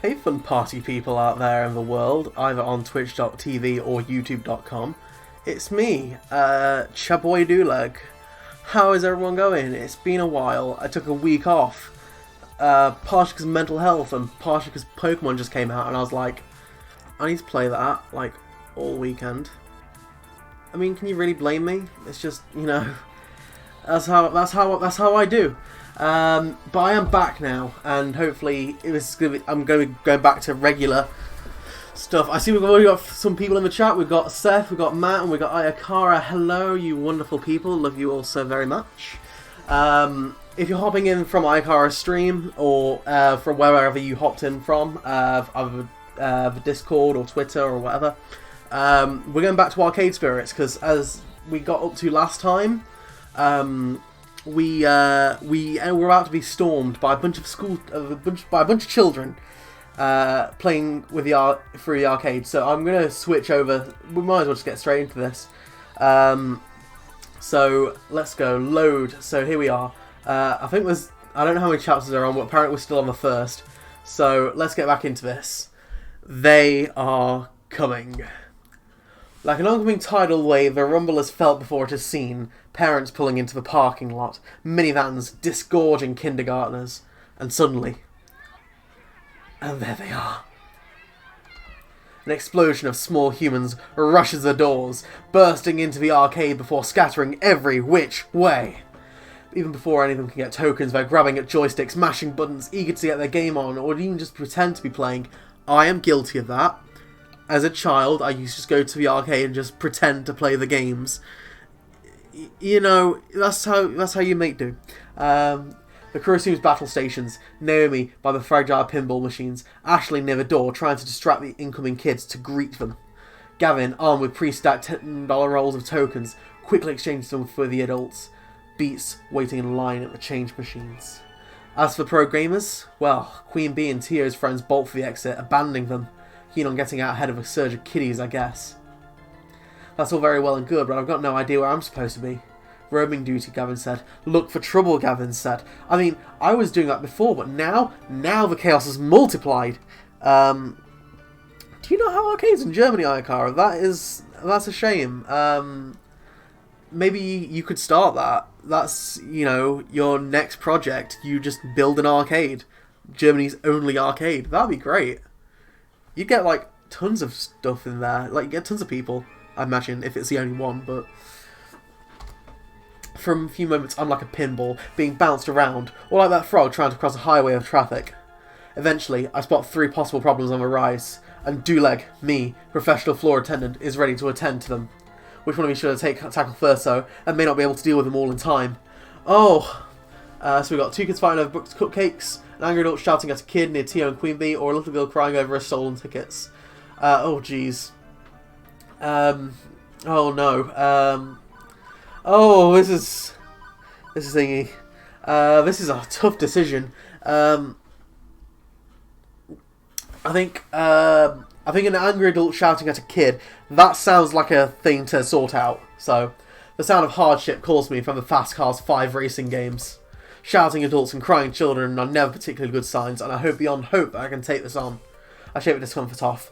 Hey fun party people out there in the world, either on twitch.tv or youtube.com. It's me, Chaboy Doulegg. How is everyone going? It's been a while. I took a week off, partially because of mental health and partially because Pokemon just came out and I was like, I need to play that, like, all weekend. I mean, can you really blame me? It's just, you know, that's how I do. But I am back now, and hopefully I'm going to be going back to regular stuff. I see we've already got some people in the chat. We've got Seth, we've got Matt, and we've got Ayakara. Hello, you wonderful people. Love you all so very much. If you're hopping in from Ayakara's stream, or from wherever you hopped in from, either the Discord or Twitter or whatever, we're going back to Arcade Spirits, because as we got up to last time, we were about to be stormed by a bunch of children playing with through the arcade. So I'm gonna switch over. We might as well just get straight into this. So let's go load. So here we are. I don't know how many chapters are on, but apparently we're still on the first. So let's get back into this. They are coming. Like an oncoming tidal wave, the rumble is felt before it is seen. Parents pulling into the parking lot, minivans disgorging kindergartners, and suddenly, and there they are. An explosion of small humans rushes the doors, bursting into the arcade before scattering every which way. Even before any of them can get tokens, they're grabbing at joysticks, mashing buttons, eager to get their game on, or even just pretend to be playing. I am guilty of that. As a child, I used to just go to the arcade and just pretend to play the games. You know, that's how you make do. The crew assumes battle stations. Naomi by the fragile pinball machines. Ashley near the door, trying to distract the incoming kids to greet them. Gavin, armed with pre-stacked $10 rolls of tokens, quickly exchanges them for the adults. Beats waiting in line at the change machines. As for pro gamers, well, Queen Bee and Tio's friends bolt for the exit, abandoning them. Keen on getting out ahead of a surge of kiddies, I guess. That's all very well and good, but I've got no idea where I'm supposed to be. Roaming duty, Gavin said. Look for trouble, Gavin said. I mean, I was doing that before, but now the chaos has multiplied. Do you not have arcades in Germany, Ayakara? That's a shame. Maybe you could start that. That's, you know, your next project. You just build an arcade. Germany's only arcade. That'd be great. You get, like, tons of stuff in there. Like, you get tons of people, I imagine, if it's the only one, but... From a few moments, I'm like a pinball, being bounced around, or like that frog trying to cross a highway of traffic. Eventually, I spot 3 possible problems on the rise, and Doulegg, me, professional floor attendant, is ready to attend to them. Which one of me should I tackle first, though, and may not be able to deal with them all in time? Oh! So we got 2 kids fighting over booked cupcakes, an angry adult shouting at a kid near Tio and Queen Bee, or a little girl crying over her stolen tickets. Oh jeez. Oh no. Oh, this is thingy. This is a tough decision. I think an angry adult shouting at a kid, that sounds like a thing to sort out. So, the sound of hardship calls me from the Fast Cars 5 racing games. Shouting adults and crying children are never particularly good signs, and I hope beyond hope that I can take this on. I shake the discomfort off.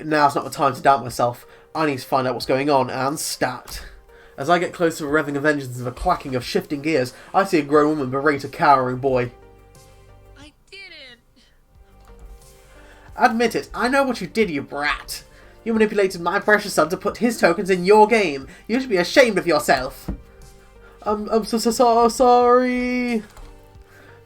Now's not the time to doubt myself. I need to find out what's going on, and stat. As I get close to the revving of engines and the clacking of shifting gears, I see a grown woman berate a cowering boy. I didn't. Admit it, I know what you did, you brat. You manipulated my precious son to put his tokens in your game. You should be ashamed of yourself. I'm so sorry.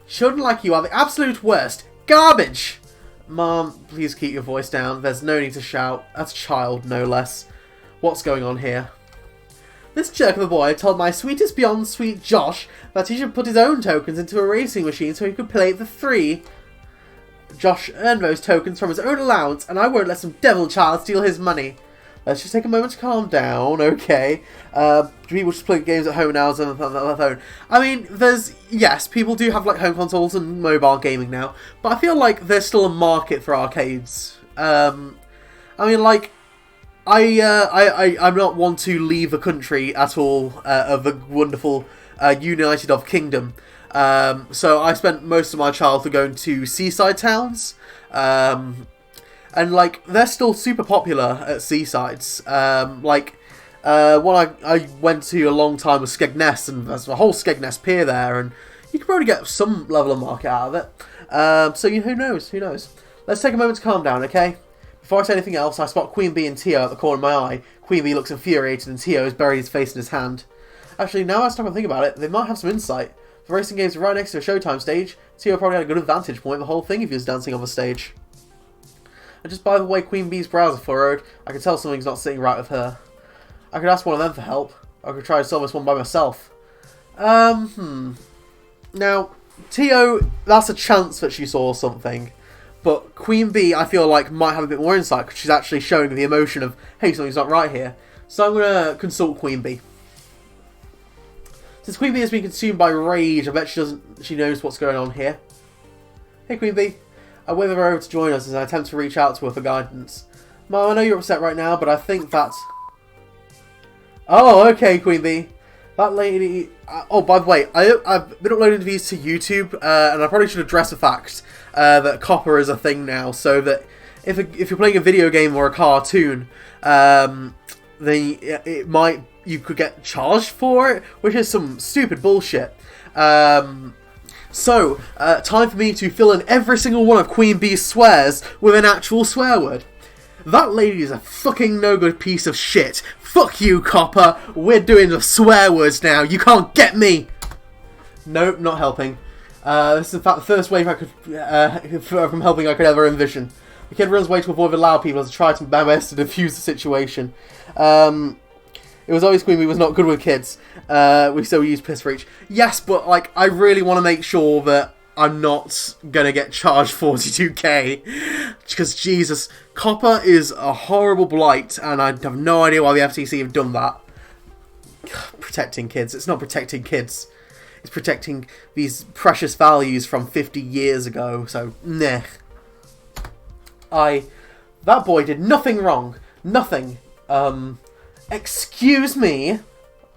Children like you are the absolute worst. Garbage! Mom, please keep your voice down. There's no need to shout. That's a child, no less. What's going on here? This jerk of a boy told my sweetest beyond sweet Josh that he should put his own tokens into a racing machine so he could play the 3. Josh earned those tokens from his own allowance, and I won't let some devil child steal his money. Let's just take a moment to calm down, okay? People just play games at home now on their phone. I mean, yes, people do have like home consoles and mobile gaming now, but I feel like there's still a market for arcades. I mean, like, I'm not one to leave the country at all of the wonderful United of Kingdom. So I spent most of my childhood going to seaside towns. And, like, they're still super popular at seasides. One I went to a long time was Skegness, and there's a whole Skegness pier there, and you can probably get some level of market out of it. So who knows? Who knows? Let's take a moment to calm down, okay? Before I say anything else, I spot Queen Bee and Tio at the corner of my eye. Queen Bee looks infuriated, and Tio has buried his face in his hand. Actually, now I stop and think about it, they might have some insight. The racing games are right next to a Showtime stage. Tio probably had a good vantage point of the whole thing if he was dancing on the stage. And just by the way Queen Bee's brows are furrowed, I can tell something's not sitting right with her. I could ask one of them for help. I could try to solve this one by myself. Now, Tio, that's a chance that she saw something. But Queen Bee, I feel like, might have a bit more insight, because she's actually showing the emotion of, hey, something's not right here. So I'm going to consult Queen Bee. Since Queen Bee has been consumed by rage, I bet she knows what's going on here. Hey, Queen Bee. I wave her over to join us as I attempt to reach out to her for guidance. Mom, I know you're upset right now, but I think that... Oh, okay, Queen Bee. That lady... oh, by the way, I've been uploading these to YouTube, and I probably should address the fact that copper is a thing now, so that if you're playing a video game or a cartoon, then you could get charged for it, which is some stupid bullshit. Time for me to fill in every single one of Queen Bee's swears with an actual swear word. That lady is a fucking no-good piece of shit. Fuck you, Copper. We're doing the swear words now. You can't get me. Nope, not helping. This is in fact the first wave I could from helping I could ever envision. The kid runs away to avoid the loud people as I try to my best to defuse the situation. It was always Queen Bee was not good with kids. We still use piss for each. Yes, but like I really want to make sure that I'm not gonna get charged 42k, because Jesus, copper is a horrible blight, and I have no idea why the FTC have done that. Protecting kids. It's not protecting kids. It's protecting these precious values from 50 years ago. So, nah. That boy did nothing wrong. Nothing. Excuse me,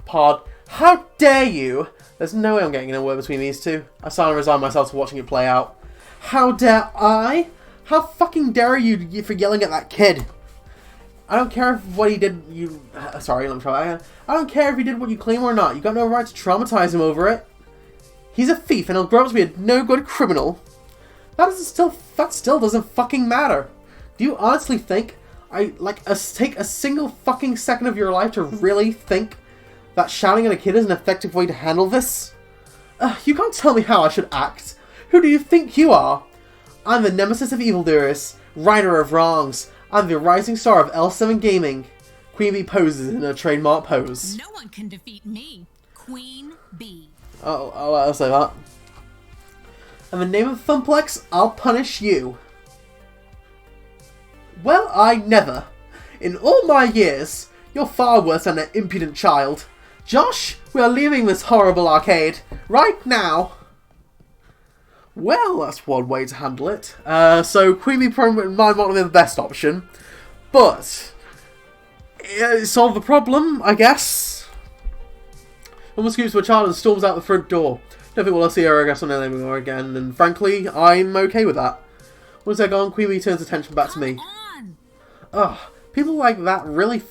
Pod. How dare you? There's no way I'm getting in a word between these two. I silently resign myself to watching it play out. How dare I? How fucking dare you for yelling at that kid? I don't care if what he did, sorry, let me try that again. I don't care if he did what you claim or not. You got no right to traumatize him over it. He's a thief and he'll grow up to be a no-good criminal. That still doesn't fucking matter. Do you honestly think take a single fucking second of your life to really think that shouting at a kid is an effective way to handle this? You can't tell me how I should act. Who do you think you are? I'm the nemesis of evildoers, righter of wrongs. I'm the rising star of L7 Gaming. Queen Bee poses in a trademark pose. No one can defeat me, Queen Bee. Oh, I'll say that. In the name of Thumplex, I'll punish you. Well, I never. In all my years, you're far worse than an impudent child. Josh, we are leaving this horrible arcade. Right now. Well, that's one way to handle it. So Queen Bee probably might not be the best option. But it solved the problem, I guess. Woman scoops to a child and storms out the front door. Don't think we'll see her, I guess, on anymore again. And frankly, I'm okay with that. Once they're gone, Queen Bee turns attention back to me. Ugh, people like that really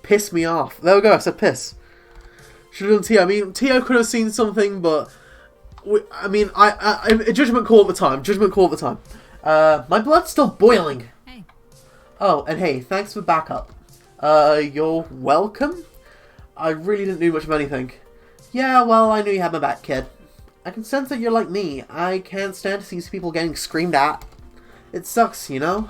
piss me off. There we go, I said piss. Should have done Tio. I mean, Tio could have seen something, but... judgment call at the time. Judgment call at the time. My blood's still boiling. Hey. Oh, and hey, thanks for backup. You're welcome? I really didn't do much of anything. Yeah, well, I knew you had my back, kid. I can sense that you're like me. I can't stand to see people getting screamed at. It sucks, you know?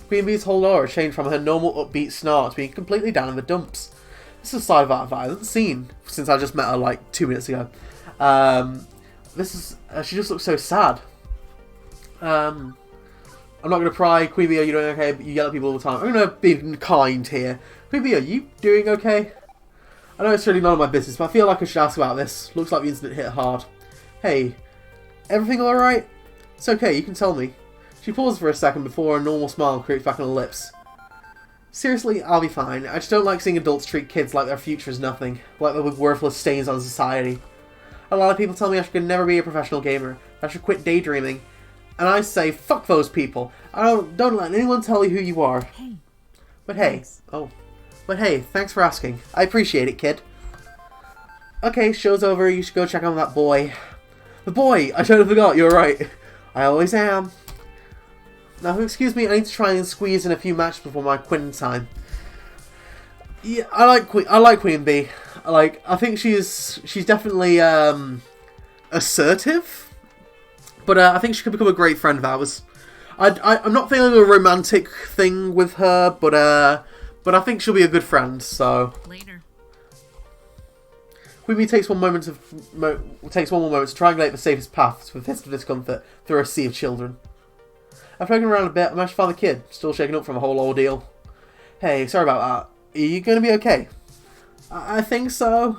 Queen Bee's whole aura changed from her normal upbeat snark to being completely down in the dumps. This is a side of that I haven't seen since I just met her like 2 minutes ago. She just looks so sad. I'm not going to pry. Queen Bee, are you doing okay? You yell at people all the time. I'm going to be kind here. Queen Bee, are you doing okay? I know it's really none of my business, but I feel like I should ask about this. Looks like the incident hit hard. Hey, everything alright? It's okay, you can tell me. She pauses for a second before a normal smile creeps back on her lips. Seriously, I'll be fine. I just don't like seeing adults treat kids like their future is nothing. Like they're worthless stains on society. A lot of people tell me I should never be a professional gamer. I should quit daydreaming. And I say, fuck those people. Don't let anyone tell you who you are. Hey. But hey. Thanks. Oh. But hey, thanks for asking. I appreciate it, kid. Okay, show's over. You should go check on that boy. The boy! I totally forgot. You're right. I always am. Now, excuse me. I need to try and squeeze in a few matches before my quitting time. Yeah, I like Queen Bee. I think she's definitely assertive, but I think she could become a great friend of ours. I'm not feeling a romantic thing with her, but I think she'll be a good friend. So Later. Queen Bee takes one more moment to triangulate the safest path to a fist of discomfort through a sea of children. I've poken around a bit. I managed to find the kid, still shaken up from the whole ordeal. Hey, sorry about that. Are you gonna be okay? I think so.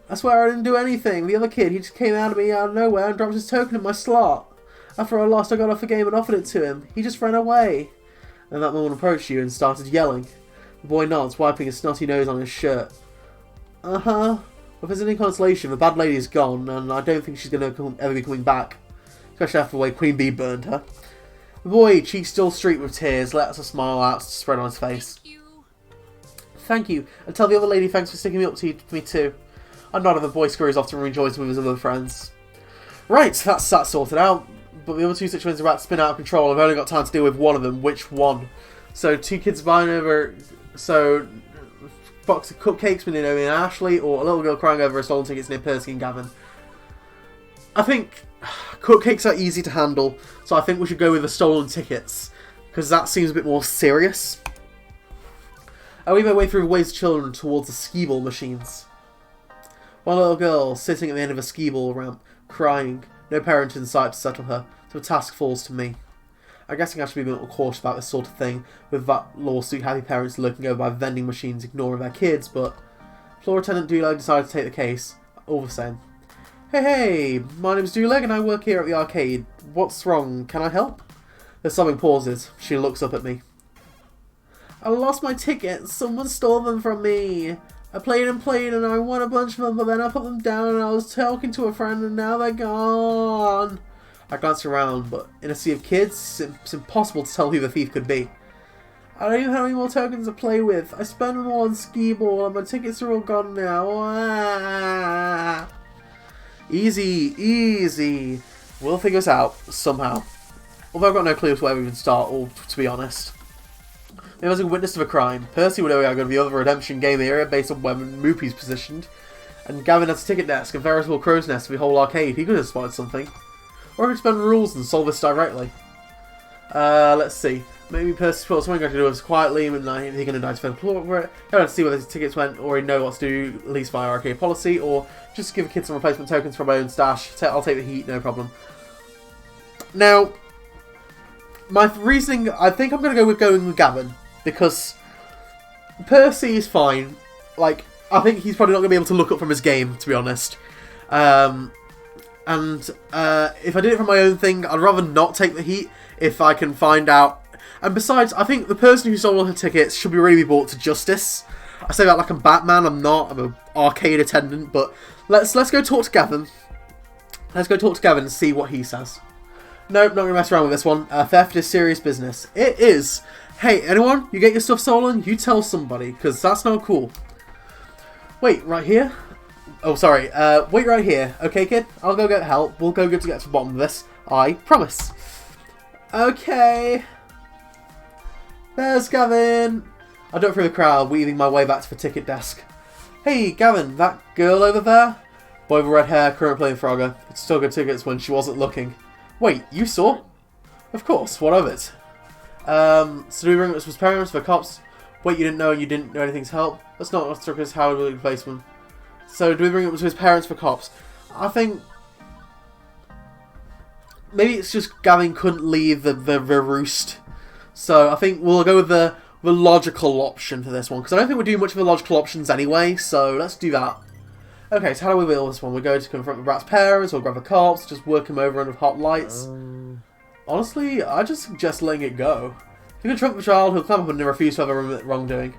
I swear I didn't do anything. The other kid, he just came out of me out of nowhere and dropped his token in my slot. After I lost, I got off the game and offered it to him. He just ran away. And that woman approached you and started yelling. The boy nods, wiping his snotty nose on his shirt. Uh-huh. If there's any consolation, the bad lady is gone, and I don't think she's going to ever be coming back. Especially after the way Queen Bee burned her. The boy, cheeks still streaked with tears, lets a smile out spread on his face. Thank you. Thank you, and tell the other lady thanks for sticking me up to me too. I nod and the boy scurries off to rejoice with his other friends. Right, that's that sorted out. But the other two situations are about to spin out of control. I've only got time to deal with one of them. Which one? So, two kids vying over... So, box of cupcakes with Naomi and Ashley, or a little girl crying over her stolen tickets near Percy and Gavin. I think cupcakes are easy to handle, so I think we should go with the stolen tickets, because that seems a bit more serious. I weave my way through the waves of children towards the skee-ball machines. One little girl sitting at the end of a skee-ball ramp, crying, no parent in sight to settle her, so the task falls to me. I'm guessing I should be a bit more cautious about this sort of thing, with that lawsuit happy parents looking over by vending machines ignoring their kids, but Floor Attendant Doulegg decided to take the case, all the same. Hey, my name's Doulegg and I work here at the arcade. What's wrong? Can I help? The sobbing pauses. She looks up at me. I lost my tickets. Someone stole them from me. I played and I won a bunch of them, but then I put them down and I was talking to a friend and now they're gone. I glanced around, but in a sea of kids, it's impossible to tell who the thief could be. I don't even have any more tokens to play with. I spent them all on skee-ball and my tickets are all gone now. Ah. Easy, easy. We'll figure this out, somehow. Although I've got no clue where we can start, or to be honest. Maybe as a witness of a crime, Percy would know I'm going to be other redemption game area based on where Moopy's positioned. And Gavin has a ticket desk, a veritable crow's nest for the whole arcade. He could have spotted something. Or I could spend rules and solve this directly. Let's see. Maybe Percy thought something I could do this quietly, and he's going to die to further plot for it. He'll have to see whether his tickets went, or he know what to do, at least via arcade policy, or just give a kid some replacement tokens from my own stash. I'll take the heat, no problem. Now, my reasoning, I think I'm going to go with Gavin, because Percy is fine. Like, I think he's probably not going to be able to look up from his game, to be honest. And if I did it for my own thing, I'd rather not take the heat if I can find out. And besides, I think the person who stole her tickets should be really brought to justice. I say that like I'm Batman, I'm not. I'm an arcade attendant, but let's go talk to Gavin. Let's go talk to Gavin and see what he says. Nope, not going to mess around with this one. Theft is serious business. It is. Hey, anyone? You get your stuff stolen? You tell somebody, because that's not cool. Wait, right here? Oh, sorry. Wait right here. Okay, kid? I'll go get help. We'll go to get to the bottom of this. I promise. Okay. There's Gavin. I duck through the crowd, weaving my way back to the ticket desk. Hey, Gavin, that girl over there? Boy with red hair, currently playing Frogger. But still got tickets when she wasn't looking. Wait, you saw? Of course, what of it? So do we bring up his parents for cops? Wait, you didn't know and you didn't know anything to help? That's not what struck us how we replace them. So do we bring it to his parents for cops? I think maybe it's just Gavin couldn't leave the roost. So I think we'll go with the logical option for this one, because I don't think we're doing much of the logical options anyway, so let's do that. Okay, so how do we wheel this one? We go to confront the rat's parents, or grab the cops, just work him over under hot lights. Honestly, I just suggest letting it go. If you confront the child, he'll climb up and refuse to have a wrongdoing.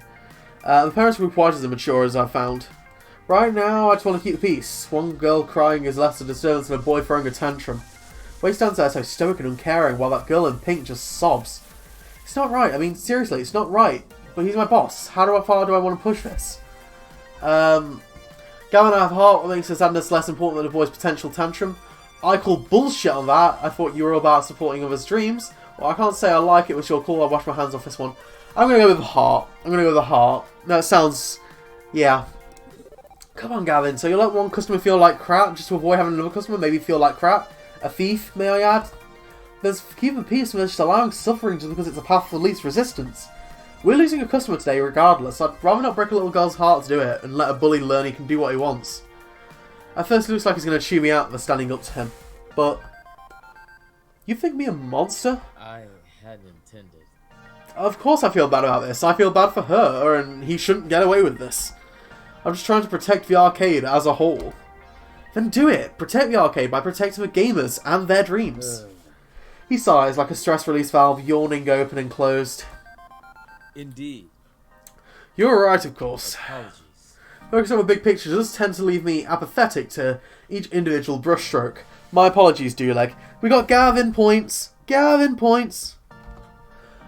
The parents group wise as mature as I've found. Right now, I just want to keep the peace. One girl crying is less a disturbance than a boy throwing a tantrum. Wade stands there so stoic and uncaring, while that girl in pink just sobs. It's not right. I mean, seriously, it's not right. But he's my boss. How far do I want to push this? Gavin, I have heart. What makes her sadness less important than a boy's potential tantrum? I call bullshit on that. I thought you were about supporting others' dreams. Well, I can't say I like it. It was your call. I'll wash my hands off this one. I'm going to go with the heart. I'm going to go with the heart. No, it sounds... Yeah. Come on, Gavin. So you let one customer feel like crap just to avoid having another customer maybe feel like crap? A thief, may I add? There's keeping peace and just allowing suffering just because it's a path of least resistance. We're losing a customer today regardless. I'd rather not break a little girl's heart to do it and let a bully learn he can do what he wants. At first it looks like he's going to chew me out for standing up to him. But... You think me a monster? I hadn't intended. Of course I feel bad about this. I feel bad for her, and he shouldn't get away with this. I'm just trying to protect the arcade as a whole. Then do it. Protect the arcade by protecting the gamers and their dreams. He sighs like a stress release valve yawning open and closed. Indeed. You're right, of course. Apologies. Focusing on the big picture does tend to leave me apathetic to each individual brushstroke. My apologies, Doulegg. We got Gavin points. Gavin points.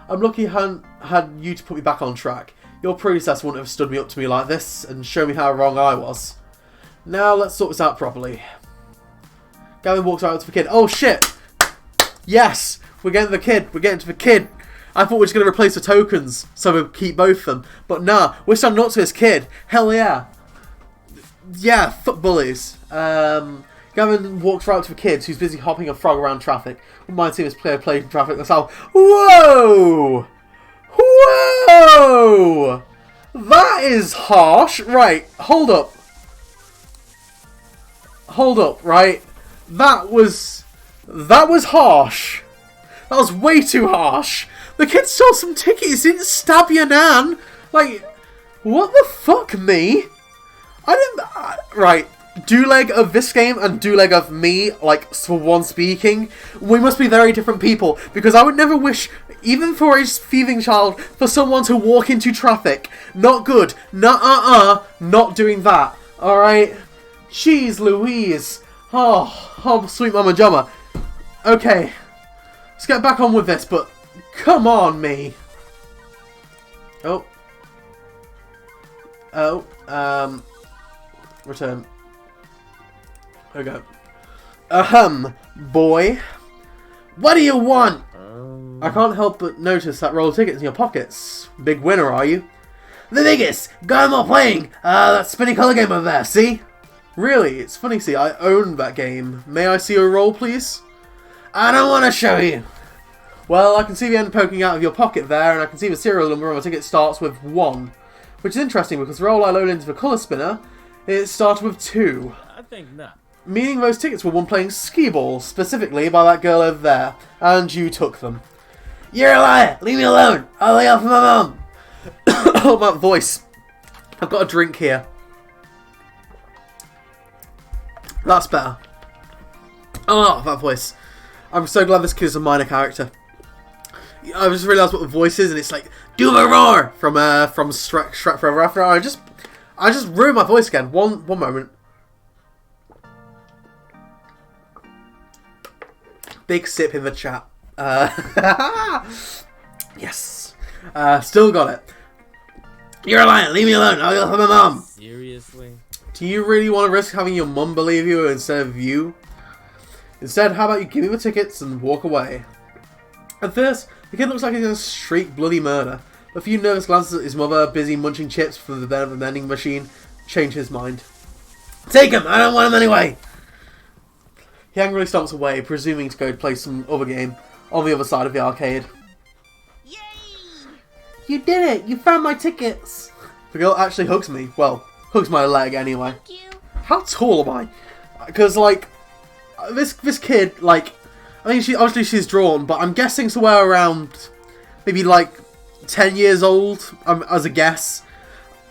I'm lucky I had you to put me back on track. Your predecessor wouldn't have stood me up to me like this and shown me how wrong I was. Now let's sort this out properly. Gavin walks right up to the kid. Oh shit! Yes! We're getting to the kid. We're getting to the kid. I thought we were just going to replace the tokens so we'd keep both of them. But nah, we're standing up to this kid. Hell yeah. Yeah, fuck bullies. Gavin walks right up to the kid who's busy hopping a frog around traffic. Wouldn't mind seeing this player play in traffic myself. Whoa! Whoa! That is harsh. Right, hold up. Hold up, right? That was harsh. That was way too harsh. The kid stole some tickets, didn't stab your nan. Like, what the fuck, me? I didn't... right, Doulegg of this game and Doulegg of me, like, for one speaking, we must be very different people. Because I would never wish, even for a thieving child, for someone to walk into traffic. Not good. Not doing that. Alright? Jeez Louise. Oh, sweet mama jumma. Okay. Let's get back on with this, but come on, me. Oh. Return. There we go. Boy. What do you want? I can't help but notice that roll of tickets in your pockets. Big winner, are you? The biggest! Got 'em all playing! That spinning colour game over there, see? Really? It's funny, see, I own that game. May I see a roll, please? I don't want to show you. Well, I can see the end poking out of your pocket there, and I can see the serial number of a ticket starts with 1. Which is interesting, because the roll I loaded into the colour spinner, it started with 2. I think not. Meaning those tickets were one playing skee ball, specifically by that girl over there, and you took them. You're a liar! Leave me alone! I'll lay off my mum! Oh, that voice. I've got a drink here. That's better. Oh, that voice. I'm so glad this kid is a minor character. I just realised what the voice is, and it's like, do the roar! From Shrek Forever After. I just ruined my voice again. One moment. Big sip in the chat. Yes. Still got it. You're a liar. Leave me alone. I'll go for my mum. Seriously? Do you really want to risk having your mum believe you instead of you? Instead, how about you give me the tickets and walk away? At first, the kid looks like he's going to shriek bloody murder. A few nervous glances at his mother, busy munching chips from the vending machine, change his mind. Take him! I don't want him anyway! He angrily stomps away, presuming to go play some other game on the other side of the arcade. Yay! You did it! You found my tickets! The girl actually hugs me. Well, hugs my leg anyway. Thank you. How tall am I? Because, like, this kid, like, I mean, obviously she's drawn, but I'm guessing somewhere around maybe, like, 10 years old, as a guess.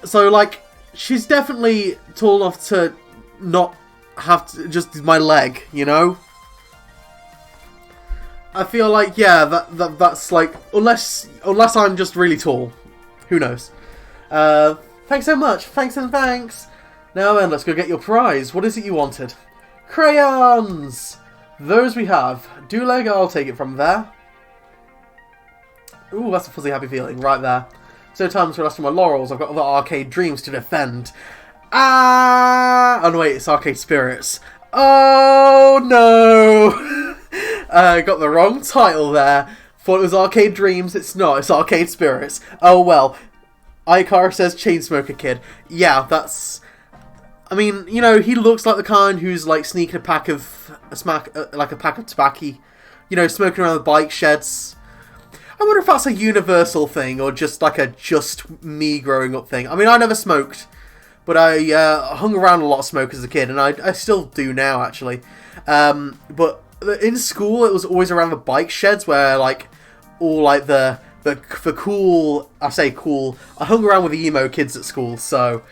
So, like, she's definitely tall enough to not have to, just my leg, you know? I feel like, yeah, that's like, unless I'm just really tall. Who knows? Thanks so much. Thanks and thanks. Now then, let's go get your prize. What is it you wanted? Crayons! Those we have. Doulegg, I'll take it from there. Ooh, that's a fuzzy happy feeling right there. So time to rest on my laurels. I've got other arcade dreams to defend. Ah! Oh no, wait, it's arcade spirits. Oh no! Got the wrong title there. Thought it was arcade dreams. It's not. It's arcade spirits. Oh well. Icar says Chainsmoker Kid. Yeah, that's... I mean, you know, he looks like the kind who's like sneaking a pack of tobacco. You know, smoking around the bike sheds. I wonder if that's a universal thing or just like a just me growing up thing. I mean, I never smoked, but I hung around a lot of smokers as a kid, and I still do now actually. But in school, it was always around the bike sheds where like all like the cool. I say cool. I hung around with the emo kids at school, so.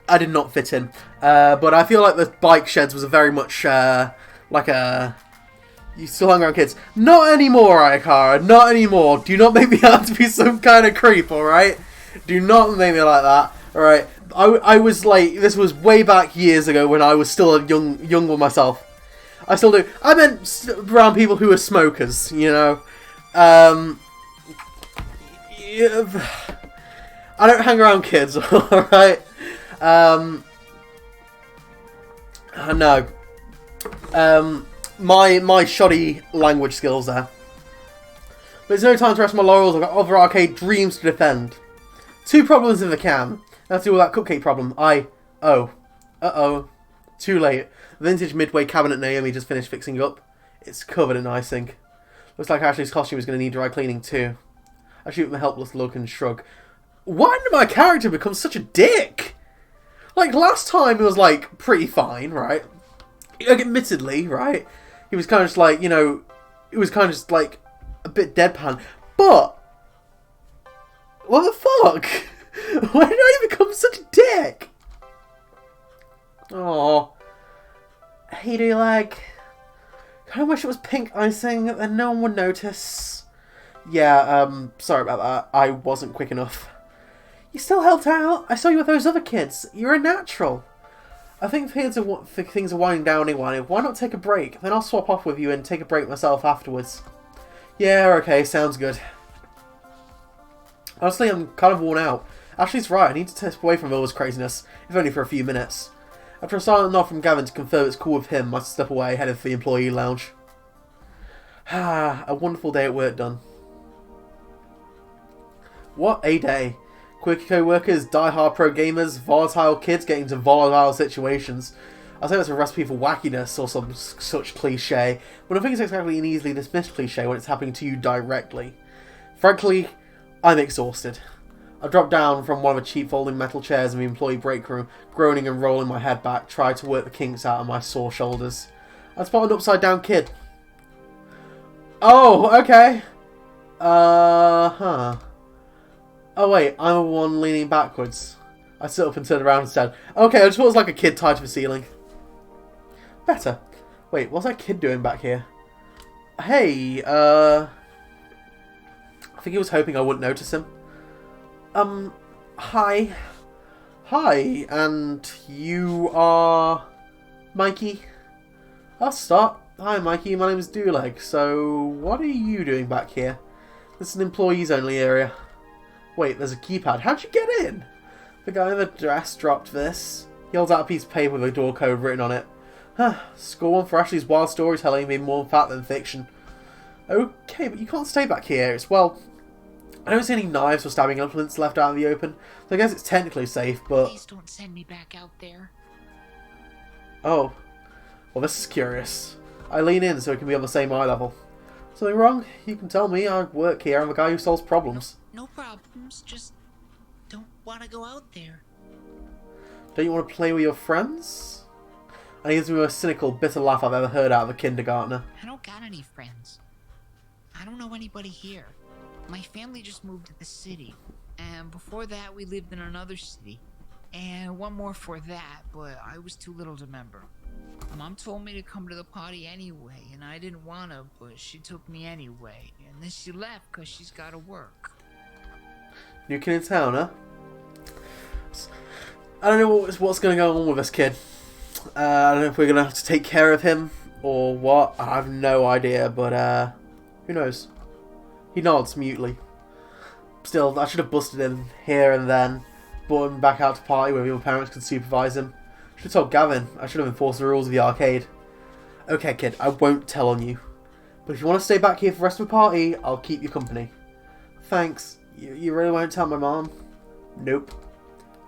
I did not fit in, but I feel like the bike sheds was a very much like a... You still hung around kids. Not anymore, Ikara, not anymore. Do not make me out to be some kind of creep, alright? Do not make me like that, alright? I was like, this was way back years ago when I was still a young one myself. I still do. I meant around people who were smokers, you know? Yeah, I don't hang around kids, alright? No. My shoddy language skills there. But there's no time to rest my laurels. I've got other arcade dreams to defend. 2 problems if I can. Let's do with that cupcake problem. Uh-oh. Too late. Vintage Midway cabinet Naomi just finished fixing up. It's covered in icing. Looks like Ashley's costume is going to need dry cleaning too. I shoot him a helpless look and shrug. Why did my character become such a dick? Like, last time he was, like, pretty fine, right? Like, admittedly, right? He was kind of just, like, you know... He was kind of just, like, a bit deadpan. But... What the fuck? Why did I become such a dick? Aww. Hey, Doulegg. Kind of wish it was pink icing, then no one would notice. Yeah, sorry about that. I wasn't quick enough. You still helped out. I saw you with those other kids. You're a natural. I think things are winding down anyway. Why not take a break? Then I'll swap off with you and take a break myself afterwards. Yeah, okay, sounds good. Honestly, I'm kind of worn out. Ashley's right. I need to step away from all this craziness, if only for a few minutes. After a silent nod from Gavin to confirm it's cool with him, I step away, headed for the employee lounge. Ah, a wonderful day at work done. What a day. Quirky co-workers, die-hard pro gamers, volatile kids getting into volatile situations. I think that's a recipe for wackiness or some such cliche, but I think it's exactly an easily dismissed cliche when it's happening to you directly. Frankly, I'm exhausted. I dropped down from one of the cheap folding metal chairs in the employee break room, groaning and rolling my head back, trying to work the kinks out of my sore shoulders. I spotted an upside-down kid. Oh, okay. Huh. Oh wait, I'm the one leaning backwards. I sit up and turn around instead. Okay, I just thought it was like a kid tied to the ceiling. Better. Wait, what's that kid doing back here? Hey, I think he was hoping I wouldn't notice him. Hi. Hi, and you are... Mikey? I'll start. Hi Mikey, my name is Doulegg. So, what are you doing back here? This is an employees only area. Wait, there's a keypad. How'd you get in? The guy in the dress dropped this. He holds out a piece of paper with a door code written on it. Huh, score 1 for Ashley's wild storytelling being more fact than fiction. Okay, but you can't stay back here. It's, well, I don't see any knives or stabbing implements left out in the open, so I guess it's technically safe, but... Please don't send me back out there. Oh. Well, this is curious. I lean in so it can be on the same eye level. Something wrong? You can tell me. I work here. I'm a guy who solves problems. No problems. Just don't want to go out there. Don't you want to play with your friends? And he gives me the most cynical, bitter laugh I've ever heard out of a kindergartner. I don't got any friends. I don't know anybody here. My family just moved to the city. And before that, we lived in another city. And one more for that, but I was too little to remember. Mom told me to come to the party anyway, and I didn't want to, but she took me anyway. And then she left because she's got to work. New kid in town, huh? I don't know what's going to go on with this kid. I don't know if we're going to have to take care of him or what. I have no idea, but who knows? He nods mutely. Still, I should have busted him here and then, brought him back out to party where your parents could supervise him. I should have told Gavin. I should have enforced the rules of the arcade. Okay, kid, I won't tell on you. But if you want to stay back here for the rest of the party, I'll keep you company. Thanks. You really won't tell my mom? Nope.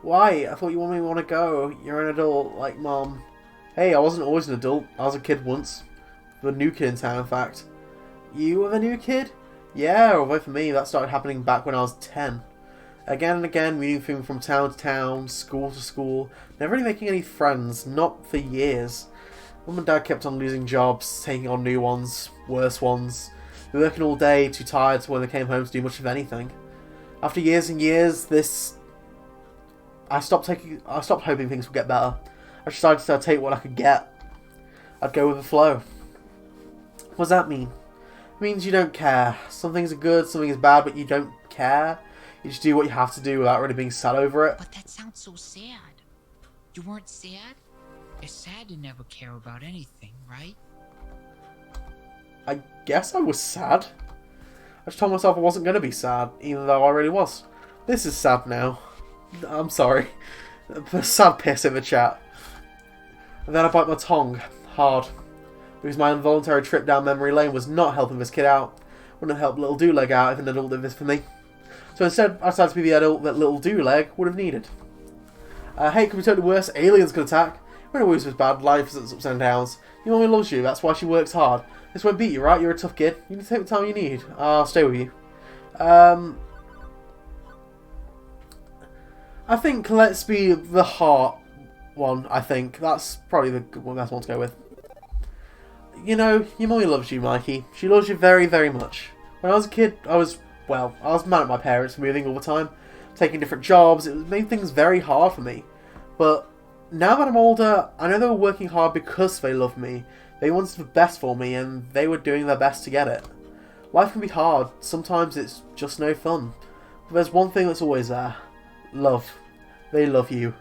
Why? I thought you wanted me to want to go. You're an adult, like Mom. Hey, I wasn't always an adult. I was a kid once. The new kid in town, in fact. You were the new kid? Yeah, although for me, that started happening back when I was 10. Again and again, moving from town to town, school to school, never really making any friends, not for years. Mum and Dad kept on losing jobs, taking on new ones, worse ones. They were working all day, too tired when they came home to do much of anything. After years and years, I stopped hoping things would get better. I decided to take what I could get. I'd go with the flow. What does that mean? It means you don't care. Some things are good, some things are bad, but you don't care. You just do what you have to do without really being sad over it. But that sounds so sad. You weren't sad? It's sad to never care about anything, right? I guess I was sad. I just told myself I wasn't going to be sad, even though I really was. This is sad now. I'm sorry. Sad piss in the chat. And then I bite my tongue. Hard. Because my involuntary trip down memory lane was not helping this kid out. Wouldn't help little Doulegg out if an adult did this for me. So instead, I decided to be the adult that little Doulegg would have needed. Hey, it could be totally worse. Aliens could attack. When always was bad, life is ups and downs. Your mummy loves you, that's why she works hard. This won't beat you, right? You're a tough kid. You need to take the time you need. I'll stay with you. I think let's be the heart one, I think. That's probably the best one to go with. You know, your mummy loves you, Mikey. She loves you very, very much. When I was a kid, I was mad at my parents for moving all the time, taking different jobs. It made things very hard for me. But now that I'm older, I know they were working hard because they love me. They wanted the best for me, and they were doing their best to get it. Life can be hard. Sometimes it's just no fun. But there's one thing that's always there. Love. They love you.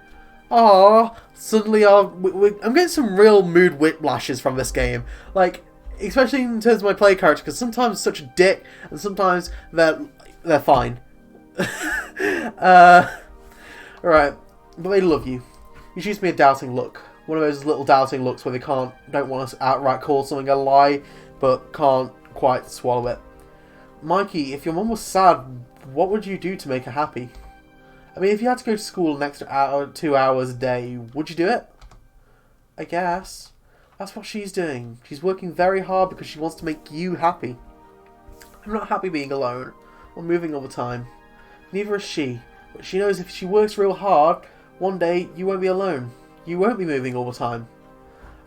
Aww. Suddenly I'm getting some real mood whiplashes from this game. Like, especially in terms of my play character, because sometimes it's such a dick, and sometimes they're fine. Right. But they love you. You shoots me a doubting look. One of those little doubting looks where they don't want us to outright call something a lie, but can't quite swallow it. Mikey, if your mum was sad, what would you do to make her happy? I mean, if you had to go to school an extra 2 hours a day, would you do it? I guess. That's what she's doing. She's working very hard because she wants to make you happy. I'm not happy being alone, or moving all the time. Neither is she, but she knows if she works real hard, one day you won't be alone. You won't be moving all the time.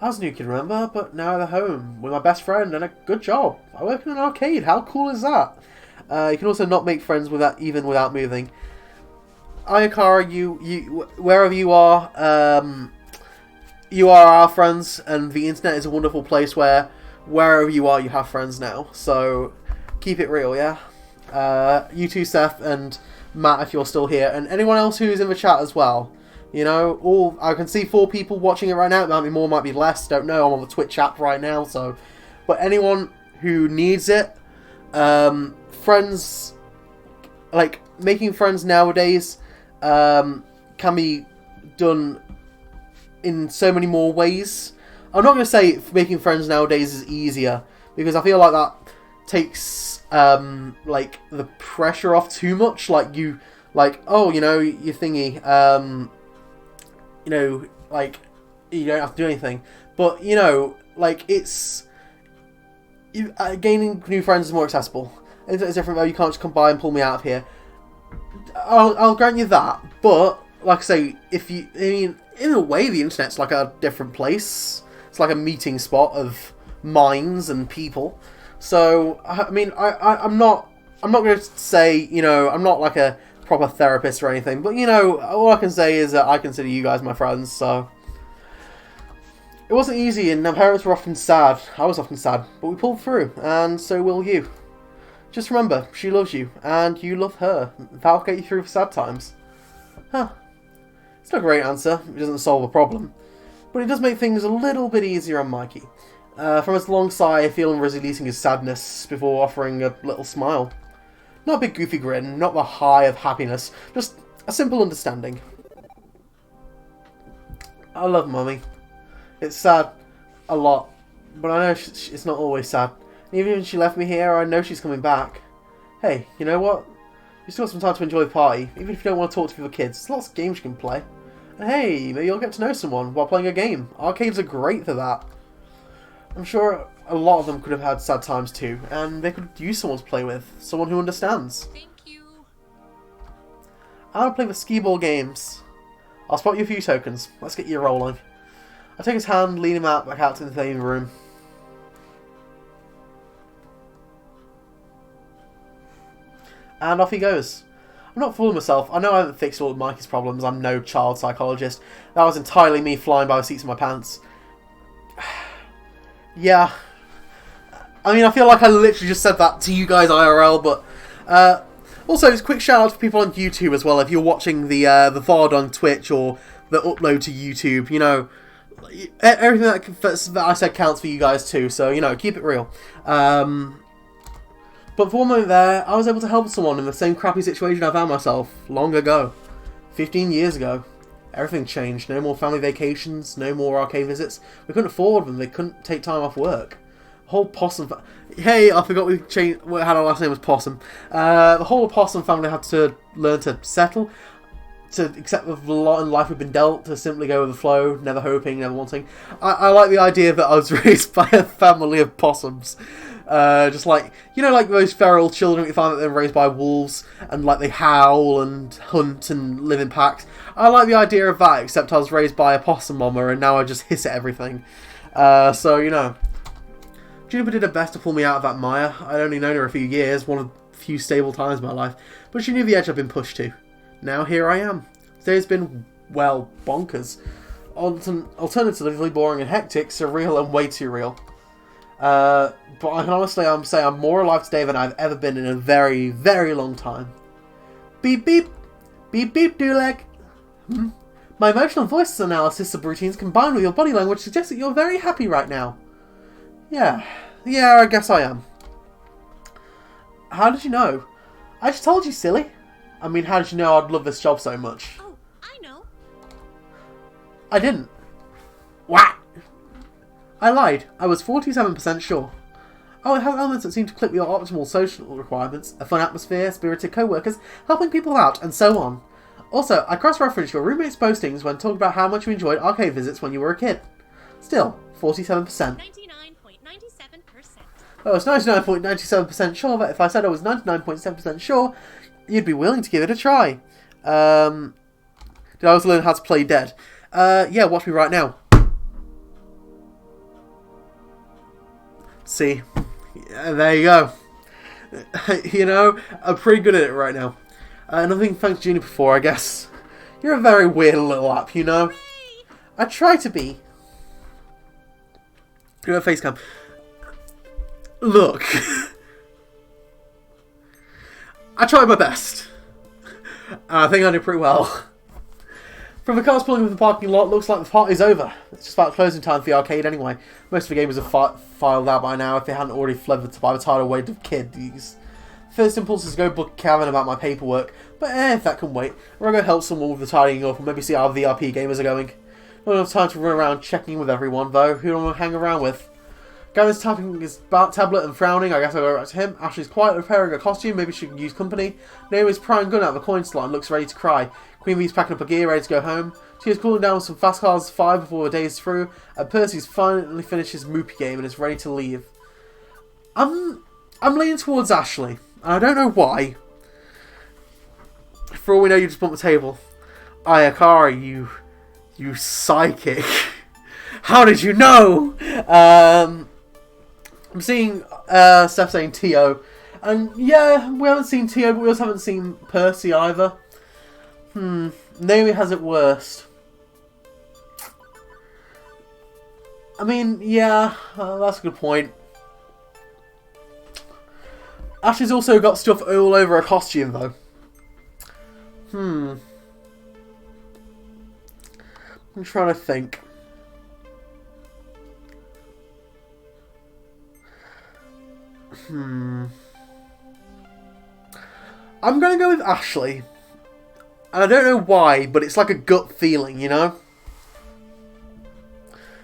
I was a new kid, remember? But now I'm at home with my best friend and a good job. I work in an arcade. How cool is that? You can also not make friends even without moving. Ayakara, you wherever you are our friends, and the internet is a wonderful place where wherever you are, you have friends now. So keep it real, yeah. You too, Seth and Matt, if you're still here, and anyone else who's in the chat as well. You know, I can see 4 people watching it right now. It might be more, might be less. Don't know. I'm on the Twitch app right now, so. But anyone who needs it, friends, like making friends nowadays, can be done in so many more ways. I'm not going to say making friends nowadays is easier, because I feel like that takes like the pressure off too much. Like oh, you know, your thingy, you know, like you don't have to do anything. But you know, like gaining new friends is more accessible. It's different though. You can't just come by and pull me out of here. I'll grant you that, but like I say, in a way, the internet's like a different place. It's like a meeting spot of minds and people. So I mean, I'm not going to say, you know, I'm not like a proper therapist or anything, but you know, all I can say is that I consider you guys my friends. So it wasn't easy, and our parents were often sad. I was often sad, but we pulled through, and so will you. Just remember, she loves you, and you love her. That'll get you through sad times. Huh. It's not a great answer. It doesn't solve a problem. But it does make things a little bit easier on Mikey. From his long sigh, I feel him releasing his sadness before offering a little smile. Not a big goofy grin, not the high of happiness, just a simple understanding. I love Mummy. It's sad. A lot. But I know it's not always sad. Even when she left me here, I know she's coming back. Hey, you know what? You still got some time to enjoy the party, even if you don't want to talk to your kids. There's lots of games you can play. And hey, maybe you'll get to know someone while playing a game. Arcades are great for that. I'm sure a lot of them could have had sad times too, and they could use someone to play with. Someone who understands. Thank you. I want to play the skee-ball games. I'll spot you a few tokens. Let's get you rolling. I take his hand, lead him back out to the playing room. And off he goes. I'm not fooling myself. I know I haven't fixed all of Mikey's problems. I'm no child psychologist. That was entirely me flying by the seats of my pants. Yeah. I mean, I feel like I literally just said that to you guys IRL, but... also, it's a quick shout out for people on YouTube as well. If you're watching the VOD on Twitch or the upload to YouTube, you know... Everything that I said counts for you guys too, so, you know, keep it real. But for one moment there, I was able to help someone in the same crappy situation I found myself long ago. 15 years ago. Everything changed. No more family vacations, no more arcade visits. We couldn't afford them, they couldn't take time off work. The whole Possum... Hey, I forgot we had our last name was Possum. The whole Possum family had to learn to settle, to accept the lot in life we've been dealt, to simply go with the flow, never hoping, never wanting. I like the idea that I was raised by a family of possums. Just like, you know, like those feral children you find that they're raised by wolves, and like they howl and hunt and live in packs. I like the idea of that, except I was raised by a possum mama and now I just hiss at everything. So, you know. Juniper did her best to pull me out of that mire. I'd only known her a few years, one of the few stable times in my life, but she knew the edge I'd been pushed to. Now here I am. Today's been, well, bonkers. Alternatively boring and hectic, surreal and way too real. But I can honestly say I'm more alive today than I've ever been in a very, very long time. Beep beep! Beep beep, Doulegg! My emotional voice analysis of routines combined with your body language suggests that you're very happy right now. Yeah, I guess I am. How did you know? I just told you, silly. I mean, how did you know I'd love this job so much? Oh, I know. I didn't. What? I lied. I was 47% sure. Oh, it has elements that seem to clip your optimal social requirements, a fun atmosphere, spirited co-workers, helping people out, and so on. Also, I cross-referenced your roommate's postings when talking about how much you enjoyed arcade visits when you were a kid. Still, 47%. 99.97%. I was 99.97% sure that if I said I was 99.7% sure, you'd be willing to give it a try. Did I also learn how to play dead? Yeah, watch me right now. See? Yeah, there you go. You know, I'm pretty good at it right now. Nothing thanks Juniper for, I guess. You're a very weird little app, you know? I try to be. Do a face cam. Look. I tried my best. I think I did pretty well. From the cars pulling into the parking lot, looks like the party's over. It's just about closing time for the arcade anyway. Most of the gamers have filed out by now if they hadn't already fled by the tidal wave of kiddies. First impulse is to go book Kevin about my paperwork, but if that can wait, I'll go help someone with the tidying up and maybe see how the VRP gamers are going. Not enough time to run around checking with everyone though, who do I want to hang around with? Gavin's tapping his tablet and frowning, I guess I'll go right to him. Ashley's quiet repairing a costume, maybe she can use company. Naomi's prying gun out of the coin slot and looks ready to cry. Queen Bee's packing up her gear, ready to go home. Tia's cooling down with some Fast Cars 5 before the day is through. And Percy's finally finished his Moopy game and is ready to leave. I'm leaning towards Ashley, and I don't know why. For all we know, you just bumped the table. Ayakari, you psychic. How did you know? I'm seeing Steph saying Tio. And yeah, we haven't seen Tio, but we also haven't seen Percy either. Naomi has it worst. I mean, yeah, that's a good point. Ashley's also got stuff all over her costume, though. I'm trying to think. I'm going to go with Ashley. And I don't know why, but it's like a gut feeling, you know?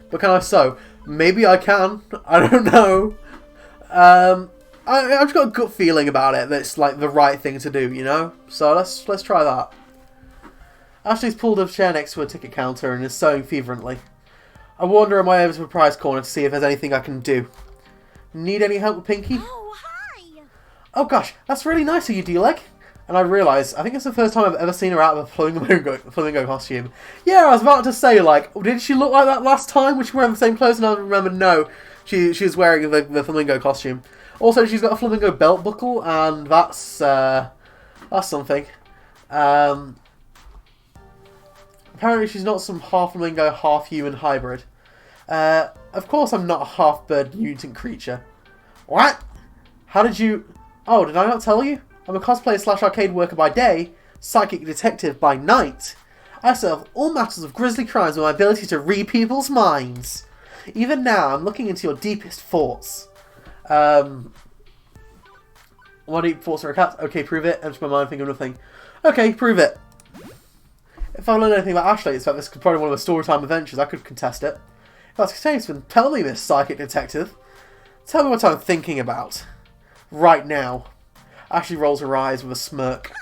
But can I sew? Maybe I can. I don't know. I've just got a gut feeling about it that it's like the right thing to do, you know? So let's try that. Ashley's pulled a chair next to a ticket counter and is sewing fervently. I wander my way over to the prize corner to see if there's anything I can do. Need any help with Pinky? Oh, hi! Oh gosh, that's really nice of you, Doulegg. And I realise, I think it's the first time I've ever seen her out of a flamingo costume. Yeah, I was about to say, like, did she look like that last time when she was wearing the same clothes? And I remember, no, she was wearing the flamingo costume. Also, she's got a flamingo belt buckle, and that's something. Apparently she's not some half flamingo, half human hybrid. Of course I'm not a half bird mutant creature. What? How did you... Oh, did I not tell you? I'm a cosplayer / arcade worker by day, psychic detective by night. I solve all matters of grisly crimes with my ability to read people's minds. Even now, I'm looking into your deepest thoughts. My deep thoughts are a cat. Okay, prove it. Enter my mind, think of nothing. Okay, prove it. If I learn anything about Ashley, it's that this is probably one of the storytime adventures. I could contest it. If that's the case, then tell me, Miss Psychic Detective. Tell me what I'm thinking about. Right now. Ashley rolls her eyes with a smirk.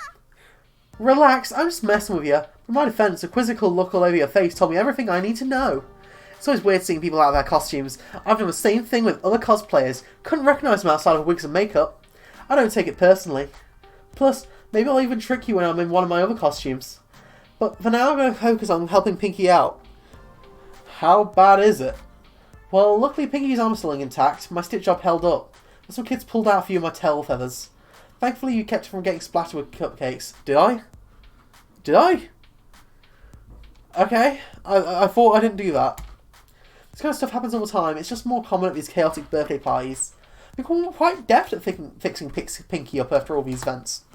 Relax, I'm just messing with you. In my defense, a quizzical look all over your face told me everything I need to know. It's always weird seeing people out of their costumes. I've done the same thing with other cosplayers. Couldn't recognise them outside of wigs and makeup. I don't take it personally. Plus, maybe I'll even trick you when I'm in one of my other costumes. But for now, I'm going to focus on helping Pinky out. How bad is it? Well, luckily Pinky's arm's still intact. My stitch job held up. But some kids pulled out a few of my tail feathers. Thankfully, you kept it from getting splattered with cupcakes. Did I? Did I? Okay. I thought I didn't do that. This kind of stuff happens all the time. It's just more common at these chaotic birthday parties. I've become quite deft at fixing Pinky up after all these events.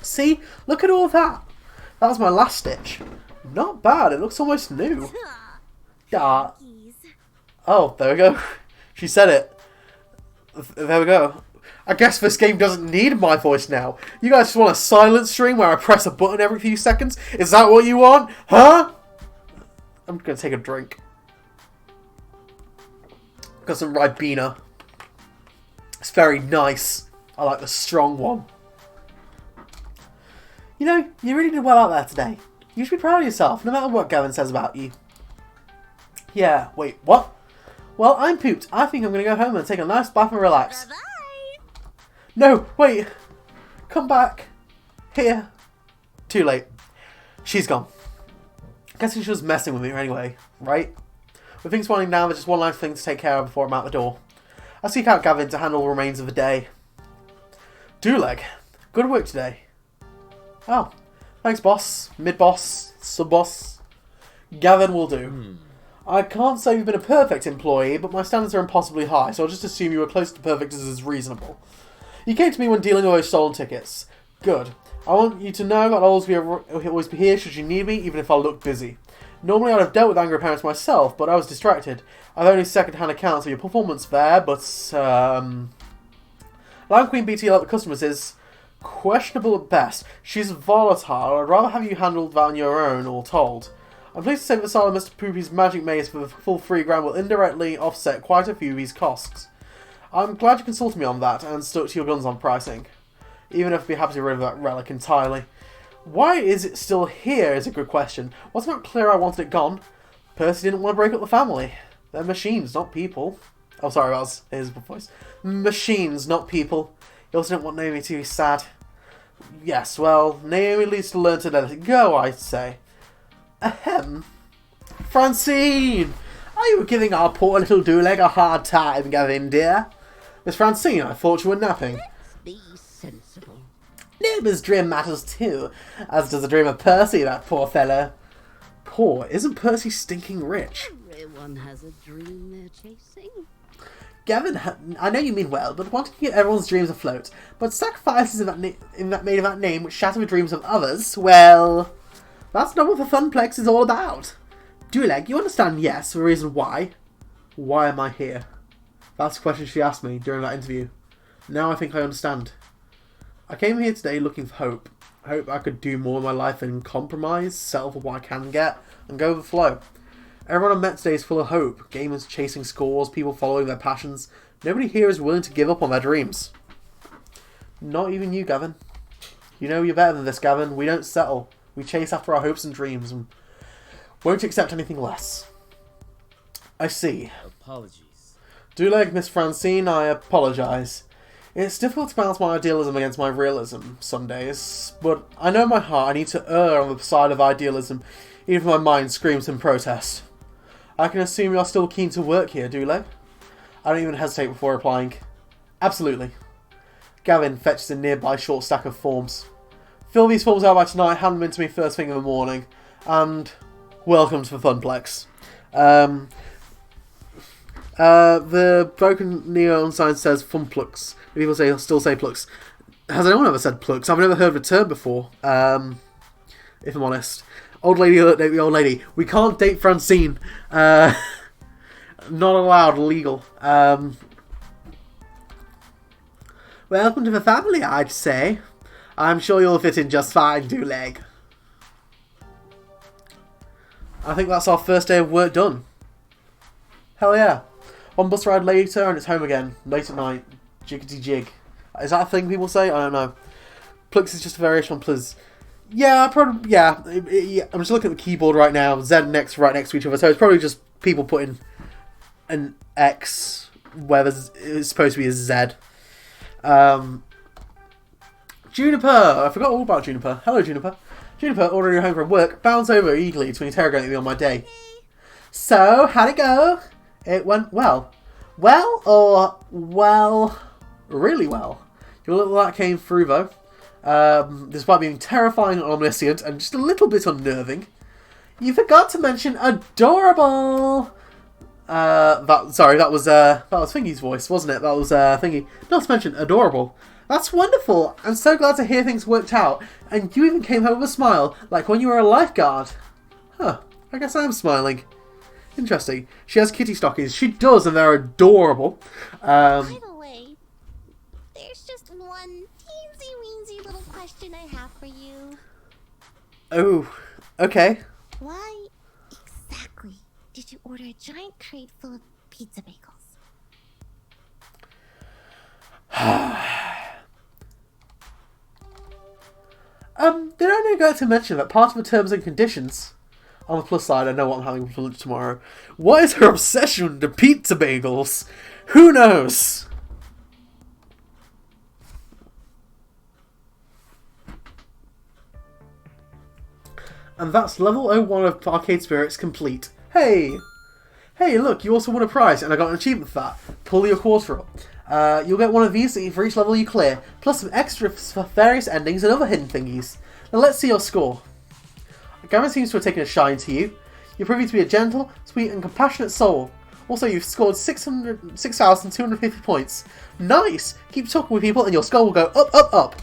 See? Look at all that. That was my last stitch. Not bad. It looks almost new. Ah. Oh, there we go. She said it. There we go. I guess this game doesn't need my voice now. You guys just want a silent stream where I press a button every few seconds? Is that what you want? Huh? I'm going to take a drink. Got some Ribena. It's very nice. I like the strong one. You know, you really did well out there today. You should be proud of yourself, no matter what Gavin says about you. Yeah, wait, what? Well, I'm pooped. I think I'm going to go home and take a nice bath and relax. Bye-bye. No, wait. Come back. Here. Too late. She's gone. Guessing she was messing with me anyway, right? With things winding down, there's just one last thing to take care of before I'm out the door. I seek out Gavin to handle the remains of the day. Doulegg, good work today. Oh, thanks boss, mid-boss, sub-boss. Gavin will do. I can't say you've been a perfect employee, but my standards are impossibly high, so I'll just assume you were close to perfect as is reasonable. You came to me when dealing with those stolen tickets. Good. I want you to know that I'll always be here should you need me, even if I look busy. Normally I'd have dealt with angry parents myself, but I was distracted. I've only second-hand accounts of your performance there, but, Lion Queen BT like the customers is questionable at best. She's volatile. I'd rather have you handled that on your own, all told. I'm pleased to say that the style of Mr. Poopy's magic maze for the full £3 will indirectly offset quite a few of these costs. I'm glad you consulted me on that and stuck to your guns on pricing. Even if I'd be happy to get rid of that relic entirely. Why is it still here is a good question. Wasn't it clear I wanted it gone? Percy didn't want to break up the family. They're machines, not people. Oh, sorry, that was his voice. Machines, not people. He also didn't want Naomi to be sad. Yes, well, Naomi needs to learn to let it go, I'd say. Ahem. Francine! Are you giving our poor little Doulegg a hard time, Gavin, dear? Miss Francine, I thought you were napping. Be sensible. Neighbour's dream matters too, as does the dream of Percy, that poor fellow. Poor? Isn't Percy stinking rich? Everyone has a dream they're chasing. Gavin, I know you mean well, but wanting to keep everyone's dreams afloat, but sacrifices made of that name which shatter the dreams of others, well, that's not what the Funplex is all about. Doulegg, you understand, yes, the reason why. Why am I here? That's the question she asked me during that interview. Now I think I understand. I came here today looking for hope. Hope I could do more in my life and compromise, settle for what I can get, and go with the flow. Everyone I met today is full of hope. Gamers chasing scores, people following their passions. Nobody here is willing to give up on their dreams. Not even you, Gavin. You know you're better than this, Gavin. We don't settle. We chase after our hopes and dreams and won't accept anything less. I see. Apologies. Doulegg, Miss Francine, I apologise. It's difficult to balance my idealism against my realism some days, but I know in my heart I need to err on the side of idealism, even if my mind screams in protest. I can assume you're still keen to work here, Doulegg? I don't even hesitate before replying. Absolutely. Gavin fetches a nearby short stack of forms. Fill these forms out by tonight, hand them in to me first thing in the morning, and welcome to the Funplex. The broken neon sign says Funplux. People still say Plux. Has anyone ever said Plux? I've never heard the term before, if I'm honest. Old lady, date the old lady. We can't date Francine. Not allowed, illegal. Welcome to the family, I'd say. I'm sure you'll fit in just fine, Doulegg. I think that's our first day of work done. Hell yeah. One bus ride later and it's home again. Late at night. Jiggity jig. Is that a thing people say? I don't know. Plux is just a variation on Pluz. Yeah, probably. Yeah. I'm just looking at the keyboard right now. Z and X right next to each other. So it's probably just people putting an X where it's supposed to be a Z. Juniper! I forgot all about Juniper. Hello, Juniper. Juniper, ordering home from work, bounds over eagerly to interrogate me on my day. So, how'd it go? It went well. Well, or well, really well. Your little that came through, though. Despite being terrifying and omniscient and just a little bit unnerving. You forgot to mention adorable! That was Thingy's voice, wasn't it? That was Thingy. Not to mention adorable. That's wonderful. I'm so glad to hear things worked out. And you even came home with a smile, like when you were a lifeguard. Huh. I guess I am smiling. Interesting. She has kitty stockings. She does, and they're adorable. By the way, there's just one teensy-weensy little question I have for you. Oh, okay. Why exactly did you order a giant crate full of pizza bagels? Did I neglect to mention that part of the terms and conditions... On the plus side, I know what I'm having for lunch tomorrow. What is her obsession with the pizza bagels? Who knows? And that's level 01 of Arcade Spirits complete. Hey! Hey, look, you also won a prize, and I got an achievement for that. Pull your quarter up. You'll get one of these for each level you clear, plus some extras for various endings and other hidden thingies. Now let's see your score. Gavin seems to have taken a shine to you. You're proving to be a gentle, sweet and compassionate soul. Also, you've scored 6,250 points. Nice! Keep talking with people and your score will go up, up, up.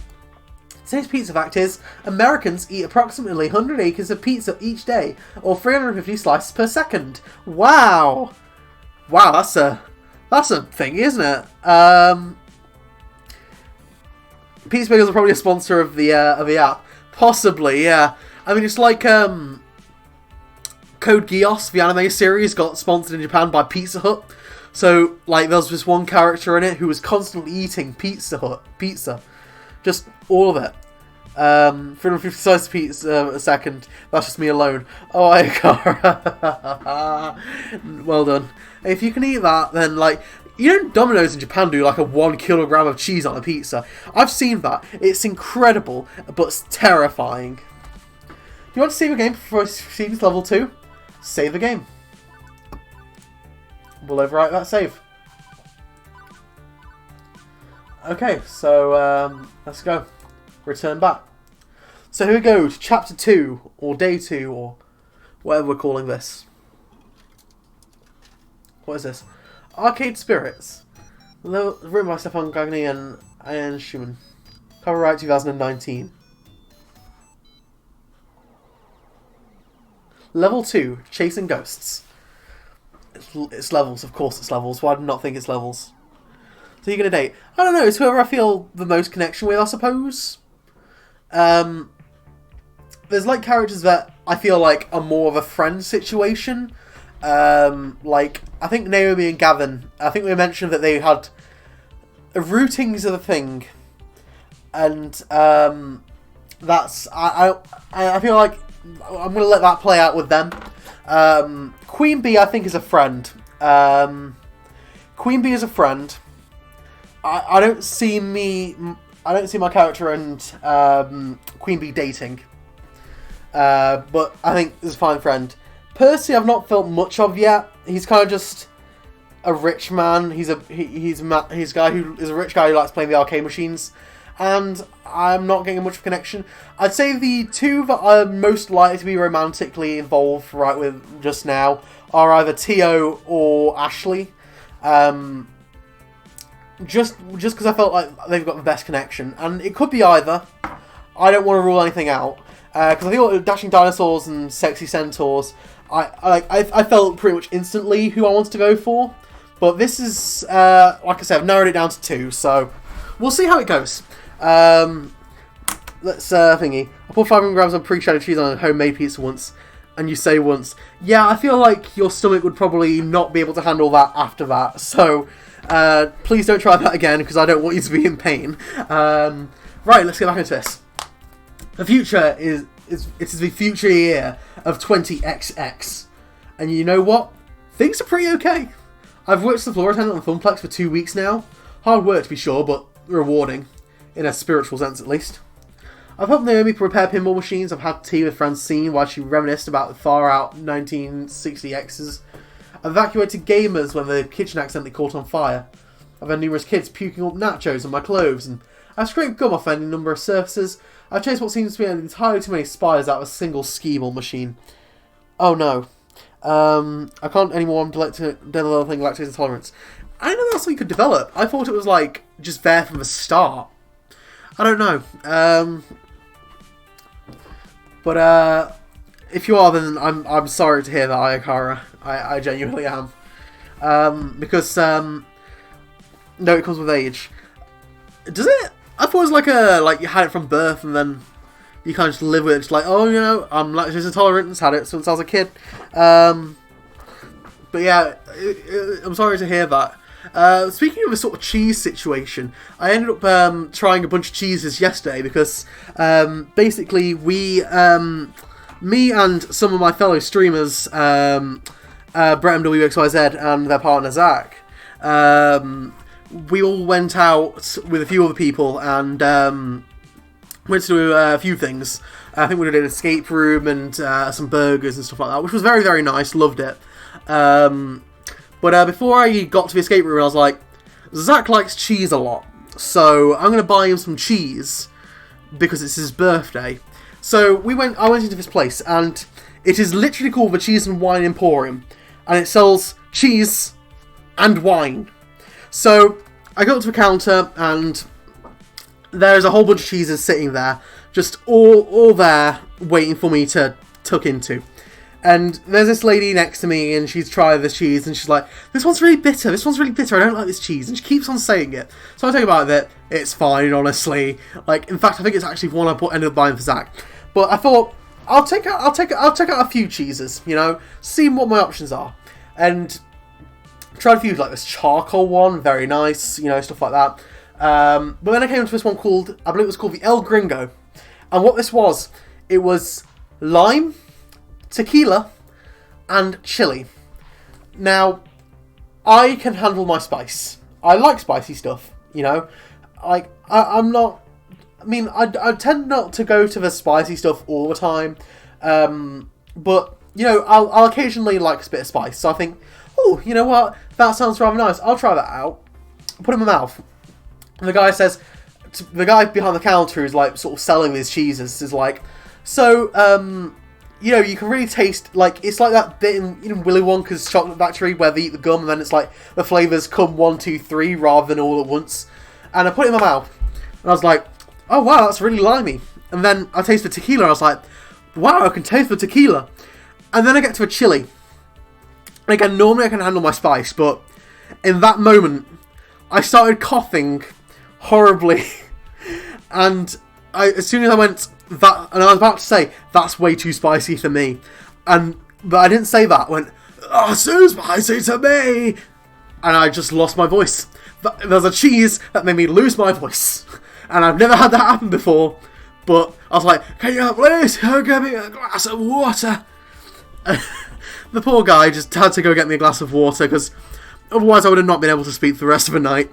Today's pizza fact is, Americans eat approximately 100 acres of pizza each day, or 350 slices per second. Wow! Wow, that's a thing, isn't it? Pizza Bagels are probably a sponsor of the app. Possibly, yeah. I mean, it's like Code Geass, the anime series, got sponsored in Japan by Pizza Hut. So, like, there was this one character in it who was constantly eating pizza. Just all of it. 350 slices of pizza a second. That's just me alone. Oh my god. Well done. If you can eat that, then, like... You know, Domino's in Japan do like a 1 kilogram of cheese on a pizza. I've seen that. It's incredible, but it's terrifying. You want to save a game before it proceeds level 2? Save the game. We'll overwrite that save. Okay, so let's go. Return back. So here we go to chapter 2, or day 2, or whatever we're calling this. What is this? Arcade Spirits. Written by Stefan Gagni and Ian Schumann. Copyright 2019. Level 2, Chasing Ghosts. It's levels, of course it's levels. Why did I not think it's levels? So you're going to date? I don't know, it's whoever I feel the most connection with, I suppose. There's like characters that I feel like are more of a friend situation. Like, I think Naomi and Gavin, I think we mentioned that they had routings of the thing. And that's, I feel like I'm going to let that play out with them. Queen Bee, I think, is a friend. Queen Bee is a friend. I don't see my character and Queen Bee dating. But I think he's a fine friend. Percy, I've not felt much of yet. He's kind of just a rich man. He's a guy who is a rich guy who likes playing the arcade machines, and I'm not getting much of a connection. I'd say the two that are most likely to be romantically involved right with just now are either Tio or Ashley. Just because I felt like they've got the best connection, and it could be either. I don't want to rule anything out because I feel Dashing Dinosaurs and Sexy Centaurs. I felt pretty much instantly who I wanted to go for, but this is like I said, I've narrowed it down to 2, so we'll see how it goes. Let's thingy. I put 500 grams of pre-shredded cheese on a homemade pizza once, and you say once. Yeah, I feel like your stomach would probably not be able to handle that after that, so please don't try that again, because I don't want you to be in pain. Right, let's get back into this. The future is the future year of 20XX, and you know what? Things are pretty okay. I've worked as the floor attendant on Funplex for 2 weeks now. Hard work to be sure, but rewarding, in a spiritual sense at least. I've helped Naomi repair pinball machines. I've had tea with Francine while she reminisced about the far out 1960Xs. I've evacuated gamers when the kitchen accidentally caught on fire. I've had numerous kids puking up nachos on my clothes, and I've scraped gum off any number of surfaces. I've chased what seems to be entirely too many spiders out of a single skee-ball machine. Oh no. I can't anymore. I'm developing lactose intolerance. I didn't know that's something you could develop. I thought it was like just there from the start. I don't know. But if you are, then I'm sorry to hear that, Ayakara. I genuinely am. Because no, it comes with age. Does it? I thought it was like you had it from birth and then you kind of just live with it. It's like, oh, you know, I'm lactose intolerant. Had it since I was a kid. But yeah, I'm sorry to hear that. Speaking of a sort of cheese situation, I ended up trying a bunch of cheeses yesterday because basically me and some of my fellow streamers, Brett and WXYZ and their partner Zach, we all went out with a few other people and went to do a few things. I think we did an escape room and some burgers and stuff like that, which was very, very nice. Loved it. But before I got to the escape room, I was like, Zach likes cheese a lot, so I'm going to buy him some cheese because it's his birthday. So I went into this place, and it is literally called the Cheese and Wine Emporium, and it sells cheese and wine. So I go up to the counter, and there's a whole bunch of cheeses sitting there, just all there, waiting for me to tuck into. And there's this lady next to me, and she's trying this cheese, and she's like, this one's really bitter, I don't like this cheese, and she keeps on saying it. So I take a bite of it, it's fine, honestly. Like, in fact, I think it's actually one I ended up buying for Zach. But I thought, I'll take out a few cheeses, you know, see what my options are. And tried a few, like this charcoal one, very nice, you know, stuff like that. But then I came to this one called, I believe it was called the El Gringo. And what this was, it was lime, tequila, and chili. Now, I can handle my spice. I like spicy stuff, you know. I tend not to go to the spicy stuff all the time. But, you know, I'll occasionally like a bit of spice. So I think, oh, you know what? That sounds rather nice. I'll try that out. Put it in my mouth. And the guy says, the guy behind the counter who's like sort of selling these cheeses is like, so, you know, you can really taste, like, it's like that bit in Willy Wonka's chocolate factory where they eat the gum and then it's like the flavours come 1, 2, 3 rather than all at once. And I put it in my mouth and I was like, oh wow, that's really limey. And then I tasted the tequila and I was like, wow, I can taste the tequila. And then I get to a chili. And again, normally I can handle my spice, but in that moment, I started coughing horribly. And as soon as I went, that, and I was about to say, that's way too spicy for me. But I didn't say that. I went, oh, so spicy to me. And I just lost my voice. There's a cheese that made me lose my voice. And I've never had that happen before. But I was like, can you please go get me a glass of water? The poor guy just had to go get me a glass of water, because otherwise I would have not been able to speak for the rest of the night.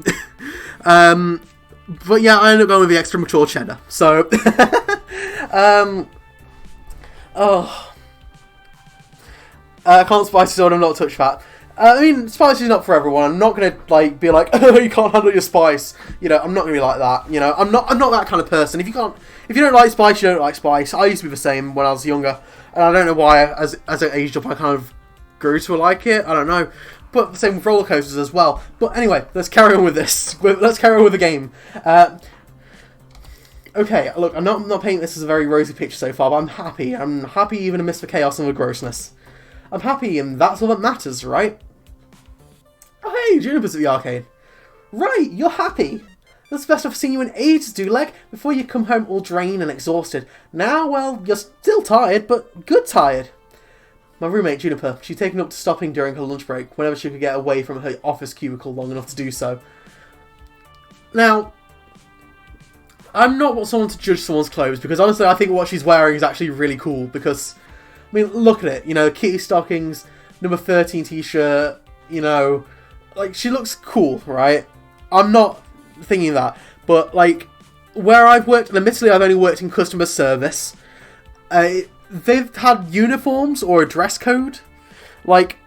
But yeah, I ended up going with the extra mature cheddar. So, can't spicy soda, I'm not touch fat. I mean, spicy's not for everyone. I'm not gonna like be like, oh, you can't handle your spice. You know, I'm not gonna be like that. You know, I'm not that kind of person. If you don't like spice, you don't like spice. I used to be the same when I was younger, and I don't know why. As I aged up, I kind of grew to like it. I don't know, but the same with roller coasters as well. But anyway, let's carry on with this. Let's carry on with the game. Okay, look, I'm not painting this as a very rosy picture so far, but I'm happy. I'm happy even amidst the chaos and the grossness. I'm happy, and that's all that matters, right? Oh, hey, Juniper's at the arcade. Right, you're happy. That's the best I've seen you in ages, Doulegg, before you come home all drained and exhausted. Now, well, you're still tired, but good tired. My roommate, Juniper, she's taken up to stopping during her lunch break, whenever she could get away from her office cubicle long enough to do so. Now, I'm not someone to judge someone's clothes, because honestly, I think what she's wearing is actually really cool, because, I mean, look at it, you know, kitty stockings, number 13 t-shirt, you know, like, she looks cool, right? I'm not thinking that, but, like, where I've worked, and admittedly I've only worked in customer service, they've had uniforms or a dress code. Like,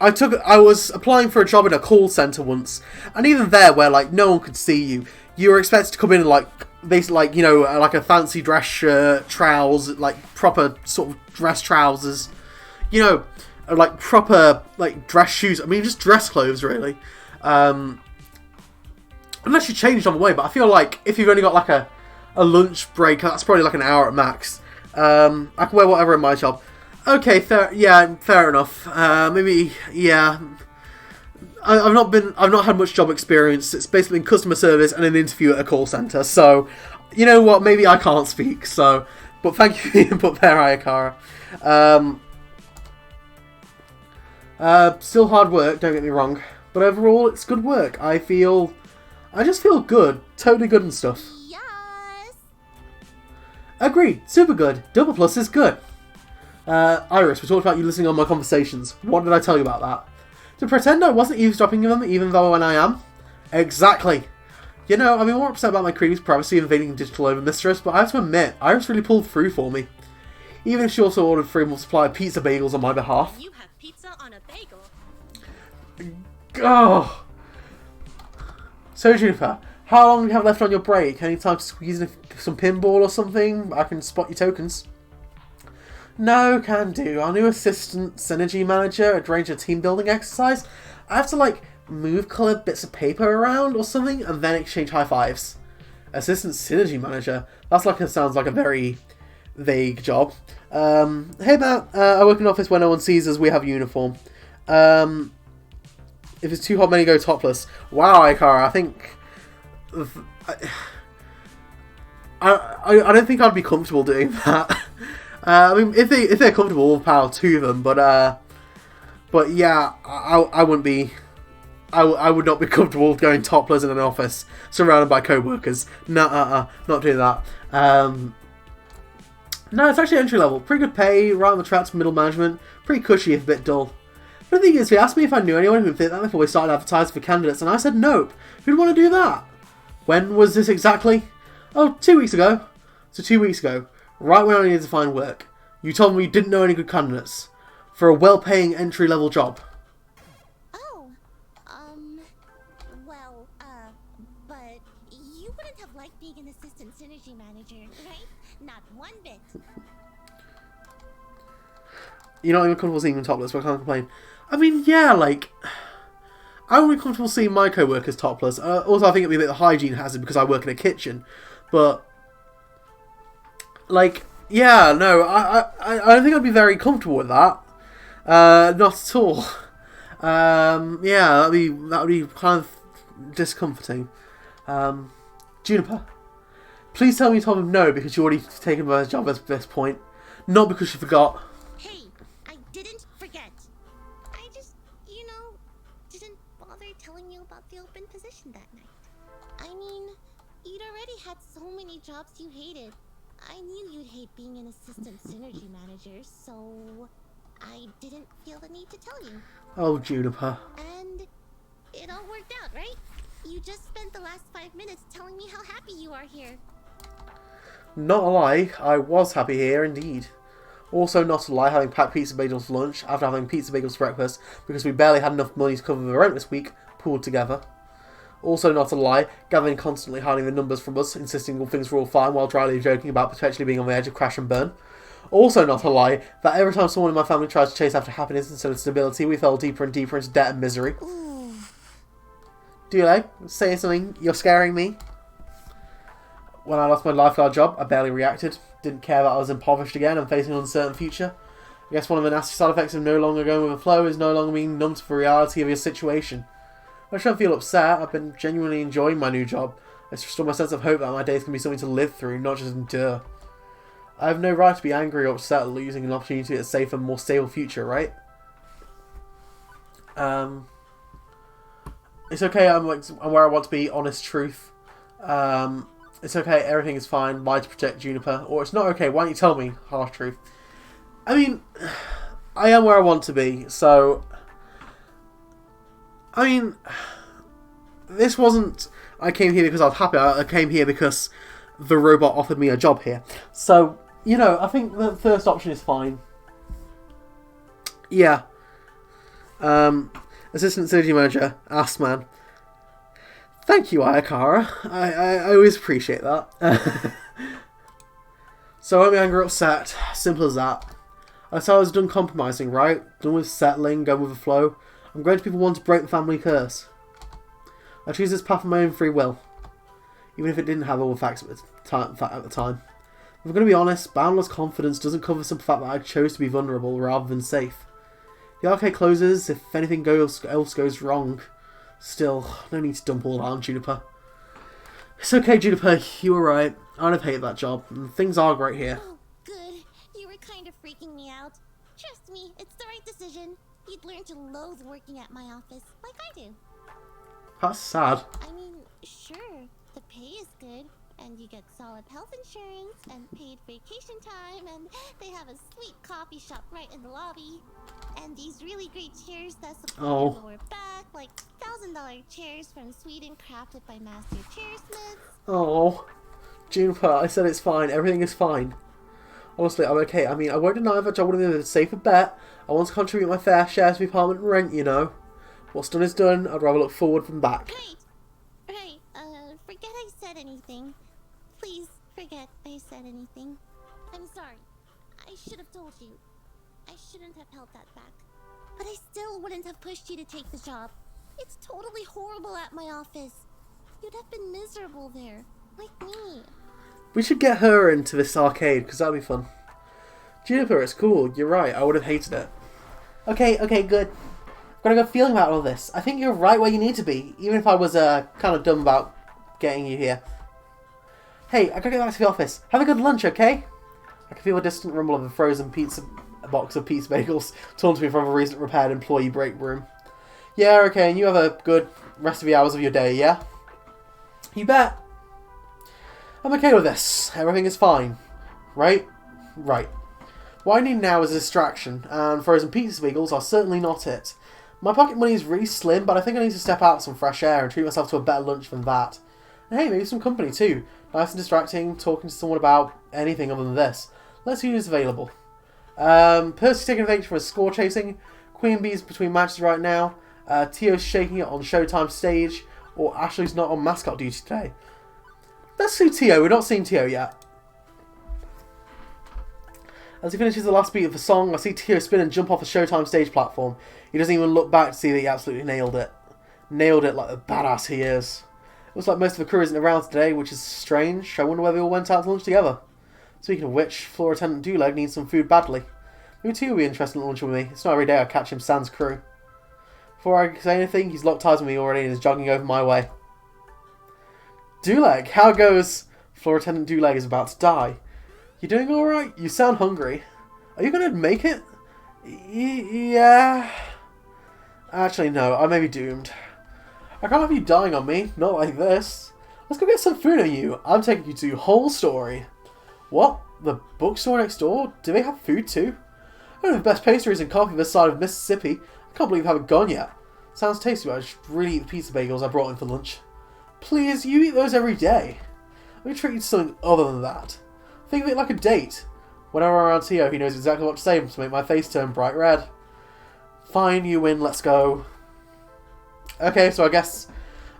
I was applying for a job in a call centre once, and even there, where, like, no one could see you, you were expected to come in, like, basically, like, you know, like a fancy dress shirt, trousers, like, proper sort of dress trousers, you know, like, proper, like, dress shoes. I mean, just dress clothes, really. Unless you changed on the way, but I feel like if you've only got, like, a lunch break, that's probably, like, an hour at max. I can wear whatever in my job. Okay, fair enough. Maybe, yeah. I've not had much job experience. It's basically been customer service and an interview at a call centre. So, you know what? Maybe I can't speak. So, but thank you for your input there, Ayakara. Still hard work. Don't get me wrong. But overall, it's good work. I just feel good. Totally good and stuff. Yes. Agreed. Super good. Double plus is good. Iris, we talked about you listening on my conversations. What did I tell you about that? To pretend I wasn't eavesdropping on them, even though when I am? Exactly. You know, I've been more upset about my creepy's privacy invading digital overmistress, but I have to admit, Iris really pulled through for me. Even if she also ordered 3 months supply of pizza bagels on my behalf. You have pizza on a bagel. Oh. So, Juniper, how long do you have left on your break? Any time to squeeze in some pinball or something? I can spot your tokens. No, can do. Our new assistant synergy manager arranged a team building exercise. I have to, like, move coloured bits of paper around or something and then exchange high fives. Assistant synergy manager? Sounds like a very vague job. Hey Matt, I work in an office where no one sees us. We have uniform. If it's too hot, many go topless. Wow, Ikara, I think... I don't think I'd be comfortable doing that. I mean, if they're comfortable, all power to them. But yeah, I wouldn't be. I would not be comfortable going topless in an office surrounded by co-workers. Nah, not doing that. No, it's actually entry level. Pretty good pay, right on the track to middle management. Pretty cushy if a bit dull. But the thing is, he asked me if I knew anyone who would fit that before we started advertising for candidates, and I said nope. Who'd want to do that? When was this exactly? Oh, 2 weeks ago. So 2 weeks ago. Right when I needed to find work. You told me you didn't know any good candidates for a well-paying entry-level job. Oh, well, but you wouldn't have liked being an assistant synergy manager, right? Not one bit. You're not even comfortable seeing them topless, but I can't complain. I mean, yeah, like... I wouldn't be comfortable seeing my co-workers topless. Also, I think it'd be a bit of a hygiene hazard because I work in a kitchen. But... like... yeah, no, I don't think I'd be very comfortable with that. Not at all. Yeah, that would be kind of discomforting. Juniper, please tell me Tom no because you already taken my job at this point, not because you forgot. Hey, I didn't forget. I just, didn't bother telling you about the open position that night. I mean, you'd already had so many jobs you hated. I knew you'd hate being an assistant synergy manager, so I didn't feel the need to tell you. Oh, Juniper. And it all worked out, right? You just spent the last 5 minutes telling me how happy you are here. Not a lie, I was happy here indeed. Also not a lie, having packed pizza bagels for lunch after having pizza bagels for breakfast because we barely had enough money to cover the rent this week, pooled together. Also not a lie, Gavin constantly hiding the numbers from us, insisting all things were all fine while dryly joking about potentially being on the edge of crash and burn. Also not a lie, that every time someone in my family tried to chase after happiness instead of stability, we fell deeper and deeper into debt and misery. Ooh. Doulegg, say something, you're scaring me. When I lost my lifeguard job, I barely reacted. Didn't care that I was impoverished again and facing an uncertain future. I guess one of the nasty side effects of no longer going with the flow is no longer being numb to the reality of your situation. I shouldn't feel upset. I've been genuinely enjoying my new job. It's restored my sense of hope that my days can be something to live through, not just endure. I have no right to be angry or upset at losing an opportunity at a safer, more stable future, right? It's okay, I'm where I want to be, honest truth. It's okay, everything is fine, lie to protect Juniper. Or it's not okay, why don't you tell me, harsh truth? I mean, I am where I want to be, so... I mean, this wasn't... I came here because I was happy, I came here because the robot offered me a job here. So, I think the first option is fine. Yeah. Assistant Synergy Manager, Assman. Thank you, Ayakara. I always appreciate that. So I'm angry or upset. Simple as that. I said I was done compromising, right? Done with settling, going with the flow. I'm glad people want to break the family curse. I choose this path of my own free will. Even if it didn't have all the facts at the time. If I'm going to be honest, boundless confidence doesn't cover some fact that I chose to be vulnerable rather than safe. The arcade closes if anything else goes wrong. Still, no need to dump all that on Juniper. It's okay, Juniper, you were right. I'd have hated that job, and things are great here. Oh, good. You were kind of freaking me out. Trust me, it's the right decision. You'd learn to loathe working at my office, like I do. That's sad. I mean, sure, the pay is good, and you get solid health insurance, and paid vacation time, and they have a sweet coffee shop right in the lobby. And these really great chairs that support your lower back, like $1,000 chairs from Sweden crafted by master chairsmiths. Oh, Juniper, I said it's fine. Everything is fine. Honestly, I'm okay. I mean, I won't deny that I would have been a safer bet. I want to contribute my fair share to the apartment rent, What's done is done. I'd rather look forward than back. Right. Forget I said anything. Please, forget I said anything. I'm sorry. I should have told you. I shouldn't have held that back. But I still wouldn't have pushed you to take the job. It's totally horrible at my office. You'd have been miserable there, like me. We should get her into this arcade, because that'd be fun. Juniper, it's cool. You're right. I would have hated it. Okay, good. I've got a good feeling about all this. I think you're right where you need to be, even if I was kind of dumb about getting you here. Hey, I gotta get back to the office. Have a good lunch, okay? I can feel a distant rumble of a frozen box of pizza bagels taunting me from a recent repaired employee break room. Yeah, okay, and you have a good rest of the hours of your day, yeah? You bet. I'm okay with this. Everything is fine. Right? Right. What I need now is a distraction, and frozen pizza bagels are certainly not it. My pocket money is really slim, but I think I need to step out for some fresh air and treat myself to a better lunch than that. And hey, maybe some company too. Nice and distracting, talking to someone about anything other than this. Let's see who's available. Percy's taking advantage from his score chasing. Queen Bee's between matches right now. Tio's shaking it on Showtime stage. Or Ashley's not on mascot duty today. Let's see Tio. We're not seeing Tio yet. As he finishes the last beat of the song, I see Tio spin and jump off the Showtime stage platform. He doesn't even look back to see that he absolutely nailed it. Nailed it like the badass he is. Looks like most of the crew isn't around today, which is strange. I wonder whether they all went out to lunch together. Speaking of which, floor attendant Doulegg needs some food badly. Who too will be interested in launching with me? It's not every day I catch him sans crew. Before I can say anything, he's locked eyes with me already and is jogging over my way. Doulegg, how goes? Floor Attendant Doulegg is about to die. You doing alright? You sound hungry. Are you going to make it? Yeah. Actually, no. I may be doomed. I can't have you dying on me. Not like this. Let's go get some food on you. I'm taking you to Whole Story. What? The bookstore next door? Do they have food too? I know the best pastries and coffee this side of Mississippi. I can't believe I haven't gone yet. Sounds tasty, but I should really eat the pizza bagels I brought in for lunch. Please, you eat those every day. Let me treat you to something other than that. Think of it like a date. Whenever I'm around Tio, he knows exactly what to say to make my face turn bright red. Fine, you win, let's go. Okay, so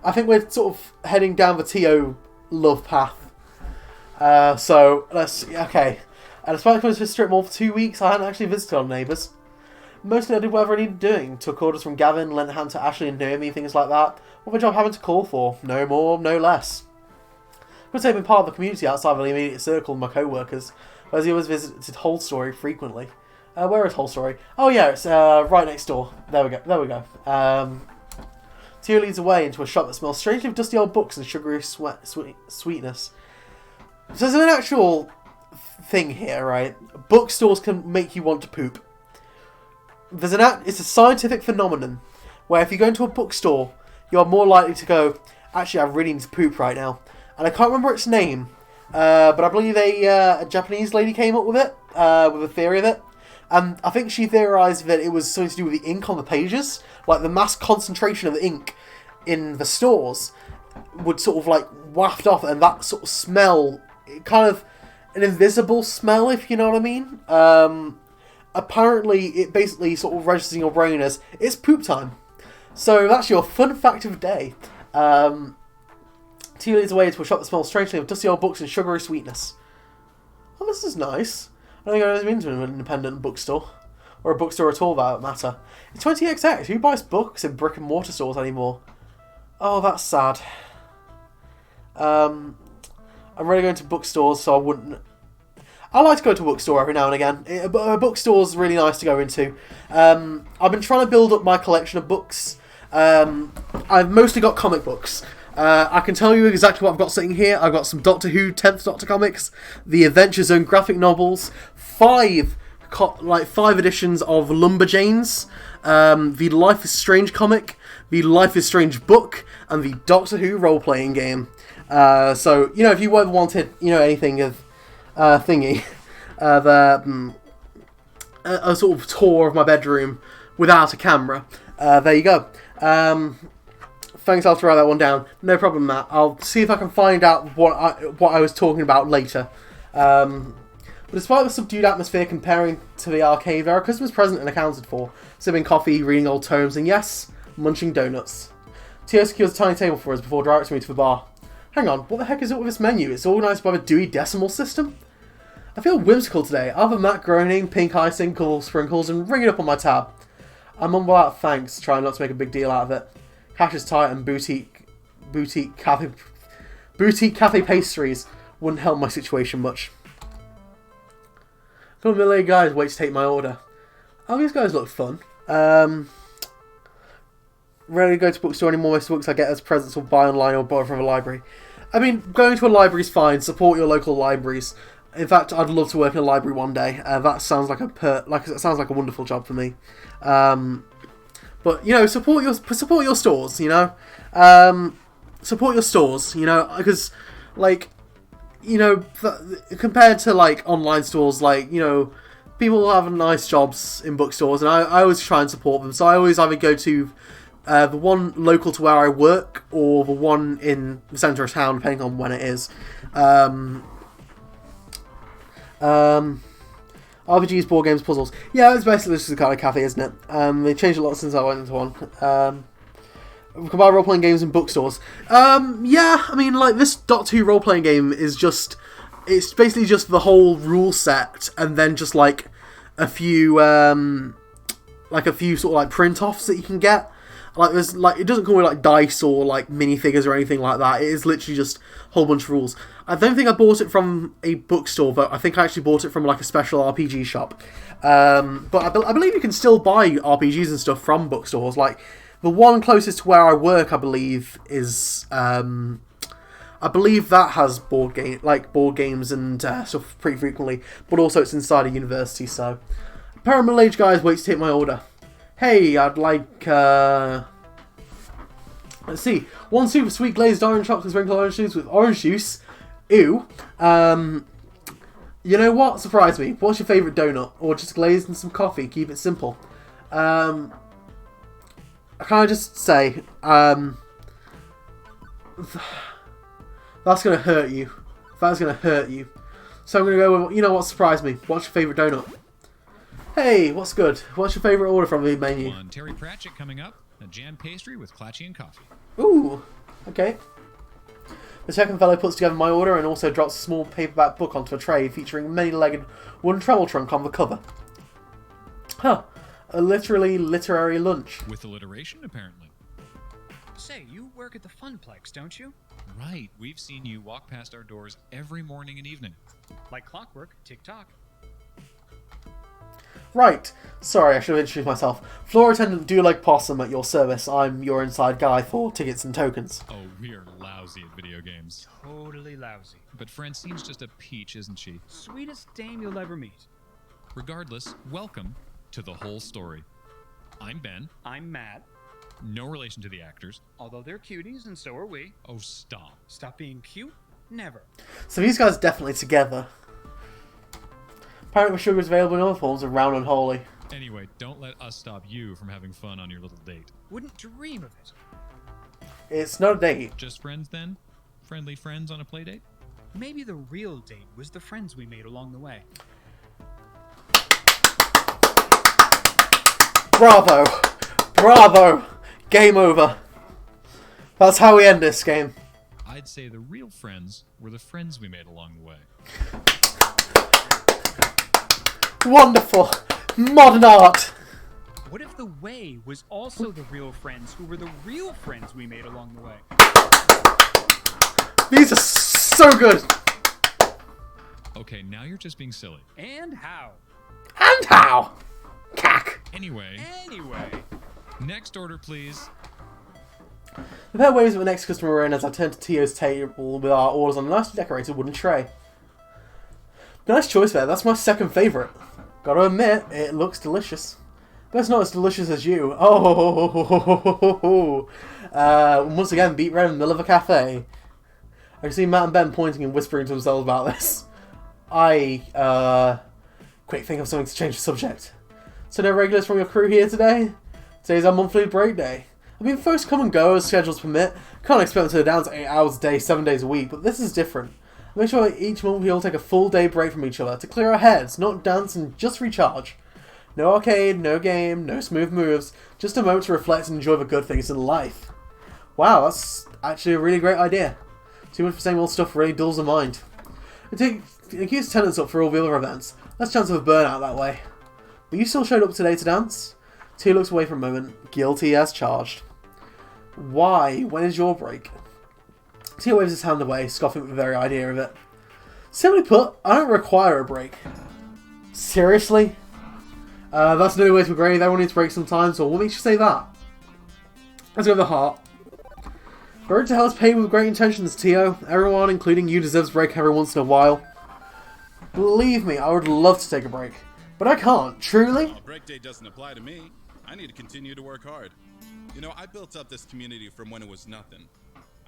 I think we're sort of heading down the Tio love path. So, okay. Despite coming to the strip mall for 2 weeks, I hadn't actually visited our neighbours. Mostly I did whatever I needed doing. Took orders from Gavin, lent a hand to Ashley and Naomi, things like that. What my job having to call for. No more, no less. I would say I've been part of the community outside of the immediate circle of my co-workers, whereas he always visited Whole Story frequently. Where is Whole Story? Oh yeah, it's right next door. There we go. Tio leads away into a shop that smells strangely of dusty old books and sugary sweetness. So there's an actual thing here, right? Bookstores can make you want to poop. It's a scientific phenomenon where if you go into a bookstore, you're more likely to go, actually I really need to poop right now. And I can't remember its name, but I believe a Japanese lady came up with it, with a theory of it. And I think she theorised that it was something to do with the ink on the pages. Like the mass concentration of ink in the stores would sort of like waft off, and that sort of smell, kind of an invisible smell, if you know what I mean. Apparently it basically sort of registers in your brain as it's poop time. So that's your fun fact of the day. 2 leads away to a shop that smells strangely of dusty old books and sugary sweetness. Oh, this is nice. I don't think I've ever been to an independent bookstore. Or a bookstore at all, that matter. It's 20XX. Who buys books in brick and mortar stores anymore? Oh, that's sad. I'm really going to bookstores, so I wouldn't... I like to go to a bookstore every now and again. A bookstore's really nice to go into. I've been trying to build up my collection of books. I've mostly got comic books. I can tell you exactly what I've got sitting here. I've got some Doctor Who 10th Doctor comics, the Adventure Zone graphic novels, 5 editions of Lumberjanes, the Life is Strange comic, the Life is Strange book, and the Doctor Who role-playing game. So, you know, if you ever wanted, you know, anything of thingy, a sort of tour of my bedroom without a camera, there you go. Thanks, I'll write that one down. No problem, Matt. I'll see if I can find out what I was talking about later. But despite the subdued atmosphere comparing to the arcade, there are customers present and accounted for, sipping coffee, reading old tomes, and yes, munching donuts. Tio secures a tiny table for us before directing me to the bar. Hang on, what the heck is up with this menu? It's organised by the Dewey Decimal System? I feel whimsical today. I'll have a Matt groaning, pink icing, colourful sprinkles, and ring it up on my tab. I mumble out thanks, trying not to make a big deal out of it. Cash is tight, and boutique cafe pastries wouldn't help my situation much. A couple of middle-aged guys wait to take my order. Oh, these guys look fun. Rarely go to bookstore anymore. Most books I get as presents or buy online or borrow from a library. I mean, going to a library is fine. Support your local libraries. In fact, I'd love to work in a library one day. That sounds like a wonderful job for me. But you know, support your stores. You know, support your stores. You know, because like, you know, compared to like online stores, like, you know, people have nice jobs in bookstores, and I always try and support them. So I always either go to the one local to where I work, or the one in the centre of town, depending on when it is. RPGs, board games, puzzles. Yeah, it's basically just the kind of cafe, isn't it? They changed a lot since I went into one. We can buy role-playing games in bookstores. Yeah, I mean, like, this Doctor Who role-playing game is just... It's basically just the whole rule set, and then just, like, a few sort of, like, print-offs that you can get. Like, there's like, it doesn't come with like dice or like minifigures or anything like that. It is literally just a whole bunch of rules. I don't think I bought it from a bookstore, but I think I actually bought it from like a special RPG shop. But I believe you can still buy RPGs and stuff from bookstores. Like, the one closest to where I work, I believe, is I believe that has board games and stuff pretty frequently, but also it's inside a university. So, apparently, middle-aged guys wait to take my order. Hey, I'd like let's see, 1 super sweet glazed orange chocolate sprinkled orange juice with orange juice. Ew. You know what? Surprise me. What's your favourite donut? Or just glazed and some coffee. Keep it simple. Can I just say, that's going to hurt you. That's going to hurt you. So I'm going to go with, you know what, surprise me. What's your favourite donut? Hey, what's good? What's your favourite order from the menu? One Terry Pratchett coming up. A jam pastry with Clatchy and coffee. Ooh, okay. The second fellow puts together my order and also drops a small paperback book onto a tray featuring a many-legged wooden travel trunk on the cover. Huh. A literary lunch. With alliteration, apparently. Say, you work at the Funplex, don't you? Right, we've seen you walk past our doors every morning and evening. Like clockwork, tick-tock. Right. Sorry, I should have introduced myself. Floor attendant Doulegg Possum at your service. I'm your inside guy for tickets and tokens. Oh, we're lousy at video games. Totally lousy. But Francine's just a peach, isn't she? Sweetest dame you'll ever meet. Regardless, welcome to The Whole Story. I'm Ben. I'm Matt. No relation to the actors. Although they're cuties, and so are we. Oh, stop. Stop being cute? Never. So these guys are definitely together. Apparently sugar is available in other forms of round and holy. Anyway, don't let us stop you from having fun on your little date. Wouldn't dream of it. It's not a date. Just friends, then? Friendly friends on a play date? Maybe the real date was the friends we made along the way. Bravo! Bravo! Game over. That's how we end this game. I'd say the real friends were the friends we made along the way. Wonderful! Modern art! What if the way was also the real friends who were the real friends we made along the way? These are so good! Okay, now you're just being silly. And how? And how? Cack! Anyway, next order, please. The pair waves with the next customer in as I turn to Tio's table with our orders on a nicely decorated wooden tray. Nice choice there, that's my second favourite. Gotta admit, it looks delicious. But it's not as delicious as you. Oh, once again, beat red in the middle of a cafe. I can see Matt and Ben pointing and whispering to themselves about this. Quick, think of something to change the subject. So no regulars from your crew here today? Today's our monthly break day. I mean, folks come and go as schedules permit. Can't expect them to down to 8 hours a day, 7 days a week, but this is different. Make sure each month we all take a full day break from each other to clear our heads, not dance and just recharge. No arcade, no game, no smooth moves, just a moment to reflect and enjoy the good things in life. Wow, that's actually a really great idea. Too much of the same old stuff really dulls the mind. It keeps attendance up for all the other events. Less chance of a burnout that way. But you still showed up today to dance? T looks away for a moment, guilty as charged. Why? When is your break? T waves his hand away, scoffing at the very idea of it. Simply put, I don't require a break. Seriously? That's no way to agree. Everyone needs a break sometimes, so what makes you say that? Let's go with the heart. Break to hell is paid with great intentions, Tio. Everyone, including you, deserves a break every once in a while. Believe me, I would love to take a break. But I can't. Truly? Well, break day doesn't apply to me. I need to continue to work hard. You know, I built up this community from when it was nothing.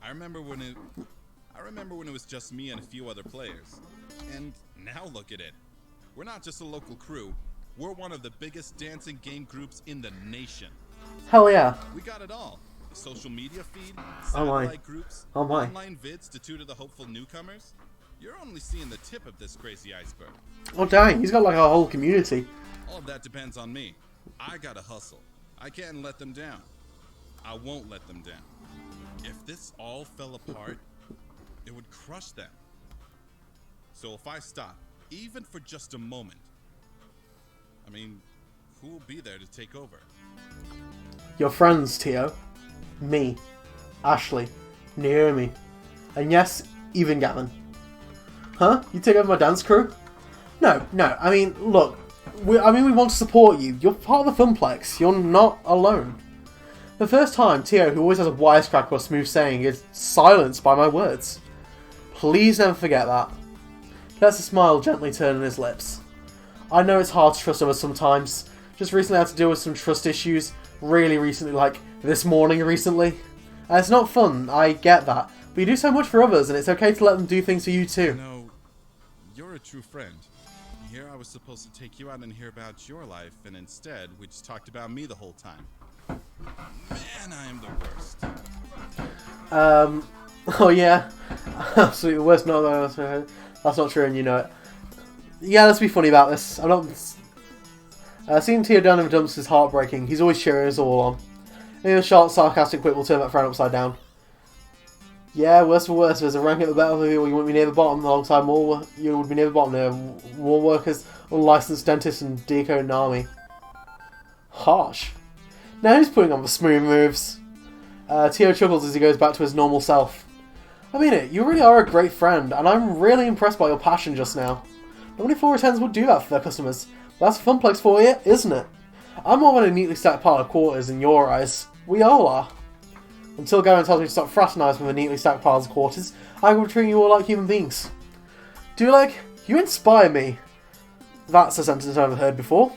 I remember when it was just me and a few other players. And now look at it. We're not just a local crew. We're one of the biggest dancing game groups in the nation. Hell yeah. We got it all. The social media feed, Oh my. satellite groups, Oh my. online vids to tutor the hopeful newcomers. You're only seeing the tip of this crazy iceberg. Oh dang, he's got like a whole community. All of that depends on me. I gotta hustle. I can't let them down. I won't let them down. If this all fell apart, it would crush them. So if I stop, even for just a moment, I mean, who will be there to take over? Your friends, Tio. Me. Ashley. Naomi. And yes, even Gavin. Huh? You take over my dance crew? No, I mean, look. We want to support you. You're part of the Funplex. You're not alone. The first time, Tio, who always has a wisecrack or smooth saying, is silenced by my words. Please never forget that. He lets a smile gently turn on his lips. I know it's hard to trust others sometimes. Just recently had to deal with some trust issues. Really recently, like this morning recently. And it's not fun, I get that. But you do so much for others, and it's okay to let them do things for you too. No, you're a true friend. Here I was supposed to take you out and hear about your life, and instead we just talked about me the whole time. Man, I am the worst. Oh yeah. Absolutely the worst. No, that's not true, and you know it. Yeah, let's be funny about this. I'm not... seeing Tio down in the dumps is heartbreaking. He's always cheering us all on. Maybe a sharp, sarcastic quip will turn that frown upside down. Yeah, worse for worse, there's a rank at the battlefield, you wouldn't be near the bottom, alongside more, you would be near the bottom there, war workers, unlicensed dentists, and Deco and Army. Harsh. Now he's putting on the smooth moves. Tio chuckles as he goes back to his normal self. I mean it, you really are a great friend, and I'm really impressed by your passion just now. Not many floor attendants would do that for their customers. That's Funplex for you, isn't it? I'm more than a neatly stacked pile of quarters in your eyes. We all are. Until Gavin tells me to stop fraternising with the neatly stacked piles of quarters, I will treat you all like human beings. Doulegg, you inspire me. That's a sentence I've never heard before.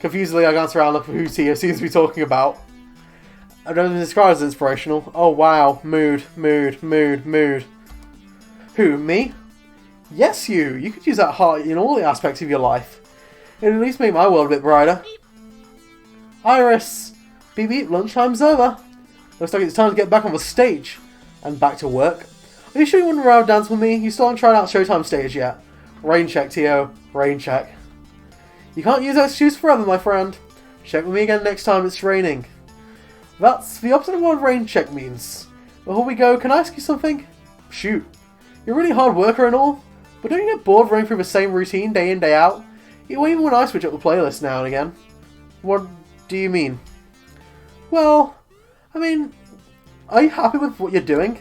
Confusedly, I glance around looking for who Tio seems to be talking about. I don't even describe as inspirational. Oh wow, mood. Who, me? Yes, you. You could use that heart in all the aspects of your life. It'd at least make my world a bit brighter. Iris! Beep beep, lunchtime's over. Looks like it's time to get back on the stage. And back to work. Are you sure you wouldn't rather dance with me? You still haven't tried out Showtime stage yet. Rain check, Tio. Rain check. You can't use that excuse forever, my friend. Check with me again next time it's raining. That's the opposite of what rain check means. Before we go, can I ask you something? Shoot. You're a really hard worker and all, but don't you get bored of running through the same routine day in, day out? Even when I switch up the playlist now and again. What do you mean? Well, I mean, are you happy with what you're doing?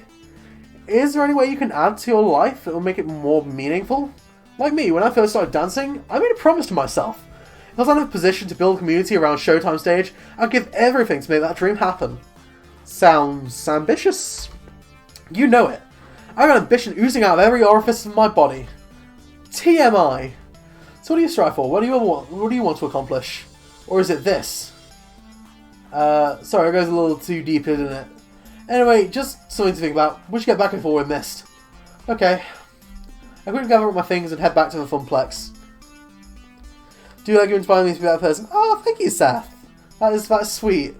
Is there any way you can add to your life that will make it more meaningful? Like me, when I first started dancing, I made a promise to myself. If I was in a position to build a community around Showtime stage, I'd give everything to make that dream happen. Sounds ambitious. You know it. I've got ambition oozing out of every orifice of my body. TMI. So what do you strive for? What do you want to accomplish? Or is it this? Sorry, it goes a little too deep, isn't it? Anyway, just something to think about. We should get back and forth with Mist. Okay. I quickly gather up my things and head back to the Funplex. Doulegg, you inspire me to be that person. Oh, thank you, Seth. That's sweet.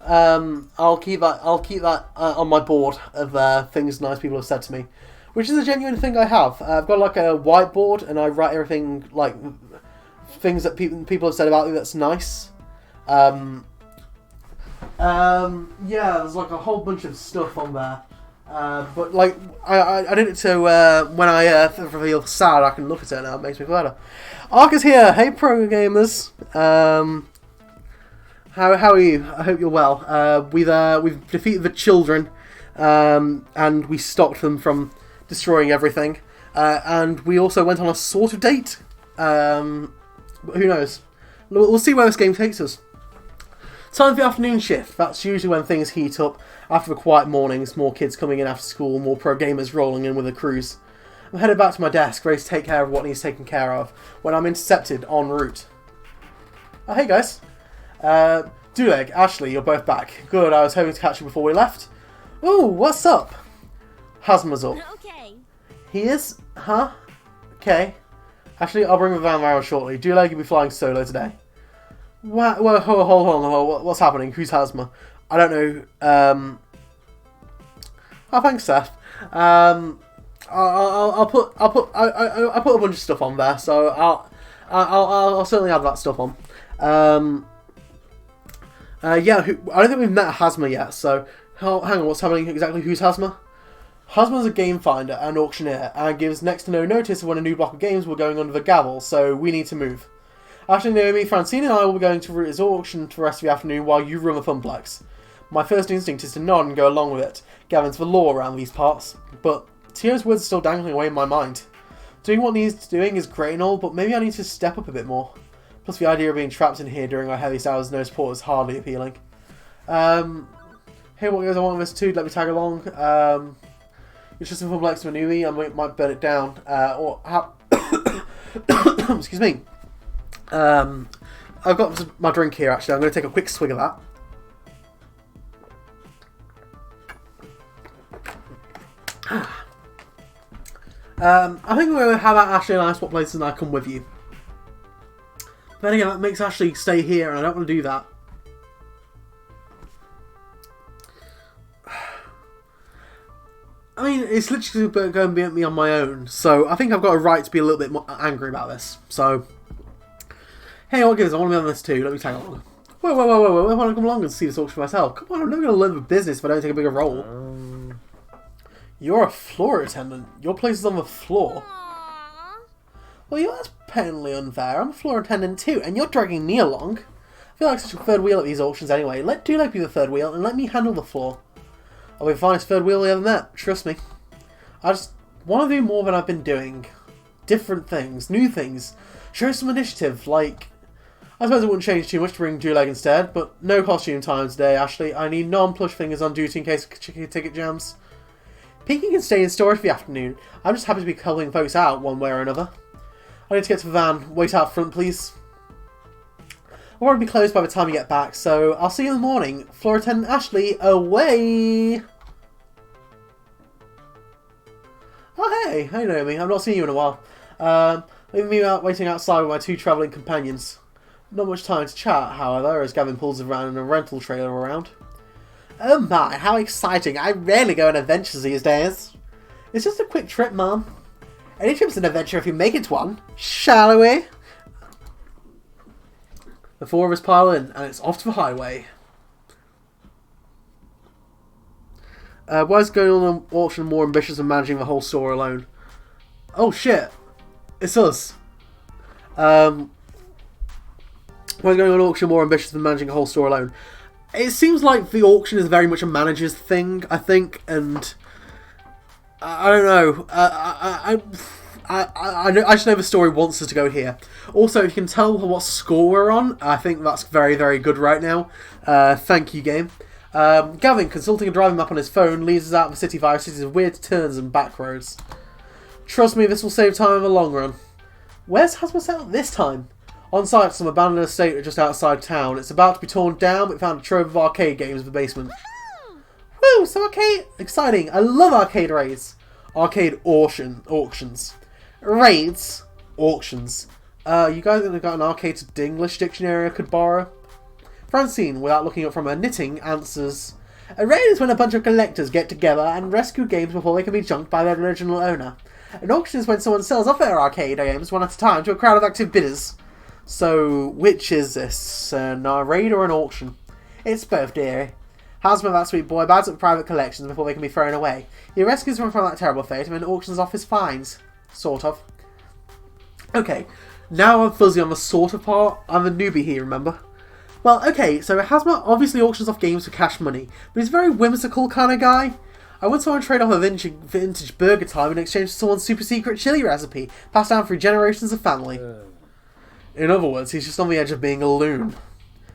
I'll keep that on my board of things nice people have said to me, which is a genuine thing I have. I've got like a whiteboard and I write everything like things that people have said about me that's nice. Yeah, there's like a whole bunch of stuff on there. But like I did it so when I feel sad I can look at it now. It makes me feel better. Ark is here. Hey, pro gamers. How are you? I hope you're well. We've defeated the children, and we stopped them from destroying everything. And we also went on a sort of date. But who knows? We'll see where this game takes us. Time for the afternoon shift. That's usually when things heat up. After the quiet mornings, more kids coming in after school, more pro gamers rolling in with a cruise. I'm headed back to my desk, ready to take care of what needs taken care of, when I'm intercepted en route. Oh, hey guys. Doulegg, Ashley, you're both back. Good, I was hoping to catch you before we left. Ooh, what's up? Hazma's up. Okay. He is? Huh? Okay. Actually, I'll bring the van around shortly. Doulegg, you'll be flying solo today. Well, hold on. What's happening? Who's Hazma? I don't know. Oh, thanks, Seth. I'll put a bunch of stuff on there, so I'll certainly add that stuff on. Yeah, I don't think we've met Hazma yet. So hang on, what's happening exactly? Who's Hazma? Hazma's a game finder and auctioneer, and gives next to no notice of when a new block of games were going under the gavel. So we need to move. Ashley, Naomi, Francine and I will be going to Router's auction for the rest of the afternoon while you run the Funplex. My first instinct is to nod and go along with it. Gavin's the law around these parts, but Tio's words are still dangling away in my mind. Doing what needs doing is great and all, but maybe I need to step up a bit more. Plus the idea of being trapped in here during our heaviest hours no support is hardly appealing. Hey, what goes on with this too? Let me tag along. It's just a Funplex Manui, I might burn it down. Excuse me. I've got my drink here actually, I'm going to take a quick swig of that. I think we're going to have Ashley and I swap places and I come with you. But then again, that makes Ashley stay here and I don't want to do that. I mean, it's literally going to be me on my own, so I think I've got a right to be a little bit more angry about this. So, hey, what gives? I want to be on this too. Let me tag along. Whoa, I want to come along and see this auction for myself. Come on, I'm never going to learn the business if I don't take a bigger role. You're a floor attendant. Your place is on the floor. Well, yeah, that's patently unfair. I'm a floor attendant too, and you're dragging me along. I feel like such a third wheel at these auctions anyway. Let Doulegg be the third wheel and let me handle the floor. I'll be the finest third wheel we ever met. Trust me. I just want to do more than I've been doing. Different things, new things. Show some initiative, like... I suppose it wouldn't change too much to bring Doulegg instead, but no costume time today, Ashley. I need non-plush fingers on duty in case ticket jams. Peeking can stay in storage for the afternoon. I'm just happy to be helping folks out one way or another. I need to get to the van. Wait out front, please. I'll probably be closed by the time you get back, so I'll see you in the morning. Floor attendant Ashley, away! Oh hey, hey Naomi, I've not seen you in a while. Leaving me out waiting outside with my two travelling companions. Not much time to chat, however, as Gavin pulls around in a rental trailer around. Oh my, how exciting! I rarely go on adventures these days. It's just a quick trip, Mum. Any trip's an adventure if you make it one. Shall we? The four of us pile in, and it's off to the highway. Why is going on an auction more ambitious than managing the whole store alone? Oh shit! It's us. Why is going on an auction more ambitious than managing a whole store alone? It seems like the auction is very much a manager's thing, I think, and I don't know. I just know the story wants us to go here. Also, if you can tell what score we're on, I think that's very, very good right now. Thank you, game. Gavin, consulting a driving map on his phone, leads us out of the city via a series of weird turns and back roads. Trust me, this will save time in the long run. Where's Hasma set up this time? On site, some abandoned estate just outside town. It's about to be torn down, but we found a trove of arcade games in the basement. Woo! So arcade... Exciting! I love arcade raids. Arcade auctions. Raids? Auctions. You guys have got an arcade English dictionary I could borrow? Francine, without looking up from her knitting, answers... A raid is when a bunch of collectors get together and rescue games before they can be junked by their original owner. An auction is when someone sells off their arcade games one at a time to a crowd of active bidders. So, which is this? A raid or an auction? It's both, dearie. Hasma, that sweet boy, buys up private collections before they can be thrown away. He rescues them from that terrible fate and then auctions off his finds. Sort of. Okay, now I'm fuzzy on the sort of part. I'm a newbie here, remember? Well, okay, so Hasma obviously auctions off games for cash money, but he's a very whimsical kind of guy. I once saw him trade off a vintage burger time in exchange for someone's super secret chili recipe, passed down through generations of family. In other words, he's just on the edge of being a loon.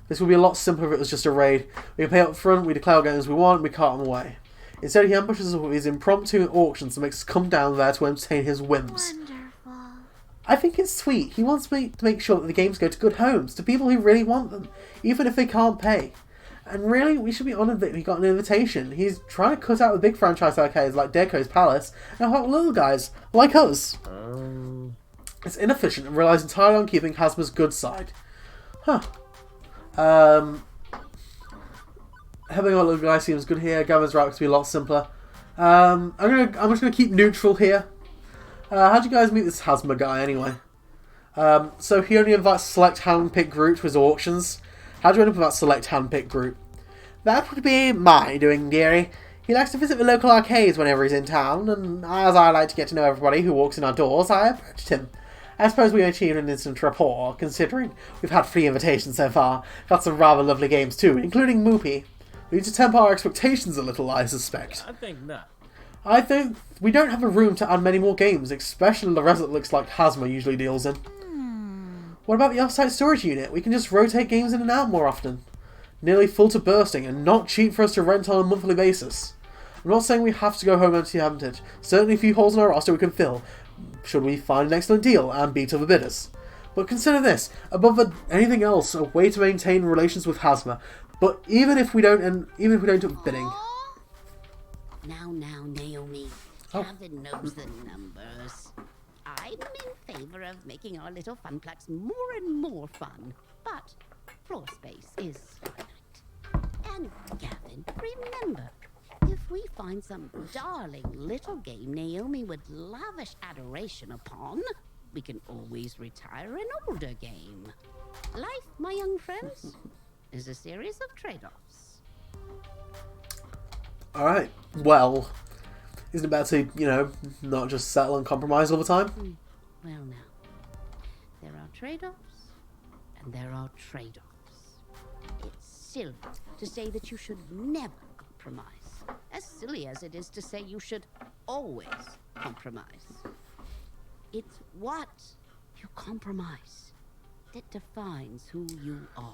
This would be a lot simpler if it was just a raid. We can pay up front, we declare what games we want, and we cart them away. Instead, he ambushes us with his impromptu auctions and makes us come down there to entertain his whims. Wonderful. I think it's sweet. He wants me to make sure that the games go to good homes, to people who really want them, even if they can't pay. And really, we should be honoured that he got an invitation. He's trying to cut out the big franchise arcades like Deco's Palace and help little guys like us. It's inefficient and relies entirely on keeping Hasma's good side. Huh. Having a little guy seems good here. Gavin's route to be a lot simpler. I'm just gonna keep neutral here. How'd you guys meet this Hasma guy anyway? So he only invites select hand-picked group to his auctions. How'd you end up with that select hand-picked group? That would be my doing, dearie. He likes to visit the local arcades whenever he's in town, and as I like to get to know everybody who walks in our doors, I approached him. I suppose we achieved an instant rapport, considering we've had 3 invitations so far. Got some rather lovely games too, including Moopy. We need to temper our expectations a little, I suspect. I think not. I think we don't have the room to add many more games, especially the res it looks like Hazma usually deals in. What about the off-site storage unit? We can just rotate games in and out more often. Nearly full to bursting, and not cheap for us to rent on a monthly basis. I'm not saying we have to go home empty-handed. Certainly a few holes in our roster we can fill, should we find an excellent deal and beat other bidders. But consider this, above anything else, a way to maintain relations with Hazma. But even if we don't do bidding. Now, Naomi. Oh. Gavin knows the numbers. I'm in favor of making our little funplex more and more fun, but floor space is finite. And Gavin, remember, if we find some darling little game Naomi would lavish adoration upon, we can always retire an older game. Life, my young friends, is a series of trade-offs. Alright, well, isn't it better to, not just settle and compromise all the time? Well now, there are trade-offs, and there are trade-offs. It's silly to say that you should never compromise, as silly as it is to say you should always compromise. It's what you compromise that defines who you are.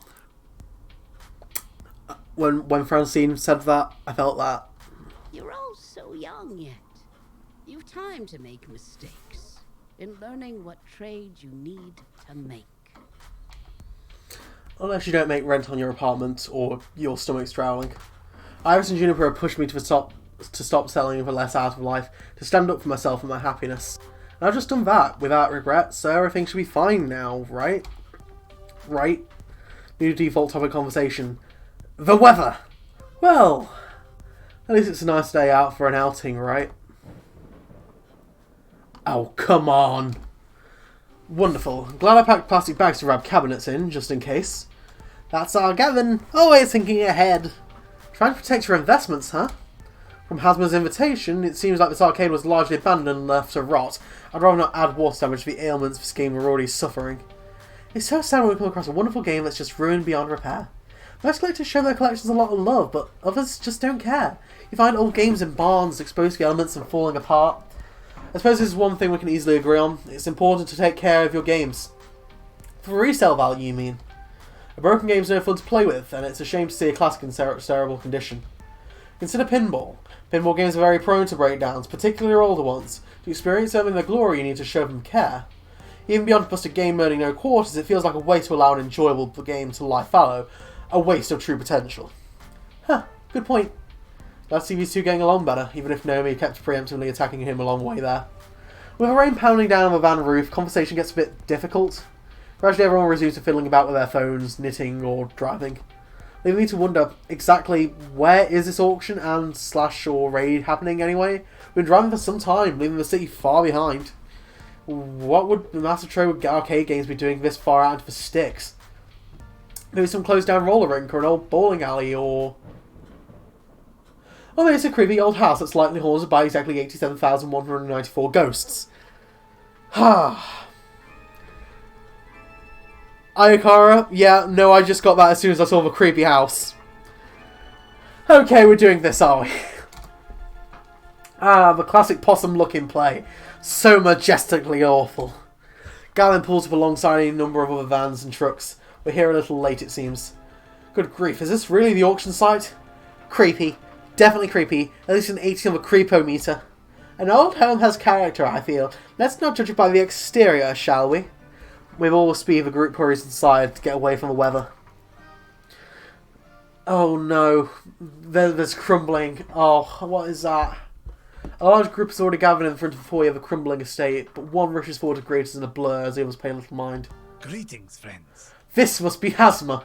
When Francine said that, I felt that. You're all so young yet. You've time to make mistakes in learning what trade you need to make. Unless you don't make rent on your apartment or your stomach's drowning. Iris and Juniper have pushed me to stop selling for less out of life, to stand up for myself and my happiness. And I've just done that without regret, so everything should be fine now, right? Right? New default topic conversation. The weather! Well, at least it's a nice day out for an outing, right? Oh, come on! Wonderful. Glad I packed plastic bags to wrap cabinets in, just in case. That's our Gavin, always thinking ahead. Trying to protect your investments, huh? From Hazma's invitation, it seems like this arcade was largely abandoned and left to rot. I'd rather not add water damage to the ailments this game are already suffering. It's so sad when we come across a wonderful game that's just ruined beyond repair. Most collectors show their collections a lot of love, but others just don't care. You find old games in barns, exposed to elements and falling apart. I suppose this is one thing we can easily agree on. It's important to take care of your games. For resale value, you mean? A broken game's no fun to play with, and it's a shame to see a classic in terrible condition. Consider pinball. Pinball games are very prone to breakdowns, particularly older ones. To experience them in their glory, you need to show them care. Even beyond just a game earning no quarters, it feels like a way to allow an enjoyable game to lie fallow. A waste of true potential. Huh, good point. Glad to see these two getting along better, even if Naomi kept preemptively attacking him a long way there. With the rain pounding down on the van roof, conversation gets a bit difficult. Gradually everyone resumes to fiddling about with their phones, knitting or driving. Leaving me to wonder exactly where is this auction and / or raid happening anyway? We've been driving for some time, leaving the city far behind. What would the massive trade with arcade games be doing this far out into the sticks? Maybe some closed down roller rink or an old bowling alley or... Oh, there's a creepy old house that's likely haunted by exactly 87,194 ghosts. Ha. Ayakara? Yeah, no, I just got that as soon as I saw the creepy house. Okay, we're doing this, are we? The classic possum look in play. So majestically awful. Gavin pulls up alongside a number of other vans and trucks. We're here a little late, it seems. Good grief, is this really the auction site? Creepy. Definitely creepy. At least an 80 on the creepometer. An old home has character, I feel. Let's not judge it by the exterior, shall we? With all the speed, the group hurries inside to get away from the weather. Oh no. There's crumbling. Oh, what is that? A large group is already gathered in front of the foyer of the crumbling estate, but one rushes forward to greet us in a blur as the others pay little mind. Greetings, friends. This must be Hazma.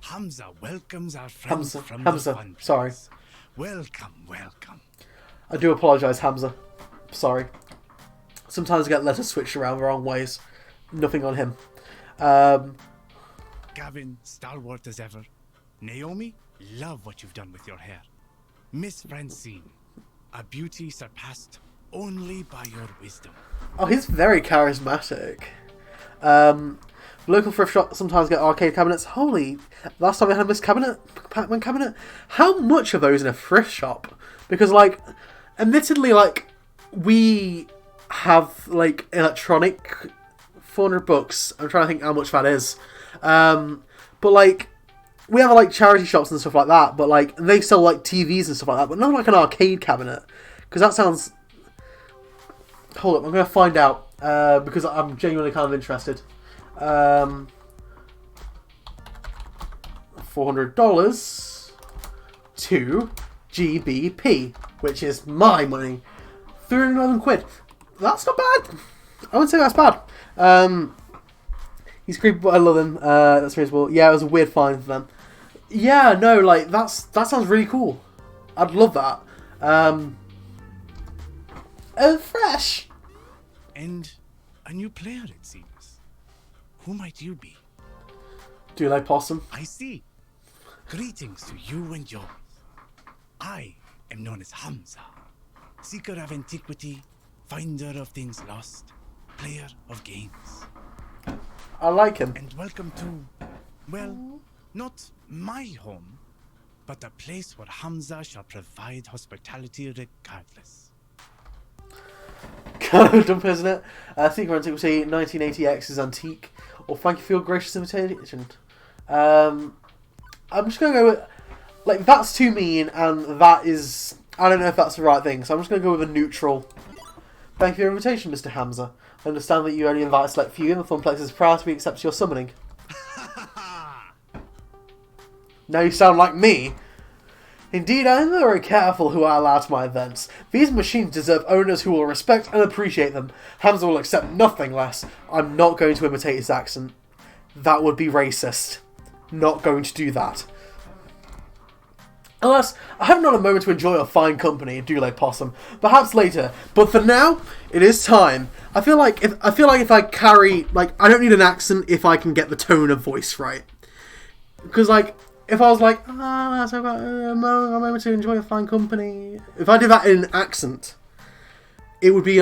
Hamza welcomes our friends from Hamza. the fun Sorry. place. Welcome, welcome. I do apologise, Hamza. Sorry. Sometimes I get letters switched around the wrong ways. Nothing on him. Gavin, stalwart as ever. Naomi, love what you've done with your hair. Miss Francine, a beauty surpassed only by your wisdom. Oh, he's very charismatic. Local thrift shops sometimes get arcade cabinets. Holy, last time I had this Pac-Man cabinet. How much are those in a thrift shop? Because, like, admittedly, like, we have, like, electronic $400. I'm trying to think how much that is. But, like, we have, like, charity shops and stuff like that. But, like, they sell, like, TVs and stuff like that. But not, like, an arcade cabinet. Because that sounds... Hold up, I'm going to find out. Because I'm genuinely kind of interested. $400 to GBP, which is my money. 311 quid. That's not bad. I wouldn't say that's bad. He's creepy, but I love him. That's reasonable. Yeah, it was a weird find for them. Yeah, no, like that sounds really cool. I'd love that. Fresh. And a new player, it seems. Who might you be? Doulegg Possum. I see. Greetings to you and yours. I am known as Hamza, seeker of antiquity, finder of things lost, player of games. I like him. And welcome to, well, not my home, but a place where Hamza shall provide hospitality regardless. Kind of dumb, isn't it? Seeker of Antiquity, 1980X is antique. Or thank you for your gracious invitation. I'm just going to go with... Like, that's too mean, and that is... I don't know if that's the right thing, so I'm just going to go with a neutral. Thank you for your invitation, Mr. Hamza. I understand that you only invite a select few, and the Funplex is proud to be accepted your summoning. Now you sound like me. Indeed, I am very careful who I allow to my events. These machines deserve owners who will respect and appreciate them. Hamza will accept nothing less. I'm not going to imitate his accent. That would be racist. Not going to do that. Alas, I have not a moment to enjoy your fine company, Doulegg Possum. Perhaps later, but for now, it is time. I feel like if I carry, like, I don't need an accent if I can get the tone of voice right. Because, like, if I was like, let's have a moment to enjoy your fine company. If I did that in an accent, it would be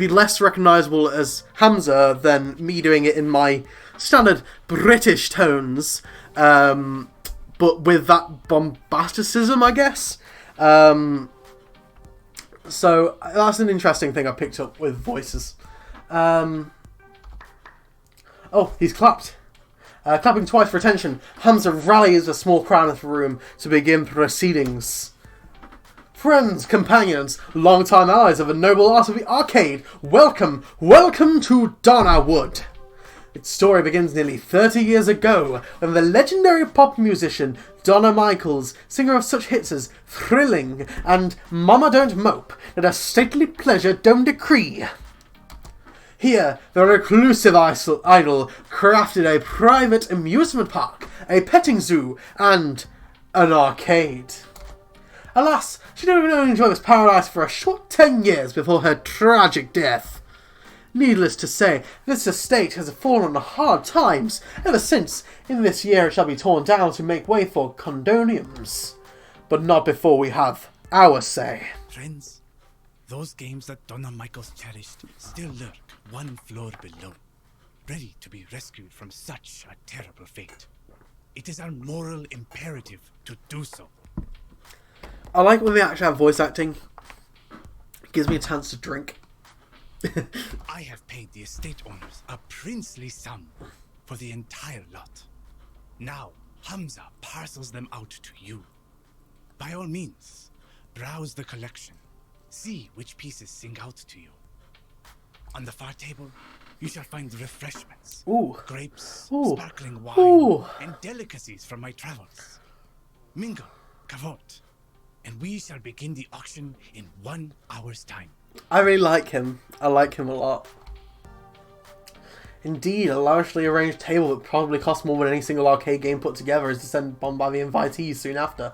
less recognisable as Hamza than me doing it in my standard British tones. But with that bombasticism, I guess. So that's an interesting thing I picked up with voices. Oh, he's clapped. Clapping twice for attention, Hamza rallies a small crowd into the room to begin proceedings. Friends, companions, long-time allies of the noble art of the arcade, welcome to Donna Wood. Its story begins nearly 30 years ago, when the legendary pop musician Donna Michaels, singer of such hits as Thrilling and Mama Don't Mope, did a stately pleasure don't decree. Here, the reclusive idol crafted a private amusement park, a petting zoo, and an arcade. Alas, she didn't only enjoy this paradise for a short 10 years before her tragic death. Needless to say, this estate has fallen on hard times ever since. In this year it shall be torn down to make way for condominiums. But not before we have our say. Friends, those games that Donna Michaels cherished still lurk one floor below, ready to be rescued from such a terrible fate. It is our moral imperative to do so. I like when they actually have voice acting. It gives me a chance to drink. I have paid the estate owners a princely sum for the entire lot. Now, Hamza parcels them out to you. By all means, browse the collection. See which pieces sing out to you. On the far table, you shall find refreshments. Ooh. Grapes, Ooh. sparkling wine, Ooh. and delicacies from my travels. Mingle, cavote, and we shall begin the auction in 1 hour's time. I really like him. I like him a lot. Indeed, a lavishly arranged table that probably costs more than any single arcade game put together is descended upon by the invitees soon after.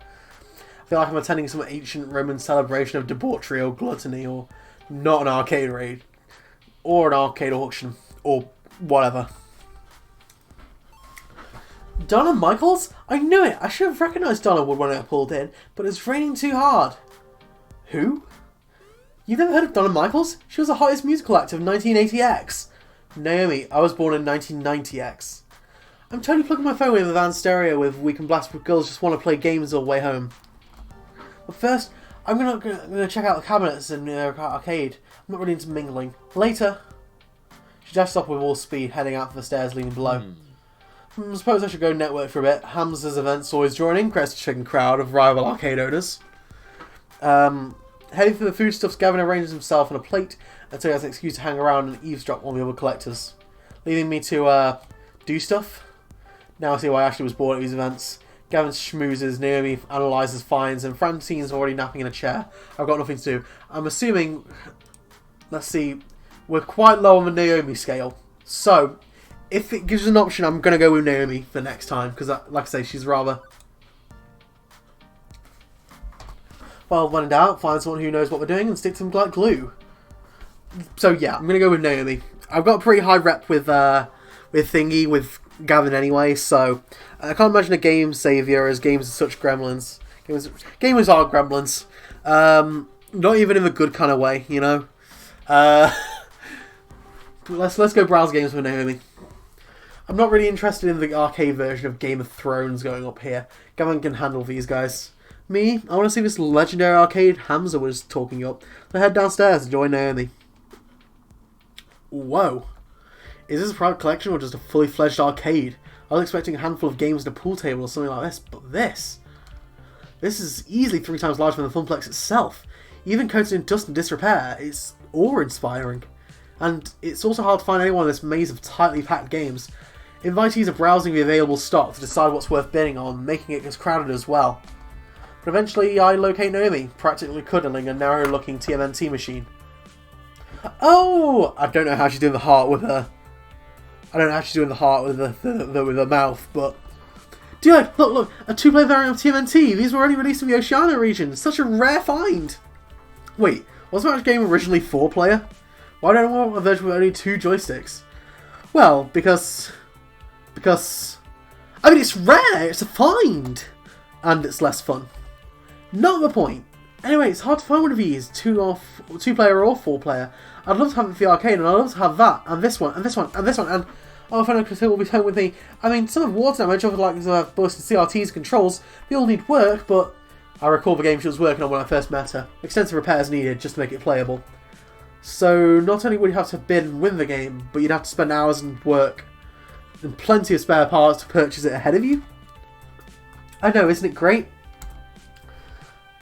I feel like I'm attending some ancient Roman celebration of debauchery or gluttony, or not an arcade raid. Or an arcade auction. Or whatever. Donna Michaels? I knew it! I should have recognised Donna Wood when I pulled in, but it's raining too hard. Who? You've never heard of Donna Michaels? She was the hottest musical act of 1980X. Naomi, I was born in 1990X. I'm totally plugging my phone with a van stereo with We Can Blast with Girls Just Want to Play Games all the way home. But first, I'm gonna check out the cabinets in the arcade. I'm not really into mingling. Later. She dashed off with all speed, heading out for the stairs leading below. I suppose I should go network for a bit. Hamza's events always joining, crest-shaking crowd of rival arcade owners. Heading for the foodstuffs, Gavin arranges himself on a plate until he has an excuse to hang around and eavesdrop on the other collectors. Leaving me to do stuff. Now I see why Ashley was bored at these events. Gavin schmoozes, Naomi analyses finds, and Francine's already napping in a chair. I've got nothing to do. I'm assuming, let's see, we're quite low on the Naomi scale. So, if it gives us an option, I'm going to go with Naomi for next time, because, like I say, she's rather... Well, when in doubt, find someone who knows what they're doing and stick to them like glue. So yeah, I'm going to go with Naomi. I've got a pretty high rep with Gavin anyway, so I can't imagine a game saviour as games are such gremlins. Gamers are gremlins. Not even in a good kind of way, you know. Let's go browse games with Naomi. I'm not really interested in the arcade version of Game of Thrones going up here. Gavin can handle these guys. Me, I want to see this legendary arcade Hamza was talking up. So head downstairs to join Naomi. Whoa. Is this a private collection or just a fully fledged arcade? I was expecting a handful of games and a pool table or something like this, but this is easily 3 times larger than the Funplex itself. Even coated in dust and disrepair, it's awe-inspiring. And it's also hard to find anyone in this maze of tightly packed games. Invitees are browsing the available stock to decide what's worth bidding on, making it as crowded as well. But eventually I locate Naomi, practically cuddling a narrow-looking TMNT machine. Oh! I don't know how she's doing the heart with her. I don't know how she's doing the heart with the mouth, but... Dude, look, a 2-player variant of TMNT. These were only released in the Oceania region. Such a rare find. Wait, wasn't that game originally 4-player? Why don't I want a version with only 2 joysticks? Well, because... I mean, it's rare, it's a find! And it's less fun. Not the point. Anyway, it's hard to find one of these, 2-player or 4-player. I'd love to have it for the arcade, and I'd love to have that, and this one, and this one, and this one, and my friend Chris will be home with me. I mean, some of Ward's damage, I would like to have boosted CRT's controls. They all need work, but I recall the game she was working on when I first met her. Extensive repairs needed just to make it playable. So, not only would you have to bid and win the game, but you'd have to spend hours and work, and plenty of spare parts to purchase it ahead of you. I know, isn't it great?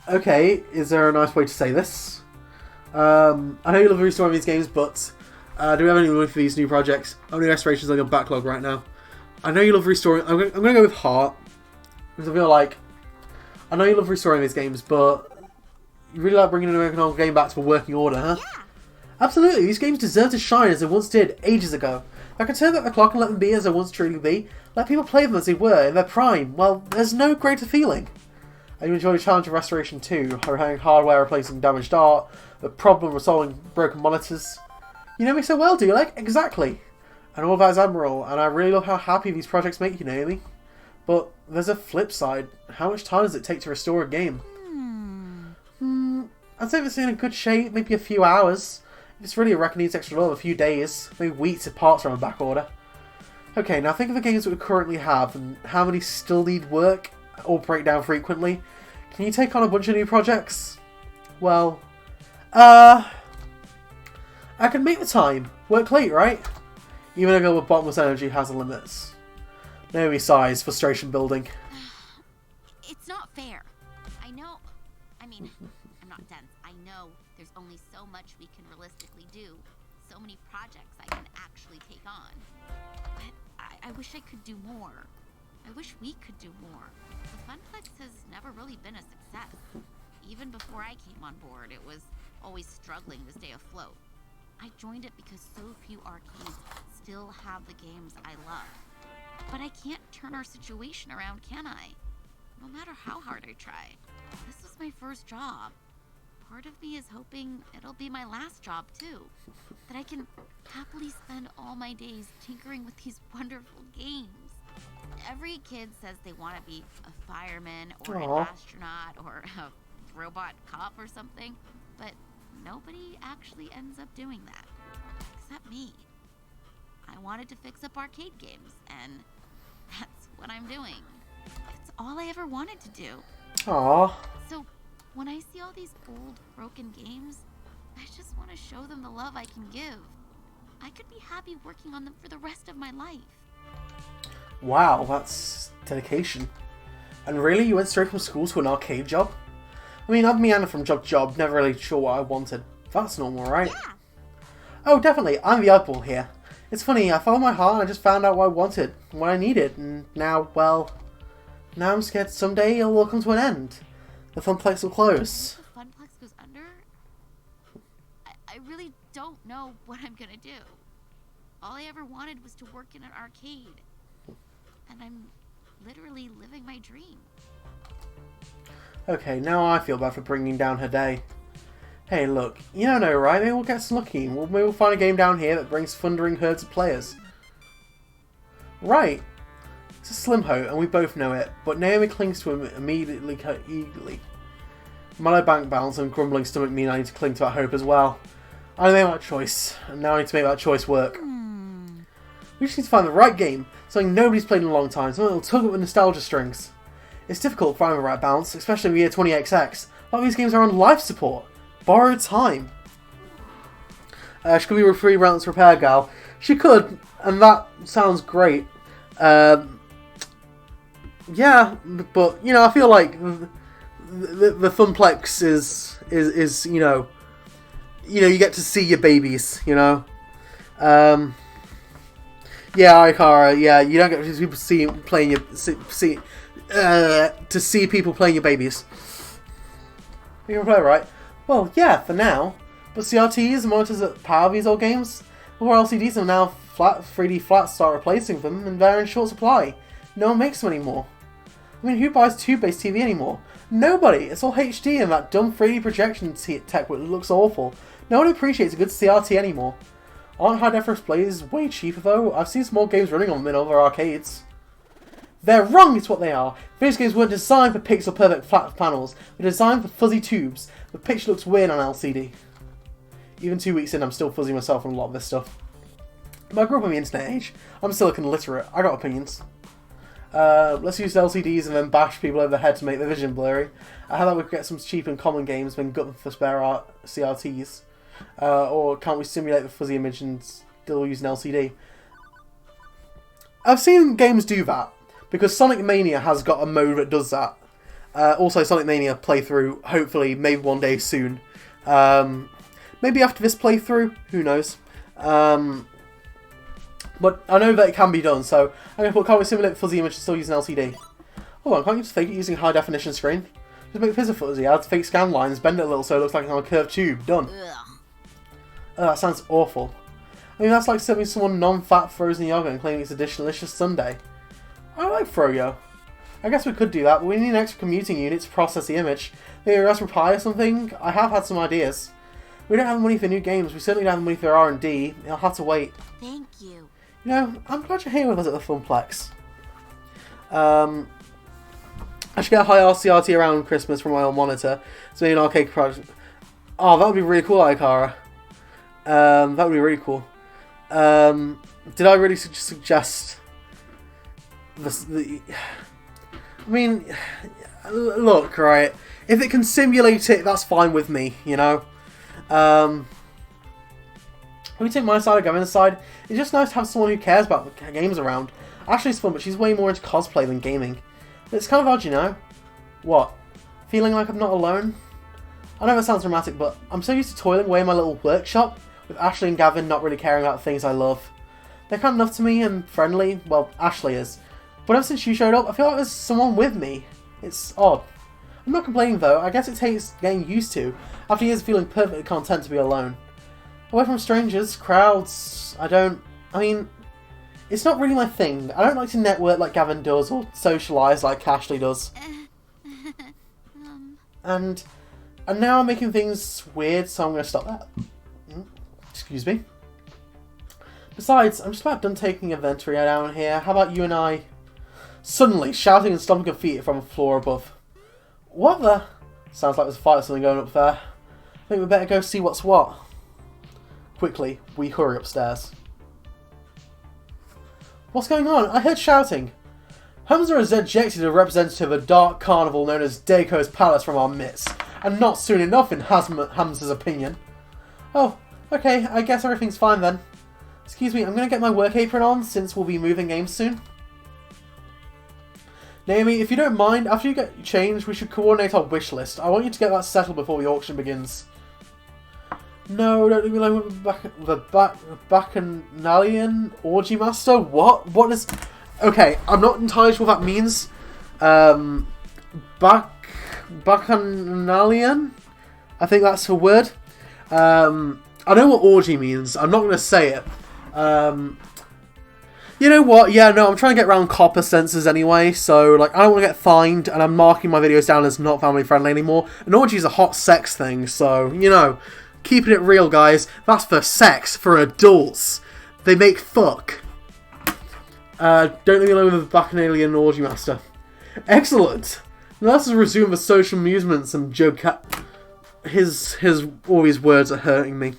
Okay, is there a nice way to say this? I know you love restoring these games, but do we have any money for these new projects? How many restorations are on backlog right now? I know you love restoring... I'm going to go with Heart. Because I feel like... I know you love restoring these games, but... You really like bringing an American game back to a working order, huh? Yeah. Absolutely, these games deserve to shine as they once did, ages ago. If I could turn back the clock and let them be as they once truly be, let people play them as they were, in their prime, well, there's no greater feeling. I enjoy the challenge of restoration too, having hardware replacing damaged art, the problem of solving broken monitors. You know me so well, Doulegg, exactly. And all of that is admirable, and I really love how happy these projects make you, Naomi. But there's a flip side. How much time does it take to restore a game? I'd say if it's in a good shape, maybe a few hours. If it's really a wreck and needs extra love, a few days, maybe weeks if parts are on back order. Okay, now think of the games that we currently have, and how many still need work, or break down frequently. Can you take on a bunch of new projects? Well, I can make the time. Work late, right? Even a girl with bottomless energy has limits. Naomi sighs, frustration building. It's not fair. I know. I mean, I'm not dense. I know there's only so much we can realistically do. So many projects I can actually take on. But I wish I could do more. I wish we could do more. The Funplex has never really been a success. Even before I came on board, it was always struggling to stay afloat. I joined it because so few arcades still have the games I love. But I can't turn our situation around, can I? No matter how hard I try. This was my first job. Part of me is hoping it'll be my last job, too. That I can happily spend all my days tinkering with these wonderful games. Every kid says they want to be a fireman or an astronaut or a robot cop or something, but nobody actually ends up doing that. Except me. I wanted to fix up arcade games, and that's what I'm doing. It's all I ever wanted to do. Aww. So, when I see all these old, broken games, I just want to show them the love I can give. I could be happy working on them for the rest of my life. Wow, that's dedication. And really, you went straight from school to an arcade job? I mean, I've meandered from job to job, never really sure what I wanted. That's normal, right? Yeah. Oh, definitely. I'm the oddball here. It's funny, I followed my heart and I just found out what I wanted, what I needed, and now, well, now I'm scared someday it'll all come to an end. The Funplex will close. The Funplex goes under? I really don't know what I'm gonna do. All I ever wanted was to work in an arcade. And I'm literally living my dream. Okay, now I feel bad for bringing down her day. Hey, look, you don't know, right? Maybe we'll get some lucky. Maybe we'll find a game down here that brings thundering herds of players. Right. It's a slim hope, and we both know it, but Naomi clings to him immediately, eagerly. My low bank balance and grumbling stomach mean I need to cling to that hope as well. I made that choice, and now I need to make that choice work. We just need to find the right game, something nobody's played in a long time, something that'll tug at the nostalgia strings. It's difficult finding the right balance, especially in the year 20XX. A lot of these games are on life support. Borrowed time. She could be a freelance repair gal. She could, and that sounds great. Yeah, but you know, I feel like the Funplex is you know, you get to see your babies. You know. Yeah, Ikara. Yeah, you don't get to see people playing your to see people playing your babies. You can play, right? Well, yeah, for now. But CRTs and monitors that power these old games, or LCDs are now 3D flats start replacing them, and they're in short supply. No one makes them anymore. I mean, who buys tube-based TV anymore? Nobody! It's all HD and that dumb 3D projection tech that looks awful. No one appreciates a good CRT anymore. Aren't high-def displays way cheaper though? I've seen small games running on them in other arcades. They're wrong is what they are. Video games weren't designed for pixel-perfect flat panels. They're designed for fuzzy tubes. The picture looks weird on LCD. Even 2 weeks in, I'm still fuzzy myself on a lot of this stuff. But I grew up in the internet age. I'm silicon literate. I got opinions. Let's use LCDs and then bash people over the head to make the vision blurry. I heard that we could get some cheap and common games then gut them for spare CRTs. Or can't we simulate the fuzzy image and still use an LCD? I've seen games do that. Because Sonic Mania has got a mode that does that. Also, Sonic Mania playthrough, hopefully, maybe one day soon. Maybe after this playthrough, who knows. But I know that it can be done, so I'm going to put can't we simulate fuzzy image and still use an LCD. Hold on, can't you just fake it using high definition screen? Just make pixel fuzzy, add fake scan lines, bend it a little so it looks like it's on a curved tube. Done. Oh, that sounds awful. I mean, that's like serving someone non-fat frozen yogurt and claiming it's a delicious sundae. I like froyo. I guess we could do that, but we need an extra computing unit to process the image. Maybe a Raspberry Pi or something? I have had some ideas. We don't have the money for new games, we certainly don't have the money for R&D. I'll have to wait. Thank you. You know, I'm glad you're here with us at the Funplex. I should get a high RCRT around Christmas from my old monitor. So maybe an arcade project. Oh, that would be really cool, Ikara. That would be really cool. Did I really suggest... I mean, look, right, if it can simulate it, that's fine with me, you know. Let me take my side or Gavin's side. It's just nice to have someone who cares about the games around. Ashley's fun, but she's way more into cosplay than gaming. But it's kind of odd, you know. What? Feeling like I'm not alone? I know that sounds dramatic, but I'm so used to toiling away in my little workshop, with Ashley and Gavin not really caring about things I love. They're kind enough to me and friendly. Well, Ashley is. But ever since you showed up, I feel like there's someone with me. It's odd. I'm not complaining though, I guess it takes getting used to, after years of feeling perfectly content to be alone. Away from strangers, crowds, I mean, it's not really my thing. I don't like to network like Gavin does, or socialise like Ashley does. And now I'm making things weird, so I'm going to stop that. Excuse me. Besides, I'm just about done taking inventory down here. How about you and I... Suddenly, shouting and stomping of feet from the floor above. What the... Sounds like there's a fight or something going up there. I think we better go see what's what. Quickly, we hurry upstairs. What's going on? I heard shouting. Hamza has ejected a representative of a dark carnival known as Daco's Palace from our midst, and not soon enough in Hamza's opinion. Oh, okay, I guess everything's fine then. Excuse me, I'm going to get my work apron on since we'll be moving games soon. Naomi, if you don't mind, after you get changed, we should coordinate our wish list. I want you to get that settled before the auction begins. No, don't leave me alone with the Bacchanalian Orgy Master? What? What is... Okay, I'm not entirely sure what that means. Bacchanalian? I think that's a word. I know what orgy means. I'm not going to say it. You know what? Yeah, no, I'm trying to get around copper censors anyway, so, like, I don't want to get fined, and I'm marking my videos down as not family friendly anymore. An orgy is a hot sex thing, so, you know, keeping it real, guys. That's for sex, for adults. They make fuck. Don't leave me alone with the Bacchanalian Orgy Master. Excellent! Now let's resume the social amusements and joke at... all these words are hurting me.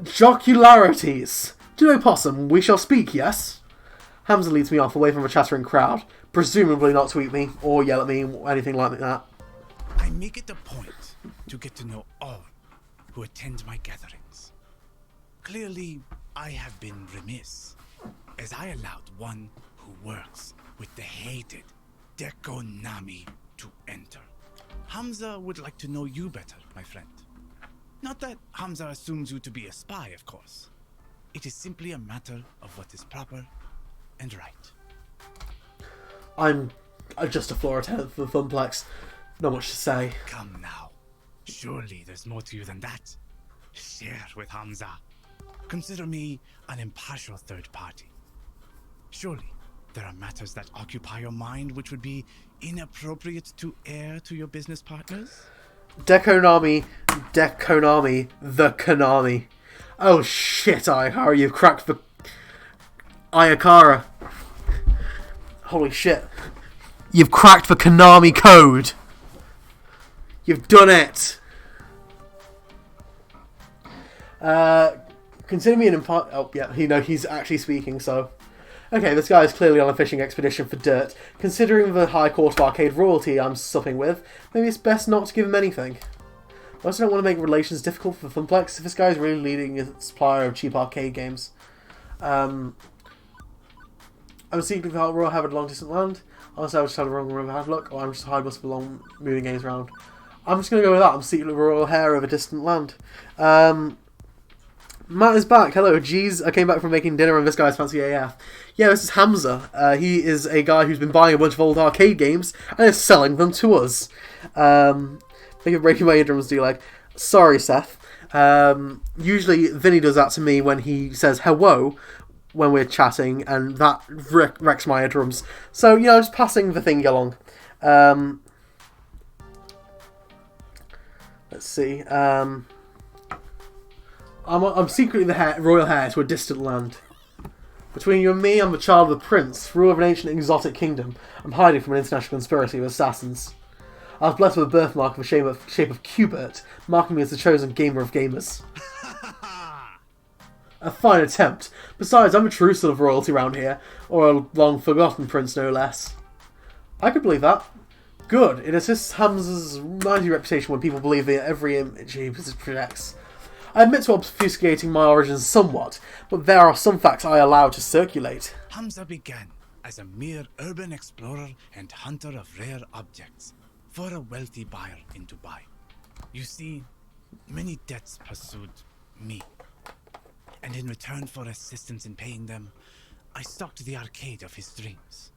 Jocularities! Do you know, Possum, we shall speak, yes? Hamza leads me off away from a chattering crowd, presumably not to eat me, or yell at me, or anything like that. I make it a point to get to know all who attend my gatherings. Clearly, I have been remiss, as I allowed one who works with the hated Dekonami to enter. Hamza would like to know you better, my friend. Not that Hamza assumes you to be a spy, of course. It is simply a matter of what is proper and right. I'm just a floor attendant for the Funplex. Not much to say. Come now. Surely there's more to you than that. Share with Hamza. Consider me an impartial third party. Surely there are matters that occupy your mind which would be inappropriate to air to your business partners? Dekonami, the Konami. Oh shit, Ayakara, you've cracked the... Ayakara. Holy shit. You've cracked the Konami code. You've done it. Consider me an Oh, yeah, he's actually speaking, so... Okay, this guy is clearly on a fishing expedition for dirt. Considering the High Court of Arcade royalty I'm supping with, maybe it's best not to give him anything. I also don't want to make relations difficult for Funplex if this guy is really leading a supplier of cheap arcade games. I'm secretly without Royal Harvard Long Distant Land. Honestly, I just had a wrong room had look, or I'm just a high bus for long moving games around. I'm just going to go with that. I'm secretly royal hair of a distant land. Matt is back. Hello, geez. I came back from making dinner and this guy's fancy AF. Yeah, this is Hamza. He is a guy who's been buying a bunch of old arcade games and is selling them to us. Thank you for breaking my eardrums, Doulegg. Sorry, Seth. Usually Vinny does that to me when he says hello when we're chatting, and that wrecks my eardrums. So, you know, just passing the thing along. Let's see. I'm secretly the royal heir to a distant land. Between you and me, I'm the child of a prince, ruler of an ancient exotic kingdom. I'm hiding from an international conspiracy of assassins. I was blessed with a birthmark of the shape of Qbert, marking me as the chosen gamer of gamers. A fine attempt. Besides, I'm a true son of royalty around here, or a long-forgotten prince, no less. I could believe that. Good. It assists Hamza's mighty reputation when people believe that every image he projects. I admit to obfuscating my origins somewhat, but there are some facts I allow to circulate. Hamza began as a mere urban explorer and hunter of rare objects for a wealthy buyer in Dubai. You see, many debts pursued me, and in return for assistance in paying them, I stocked the arcade of his dreams.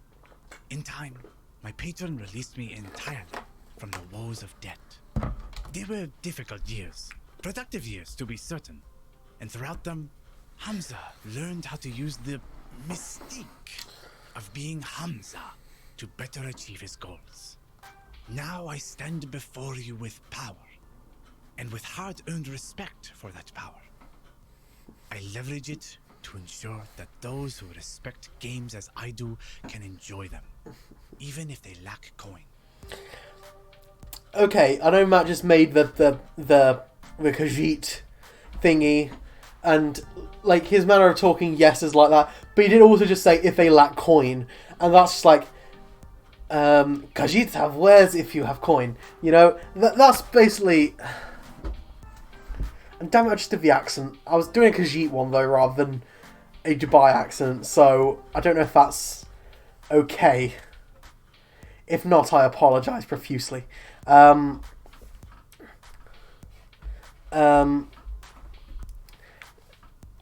In time, my patron released me entirely from the woes of debt. They were difficult years, productive years to be certain, and throughout them, Hamza learned how to use the mystique of being Hamza to better achieve his goals. Now I stand before you with power, and with hard-earned respect for that power. I leverage it to ensure that those who respect games as I do can enjoy them, even if they lack coin. Okay, I know Matt just made the Khajiit thingy, And, like, his manner of talking, yes, is like that. But he did also just say, if they lack coin. And that's just like, Khajiit where's if you have coin? You know, that's basically... And damn it, I just did the accent. I was doing a Khajiit one, though, rather than a Dubai accent. So, I don't know if that's okay. If not, I apologise profusely.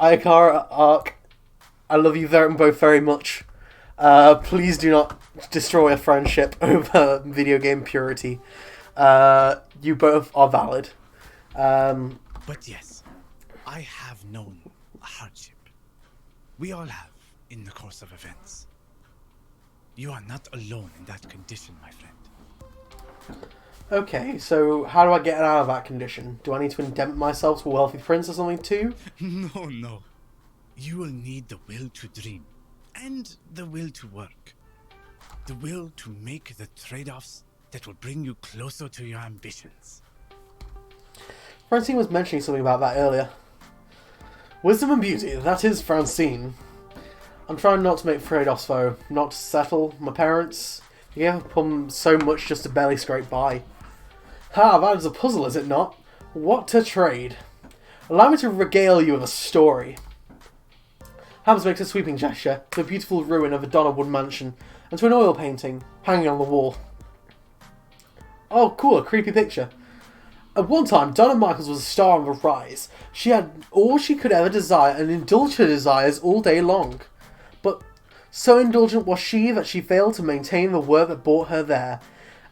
Ayakara Ark, I love you both very much. Please do not destroy a friendship over video game purity. You both are valid. But yes, I have known hardship. We all have in the course of events. You are not alone in that condition, my friend. Okay, so how do I get out of that condition? Do I need to indent myself to a wealthy prince or something too? No. You will need the will to dream. And the will to work. The will to make the trade-offs that will bring you closer to your ambitions. Francine was mentioning something about that earlier. Wisdom and beauty, that is Francine. I'm trying not to make trade-offs though, not to settle. My parents, they gave up so much just to barely scrape by. Ha, that is a puzzle, is it not? What to trade? Allow me to regale you with a story. Hams makes a sweeping gesture to the beautiful ruin of a Donnerwood mansion and to an oil painting hanging on the wall. Oh, cool, a creepy picture. At one time, Donna Michaels was a star on the rise. She had all she could ever desire and indulged her desires all day long. But so indulgent was she that she failed to maintain the work that brought her there.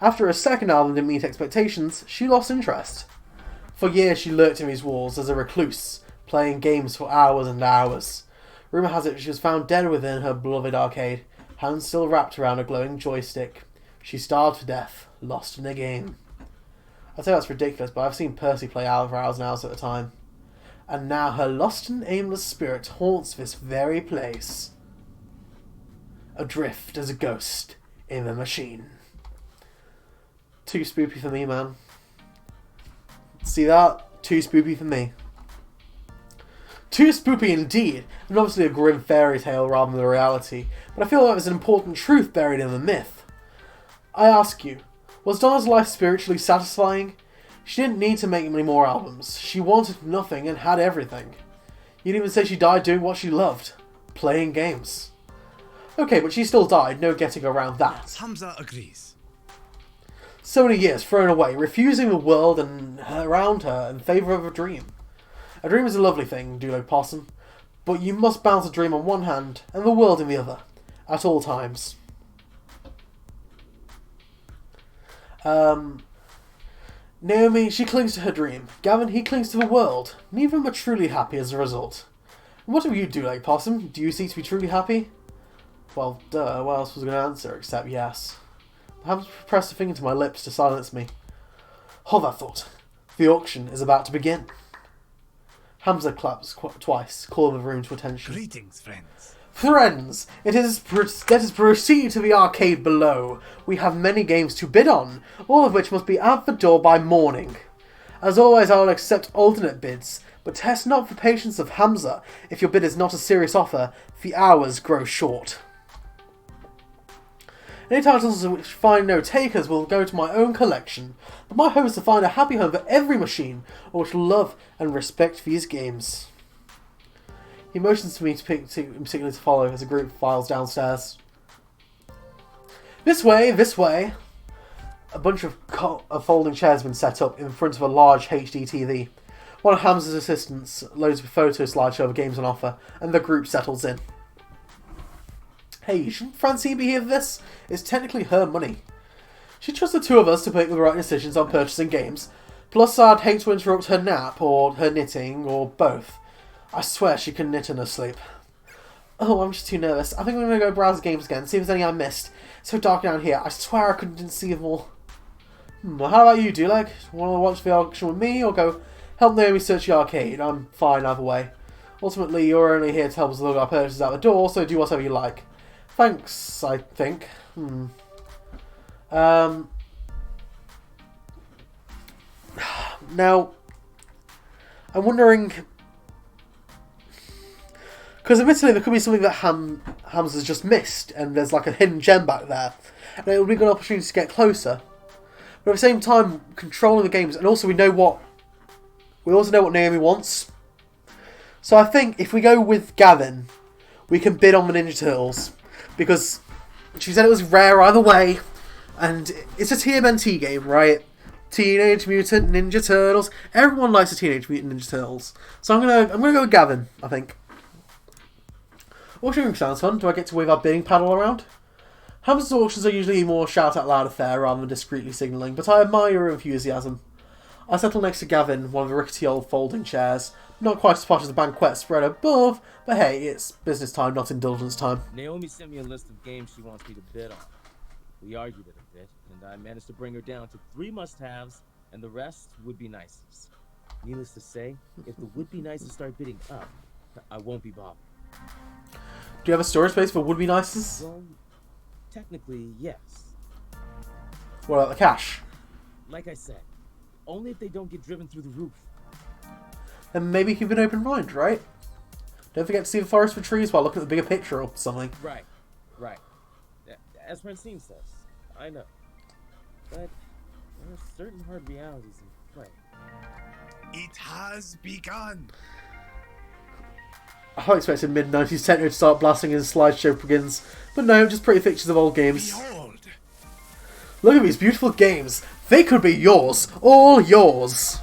After her second album didn't meet expectations, she lost interest. For years she lurked in these walls as a recluse, playing games for hours and hours. Rumour has it she was found dead within her beloved arcade, hands still wrapped around a glowing joystick. She starved to death, lost in a game. I say that's ridiculous, but I've seen Percy play hours and hours and hours at a time. And now her lost and aimless spirit haunts this very place. Adrift as a ghost in the machine. Too spoopy for me, man. See that? Too spoopy for me. Too spoopy indeed, and obviously a grim fairy tale rather than the reality, but I feel like there's an important truth buried in the myth. I ask you, was Donna's life spiritually satisfying? She didn't need to make many more albums. She wanted nothing and had everything. You'd even say she died doing what she loved, playing games. Okay, but she still died, no getting around that. Hamza agrees. So many years thrown away, refusing the world and around her in favour of a dream. A dream is a lovely thing, Doulegg Possum, but you must balance a dream on one hand and the world in the other, at all times. Naomi, she clings to her dream. Gavin, he clings to the world. Neither of them are truly happy as a result. And what do you, Doulegg Possum? Do you seek to be truly happy? Well, duh, what else was I going to answer except yes? Perhaps pressed a finger to my lips to silence me. Hold that thought. The auction is about to begin. Hamza claps twice, calling the room to attention. Greetings, friends. Friends, let us proceed to the arcade below. We have many games to bid on, all of which must be out the door by morning. As always, I will accept alternate bids, but test not the patience of Hamza. If your bid is not a serious offer, the hours grow short. Any titles which find no takers will go to my own collection, but my hope is to find a happy home for every machine which will love and respect these games. He motions to me in particular to follow as a group files downstairs. This way, this way! A bunch of folding chairs have been set up in front of a large HD TV. One of Hamza's assistants loads a photo slideshow of games on offer, and the group settles in. Hey, shouldn't Francine be here for this? It's technically her money. She trusts the two of us to make the right decisions on purchasing games. Plus, I'd hate to interrupt her nap, or her knitting, or both. I swear she can knit in her sleep. Oh, I'm just too nervous. I think I'm going to go browse games again, see if there's any I missed. It's so dark down here. I swear I didn't see them all. Well, how about you, Doulegg? Want to watch the auction with me, or go help Naomi search the arcade? I'm fine either way. Ultimately, you're only here to help us lug our purchases out the door, so do whatever you like. Thanks, I think. Now, I'm wondering, Because admittedly, there could be something that Hamza's just missed, and there's like a hidden gem back there, and it would be a good opportunity to get closer. But at the same time, controlling the games, and also we also know what Naomi wants. So I think if we go with Gavin, we can bid on the Ninja Turtles, because she said it was rare either way, and it's a TMNT game, right? Teenage Mutant Ninja Turtles. Everyone likes the Teenage Mutant Ninja Turtles, so I'm gonna go with Gavin. I think. Auctioning sounds fun. Do I get to wave our bidding paddle around? Hamza's auctions are usually more shout-out-loud affair rather than discreetly signalling, but I admire your enthusiasm. I settle next to Gavin, one of the rickety old folding chairs. Not quite as posh as the banquette spread above, but hey, it's business time, not indulgence time. Naomi sent me a list of games she wants me to bid on. We argued it a bit, and I managed to bring her down to 3 must-haves, and the rest would-be-nices. Needless to say, if the would-be-nices start bidding up, I won't be bothered. Do you have a storage space for would-be-nices? Well, technically, yes. What about the cash? Like I said, only if they don't get driven through the roof. Then maybe keep an open mind, right? Don't forget to see the forest for trees while looking at the bigger picture or something. Right. As Francine says, I know. But there are certain hard realities in play. It has begun. I expected mid-90s techno to start blasting as the slideshow begins, but no, just pretty pictures of old games. Behold. Look at these beautiful games. They could be yours. All yours.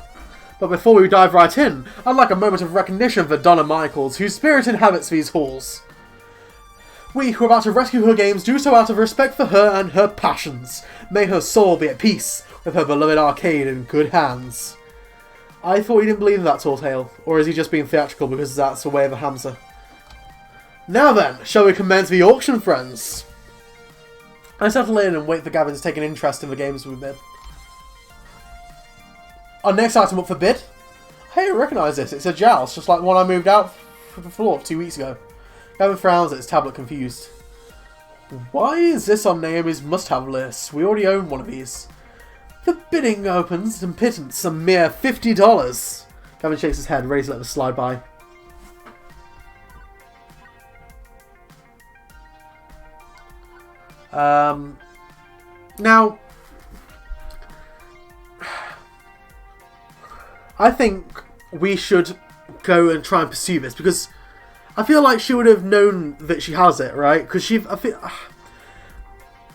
But before we dive right in, I'd like a moment of recognition for Donna Michaels, whose spirit inhabits these halls. We who are about to rescue her games do so out of respect for her and her passions. May her soul be at peace with her beloved arcade in good hands. I thought he didn't believe in that tall tale, or is he just being theatrical because that's the way of a Hamza? Now then, shall we commence the auction, friends? I settle in and wait for Gavin to take an interest in the games we bid. Our next item up for bid? Hey, I recognise this. It's a joust, just like the one I moved out from the floor 2 weeks ago. Gavin frowns at his tablet, confused. Why is this on Naomi's must-have list? We already own one of these. The bidding opens and pittance a mere $50. Gavin shakes his head, ready to let this slide by. Now, I think we should go and try and pursue this, because I feel like she would have known that she has it, right? Because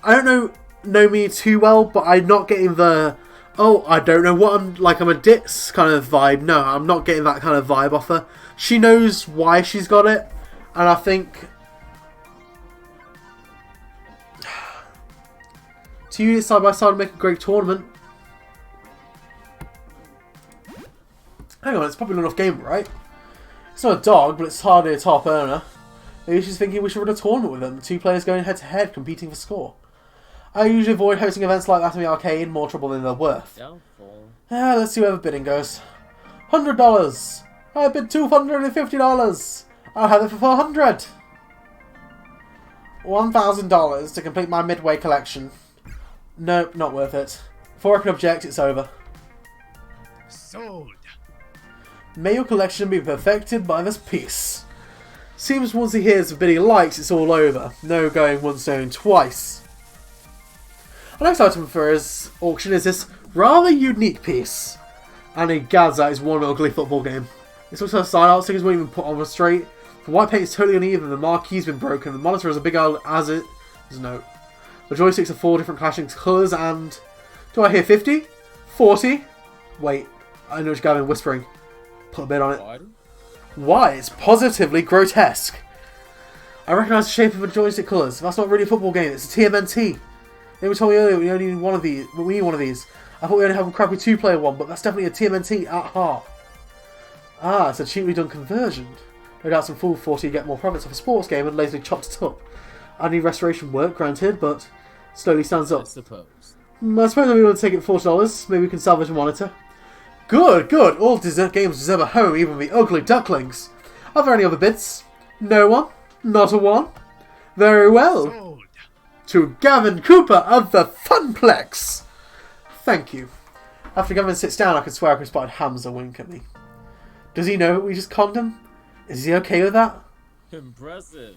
I don't know me too well, but I'm not getting the, oh, I don't know what I'm a ditz kind of vibe. No, I'm not getting that kind of vibe off her. She knows why she's got it, and I think two units side by side make a great tournament. Hang on, it's probably not enough game, right? It's not a dog, but it's hardly a top earner. Maybe she's thinking we should run a tournament with them. 2 players going head to head, competing for score. I usually avoid hosting events like that in the arcade, more trouble than they're worth. Doubtful. Let's see where the bidding goes. $100! I bid $250! I'll have it for $400! $1,000 to complete my midway collection. Nope, not worth it. Before I can object, it's over. Sold. May your collection be perfected by this piece. Seems once he hears the bid he likes, it's all over. No going once, going twice. The next item for his auction is this rather unique piece. And he gads that is one ugly football game. It's also a side art, stickers won't even put on straight. The white paint is totally uneven, the marquee's been broken, the monitor is a big old as it is no. The joysticks are 4 different clashing colours and... Do I hear 50? 40? Wait, I know it's Gavin whispering. Put a bid on it. Why? It's positively grotesque. I recognise the shape of the joystick colours. That's not really a football game, it's a TMNT. They were told me earlier we only need one of these. We need one of these. I thought we only have a crappy 2-player one, but that's definitely a TMNT at heart. Ah, it's a cheaply done conversion. No doubt some fool thought he'd get more profits off a sports game and lazily chopped it up. I need restoration work, granted, but slowly stands up. I suppose. I suppose we want to take it for $40. Maybe we can salvage a monitor. Good, good. All games deserve a home, even the ugly ducklings. Are there any other bids? No one? Not a one? Very well. Sold. To Gavin Cooper of the Funplex. Thank you. After Gavin sits down, I can swear I can spot Hamza wink at me. Does he know we just conned him? Is he okay with that? Impressive.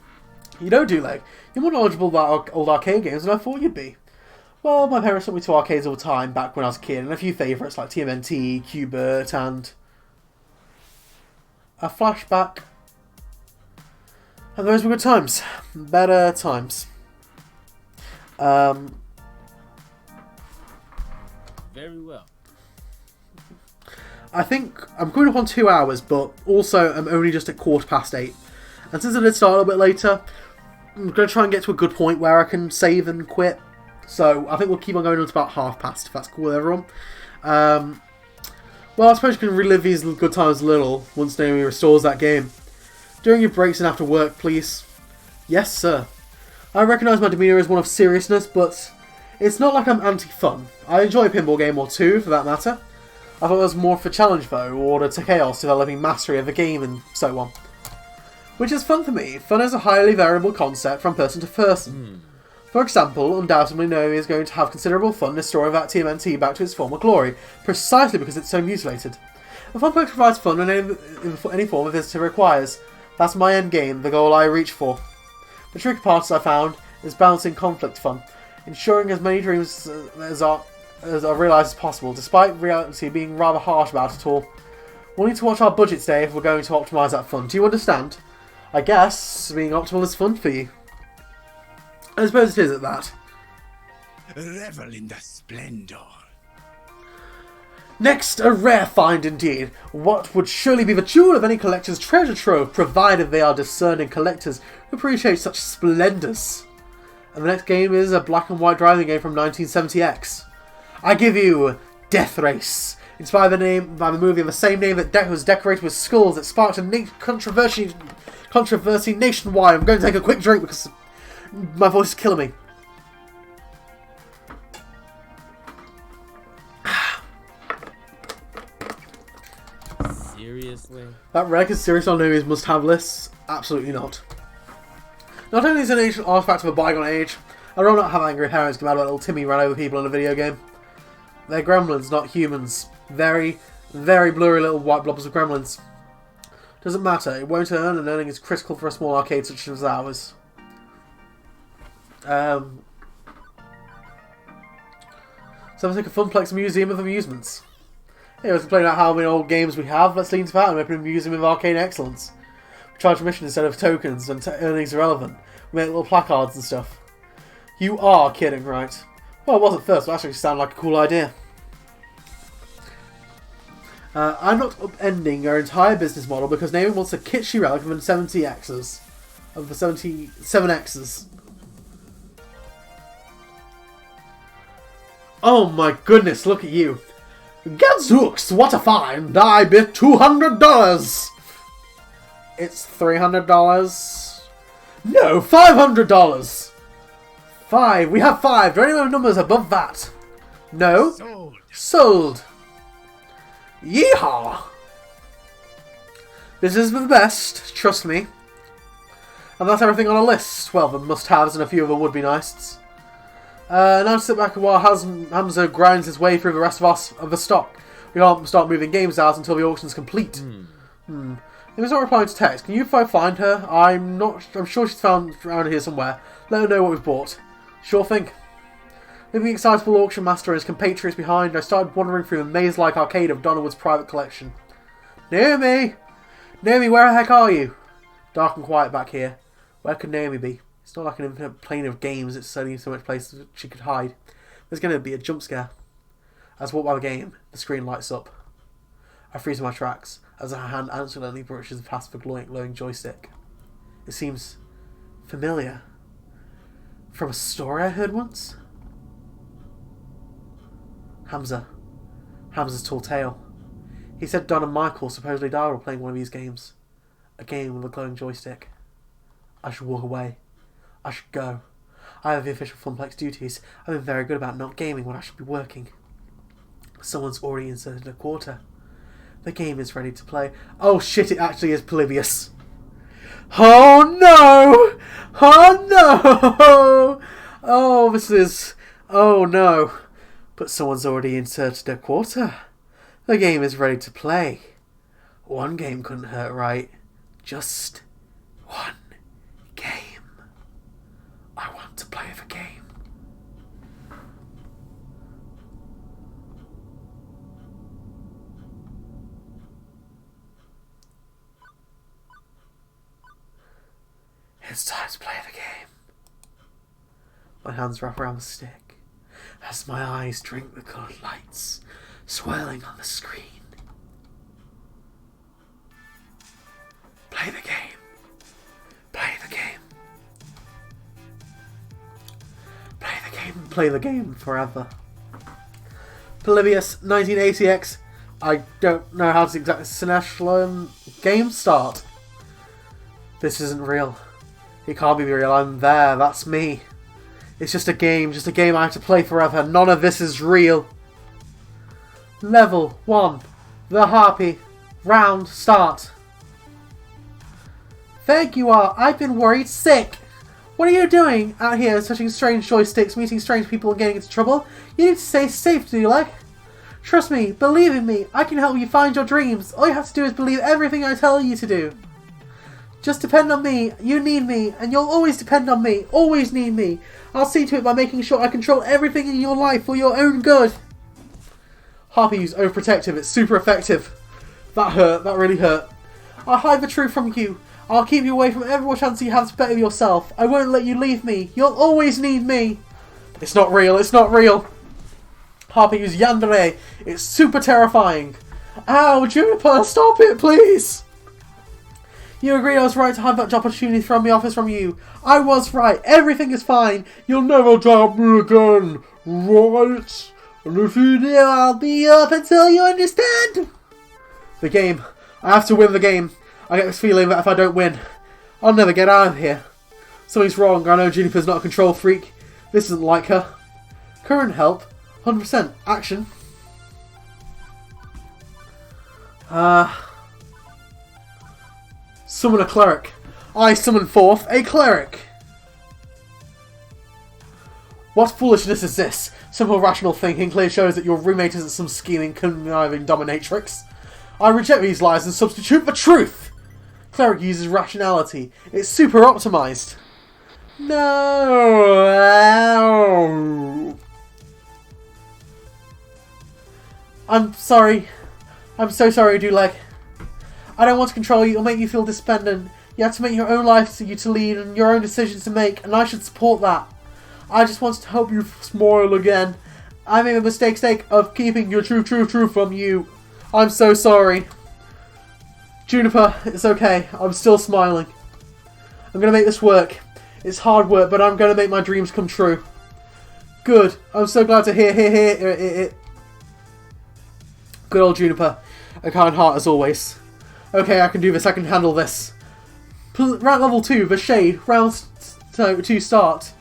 You know, Doulegg, you're more knowledgeable about old arcade games than I thought you'd be. Well, my parents took me to arcades all the time back when I was a kid, and a few favourites like TMNT, Q*bert, and a flashback. And those were good times. Better times. Very well. I think I'm coming up on 2 hours, but also I'm only just at 8:15. And since I did start a little bit later, I'm going to try and get to a good point where I can save and quit. So I think we'll keep on going until about past, if that's cool with everyone. Well, I suppose you can relive these good times a little once Naomi restores that game. During your breaks and after work, please. Yes, sir. I recognise my demeanour as one of seriousness, but it's not like I'm anti-fun. I enjoy a pinball game or two, for that matter. I thought it was more for challenge, though, or to chaos, developing mastery of the game and so on. Which is fun for me. Fun is a highly variable concept from person to person. For example, undoubtedly Naomi is going to have considerable fun restoring that TMNT back to its former glory, precisely because it's so mutilated. The Funplex provides fun in any form a visitor requires. That's my end game, the goal I reach for. The tricky part, as I found, is balancing conflict fun, ensuring as many dreams as are realised as possible, despite reality being rather harsh about it all. We'll need to watch our budget today if we're going to optimise that fun. Do you understand? I guess being optimal is fun for you. I suppose it is at that. Revel in the splendor. Next, a rare find indeed. What would surely be the jewel of any collector's treasure trove, provided they are discerning collectors who appreciate such splendours. And the next game is a black and white driving game from 1970X. I give you Death Race. Inspired by the movie of the same name that was decorated with skulls that sparked a controversy nationwide. I'm going to take a quick drink because my voice is killing me. Seriously? That record serious on Naomi's must-have lists? Absolutely not. Not only is it an ancient artifact of a bygone age, I'd rather not have angry parents come out about little Timmy ran over people in a video game. They're gremlins, not humans. Very, very blurry little white blobs of gremlins. Doesn't matter, it won't earn, and earning is critical for a small arcade such as ours. So let's make a Funplex museum of amusements. Hey, let's complain about how many old games we have. Let's lean to that and open a museum of arcade excellence. We charge admission instead of tokens, and earnings irrelevant. We make little placards and stuff. You are kidding, right? Well, it was at first, but actually sounded like a cool idea. I'm not upending our entire business model because Naomi wants a kitschy relic of the 70Xs. Of the 77Xs. Oh my goodness, look at you. Gadzooks, what a find! I bid $200! It's $300? No, $500! 5, we have 5. Do any other numbers above that? No? Sold. Sold! Yeehaw! This is the best, trust me. And that's everything on our list. Well, the must-haves and a few of the would-be-nices. Now to sit back while Hamza grinds his way through the rest of the stock. We can't start moving games out until the auction's complete. If he's not replying to text, can you find her? I'm sure she's found around here somewhere. Let her know what we've bought. Sure thing. Leaving the excitable auction master and his compatriots behind, I started wandering through the maze-like arcade of Donnerwood's private collection. Naomi! Naomi, where the heck are you? Dark and quiet back here. Where could Naomi be? It's not like an infinite plane of games, it's only so much place that she could hide. There's going to be a jump scare. As I walk by the game, the screen lights up. I freeze in my tracks, as her hand answering brushes past the glowing joystick. It seems familiar. From a story I heard once? Hamza's tall tale. He said Don and Michael supposedly died while playing one of these games. A game with a glowing joystick. I should walk away. I should go. I have the official Funplex duties. I've been very good about not gaming when I should be working. Someone's already inserted a quarter. The game is ready to play. Oh shit, it actually is POLYBIUS. Oh no! Oh no! Oh, this is... Oh no. But someone's already inserted a quarter. The game is ready to play. One game couldn't hurt, right? Just one. to play the game. It's time to play the game. My hands wrap around the stick as my eyes drink the coloured lights swirling on the screen. Play the game. Play the game. Play the game. Play the game forever. POLYBIUS 1980X. I don't know how to exactly... Sinestron game start. This isn't real. It can't be real. I'm there. That's me. It's just a game I have to play forever. None of this is real. Level 1. The Harpy. Round start. There you are. I've been worried sick. What are you doing out here touching strange joysticks, meeting strange people and getting into trouble? You need to stay safe, Doulegg. Trust me, believe in me. I can help you find your dreams. All you have to do is believe everything I tell you to do. Just depend on me. You need me, and you'll always depend on me. Always need me. I'll see to it by making sure I control everything in your life for your own good. Harpy's overprotective. It's super effective. That hurt. That really hurt. I'll hide the truth from you. I'll keep you away from every chance you have to better yourself. I won't let you leave me. You'll always need me. It's not real. It's not real. Harpy's yandere. It's super terrifying. Ow, Juniper, stop it, please. You agreed I was right to hide that job opportunity from the office from you. I was right. Everything is fine. You'll never doubt me again, right? And if you do, I'll be up until you understand. The game. I have to win the game. I get this feeling that if I don't win, I'll never get out of here. Something's wrong. I know Juniper's not a control freak. This isn't like her. Current help. 100%. Action. Summon a cleric. I summon forth a cleric. What foolishness is this? Simple rational thinking clearly shows that your roommate isn't some scheming, conniving dominatrix. I reject these lies and substitute the truth. Cleric uses rationality. It's super optimized. No. I'm sorry. I'm so sorry, Doulegg. I don't want to control you or make you feel dependent. You have to make your own life to you to lead and your own decisions to make, and I should support that. I just wanted to help you smile again. I made a mistake of keeping your truth from you. I'm so sorry. Juniper, it's okay. I'm still smiling. I'm going to make this work. It's hard work, but I'm going to make my dreams come true. Good. I'm so glad to hear it. Good old Juniper. A kind heart as always. Okay, I can do this. I can handle this. Round level 2, the Shade. Round 2 start.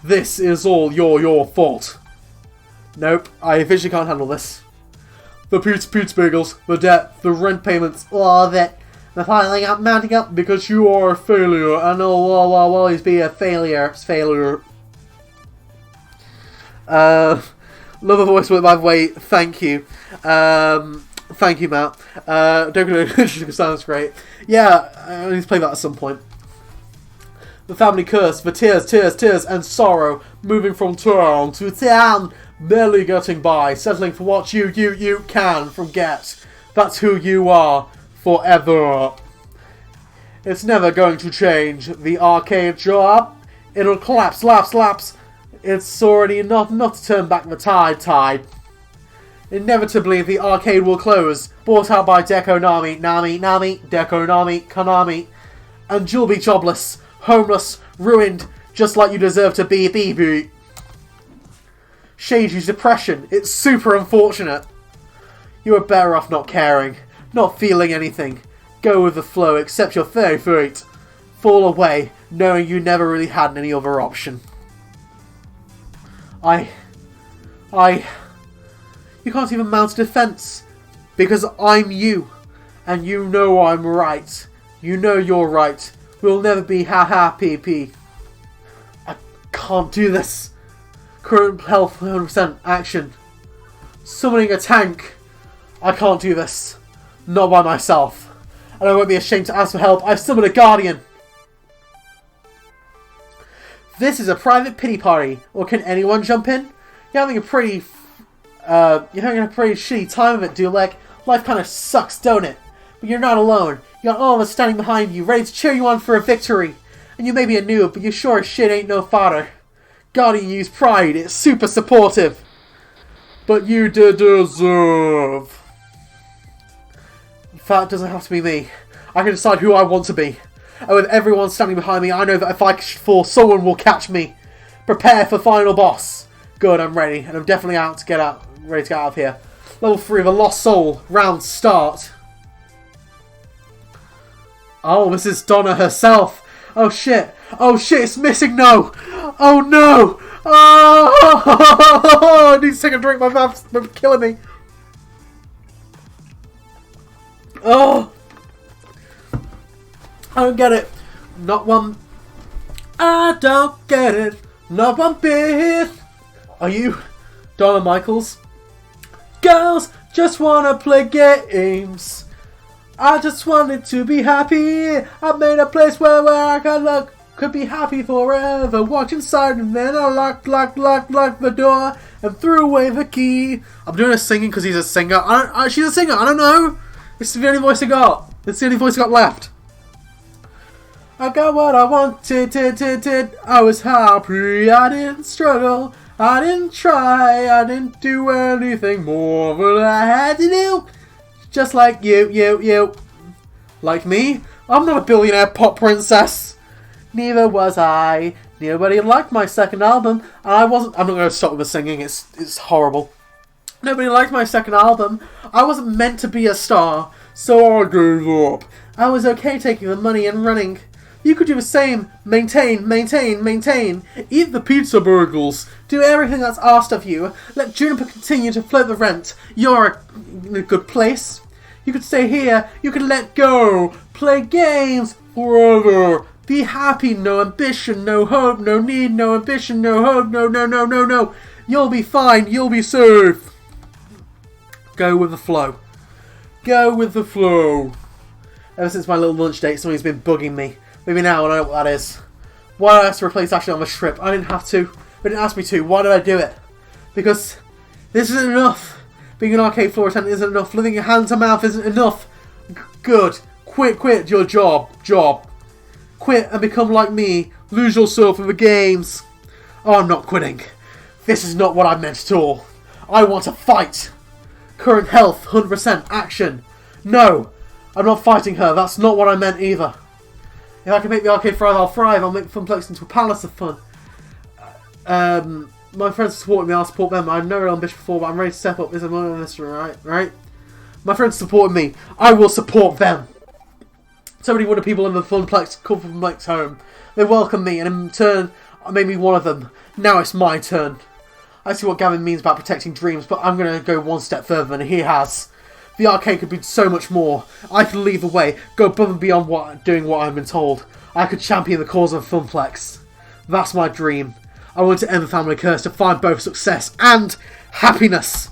This is all your fault. Nope, I officially can't handle this. The poots bagels, the debt, the rent payments, all of it. The piling up, mounting up because you are a failure, and I'll always be a failure. Love a voice, by the way, thank you. Thank you, Matt. Don't sounds great. Yeah, I need to play that at some point. The family curse, the tears, and sorrow, moving from town to town, barely getting by, settling for what you can forget. That's who you are, forever. It's never going to change. The arcade job, it'll collapse, laps. It's already enough not to turn back the tide. Inevitably, the arcade will close, bought out by Konami, and you'll be jobless, homeless, ruined, just like you deserve to be. Shade depression. It's super unfortunate. You are better off not caring, not feeling anything. Go with the flow, accept your fate. Fall away, knowing you never really had any other option. You can't even mount a defense. Because I'm you. And you know I'm right. You know you're right. We'll never be happy. I can't do this. Current health 100% action. Summoning a tank. I can't do this. Not by myself. And I won't be ashamed to ask for help. I've summoned a guardian. This is a private pity party, or can anyone jump in? You're having a pretty shitty time of it, Doulegg. Life kind of sucks, don't it? But you're not alone. You got all of us standing behind you, ready to cheer you on for a victory. And you may be a noob, but you sure as shit ain't no fodder. Guarding you's pride, it's super supportive. But you deserve. In fact, it doesn't have to be me. I can decide who I want to be. And with everyone standing behind me, I know that if I fall, someone will catch me. Prepare for final boss. Good, I'm ready. And I'm definitely ready to get out of here. Level 3 of a Lost Soul. Round start. Oh, this is Donna herself. Oh shit. Oh shit, it's missing. No. Oh no. Oh, I need to take a drink. My mouth's killing me. Oh. I don't get it. Not one. I don't get it. Not one bit. Are you Donna Michaels? Girls just wanna play games. I just wanted to be happy. I made a place where I could be happy forever. Walked inside and then I locked the door and threw away the key. I'm doing a singing because he's a singer. She's a singer. I don't know. This is the only voice I got. It's the only voice I got left. I got what I wanted. I was happy. I didn't struggle. I didn't try. I didn't do anything more than I had to do. Just like you. Like me? I'm not a billionaire pop princess. Neither was I. Nobody liked my second album. And I'm not going to stop with the singing. It's horrible. Nobody liked my second album. I wasn't meant to be a star. So I gave up. I was okay taking the money and running. You could do the same. Maintain. Eat the pizza burgers. Do everything that's asked of you. Let Juniper continue to float the rent. You're in a good place. You could stay here. You could let go. Play games forever. Be happy. No ambition. No hope. No need. No ambition. No hope. No. You'll be fine. You'll be safe. Go with the flow. Go with the flow. Ever since my little lunch date, something's been bugging me. Maybe now I know what that is. Why did I have to replace Ashley on the strip? I didn't have to. They didn't ask me to. Why did I do it? Because this isn't enough. Being an arcade floor attendant isn't enough. Living hand to mouth isn't enough. Good. Quit your job. Quit and become like me. Lose yourself in the games. Oh, I'm not quitting. This is not what I meant at all. I want to fight. Current health, 100% action. No, I'm not fighting her. That's not what I meant either. If I can make the arcade thrive, I'll thrive. I'll make Funplex into a palace of fun. My friends support me, I'll support them. I have no real ambition before, but I'm ready to step up. This is one of this, right? My friends supported me. I will support them. So many wonder people in the Funplex come from Funplex home. They welcome me, and in turn, made me one of them. Now it's my turn. I see what Gavin means about protecting dreams, but I'm going to go one step further than he has. The arcade could be so much more. I could lead the way, go above and beyond doing what I've been told. I could champion the cause of Funplex. That's my dream. I want to end the family curse, to find both success and happiness.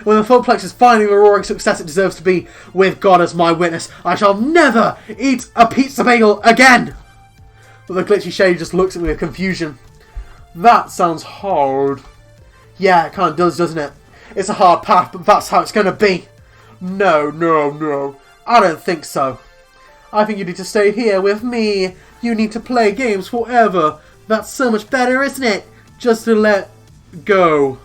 When the Funplex is finding the roaring success it deserves to be, with God as my witness, I shall never eat a pizza bagel again! But the glitchy shade just looks at me with confusion. That sounds hard. Yeah, it kind of does, doesn't it? It's a hard path, but that's how it's going to be. No. I don't think so. I think you need to stay here with me. You need to play games forever. That's so much better, isn't it? Just to let go.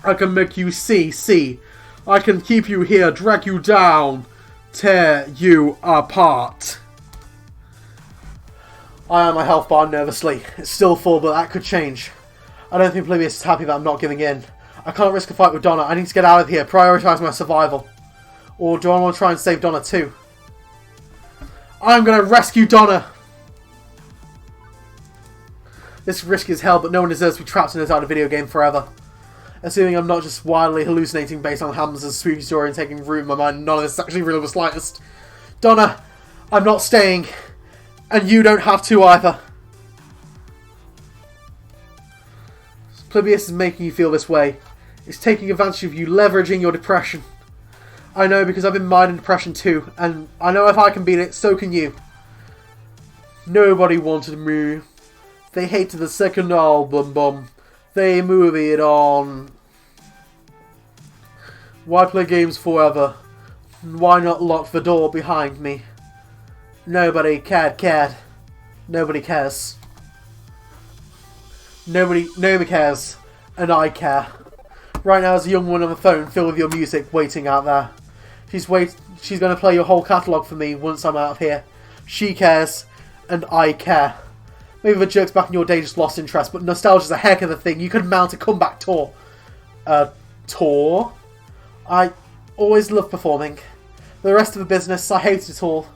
I can make you see. I can keep you here, drag you down, tear you apart. I am my health bar nervously. It's still full, but that could change. I don't think POLYBIUS is happy that I'm not giving in. I can't risk a fight with Donna. I need to get out of here. Prioritise my survival. Or do I want to try and save Donna too? I'm going to rescue Donna! This is risky as hell, but no one deserves to be trapped in a video game forever. Assuming I'm not just wildly hallucinating based on Hamza's spooky story and taking root in my mind, none of this is actually real in the slightest. Donna, I'm not staying. And you don't have to either. POLYBIUS is making you feel this way. It's taking advantage of you, leveraging your depression. I know, because I've been mired in depression too, and I know if I can beat it, so can you. Nobody wanted me. They hated the second album, They moved on. Why play games forever? Why not lock the door behind me? Nobody cared. Nobody cares. Nobody cares. And I care. Right now, there's a young woman on the phone filled with your music waiting out there. She's going to play your whole catalogue for me once I'm out of here. She cares. And I care. Maybe the jerks back in your day just lost interest, but nostalgia's a heck of a thing. You could mount a comeback tour. Tour? I always loved performing. The rest of the business, I hated it all.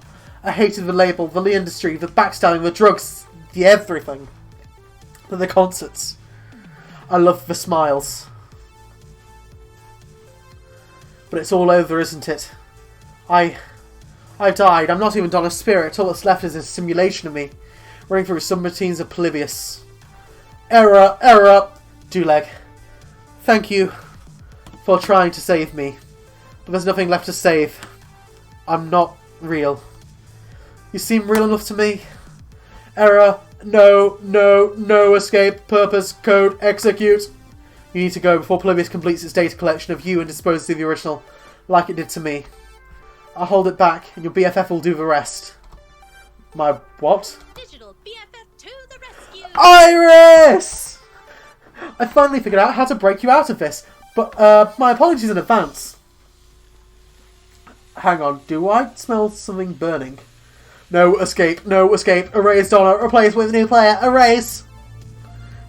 I hated the label, the industry, the backstabbing, the drugs, the everything. But the concerts. I loved the smiles. But it's all over, isn't it? I died. I'm not even done a spirit. All that's left is a simulation of me, running through some routines of Polybius. Error! Doulegg. Thank you for trying to save me. But there's nothing left to save. I'm not real. You seem real enough to me. Error. No. Escape. Purpose. Code. Execute. You need to go before Polybius completes its data collection of you and disposes of the original, like it did to me. I'll hold it back, and your BFF will do the rest. My what? Digital BFF to the rescue! Iris! I finally figured out how to break you out of this, but my apologies in advance. Hang on, do I smell something burning? No escape. Erase Donna, replace with new player, erase!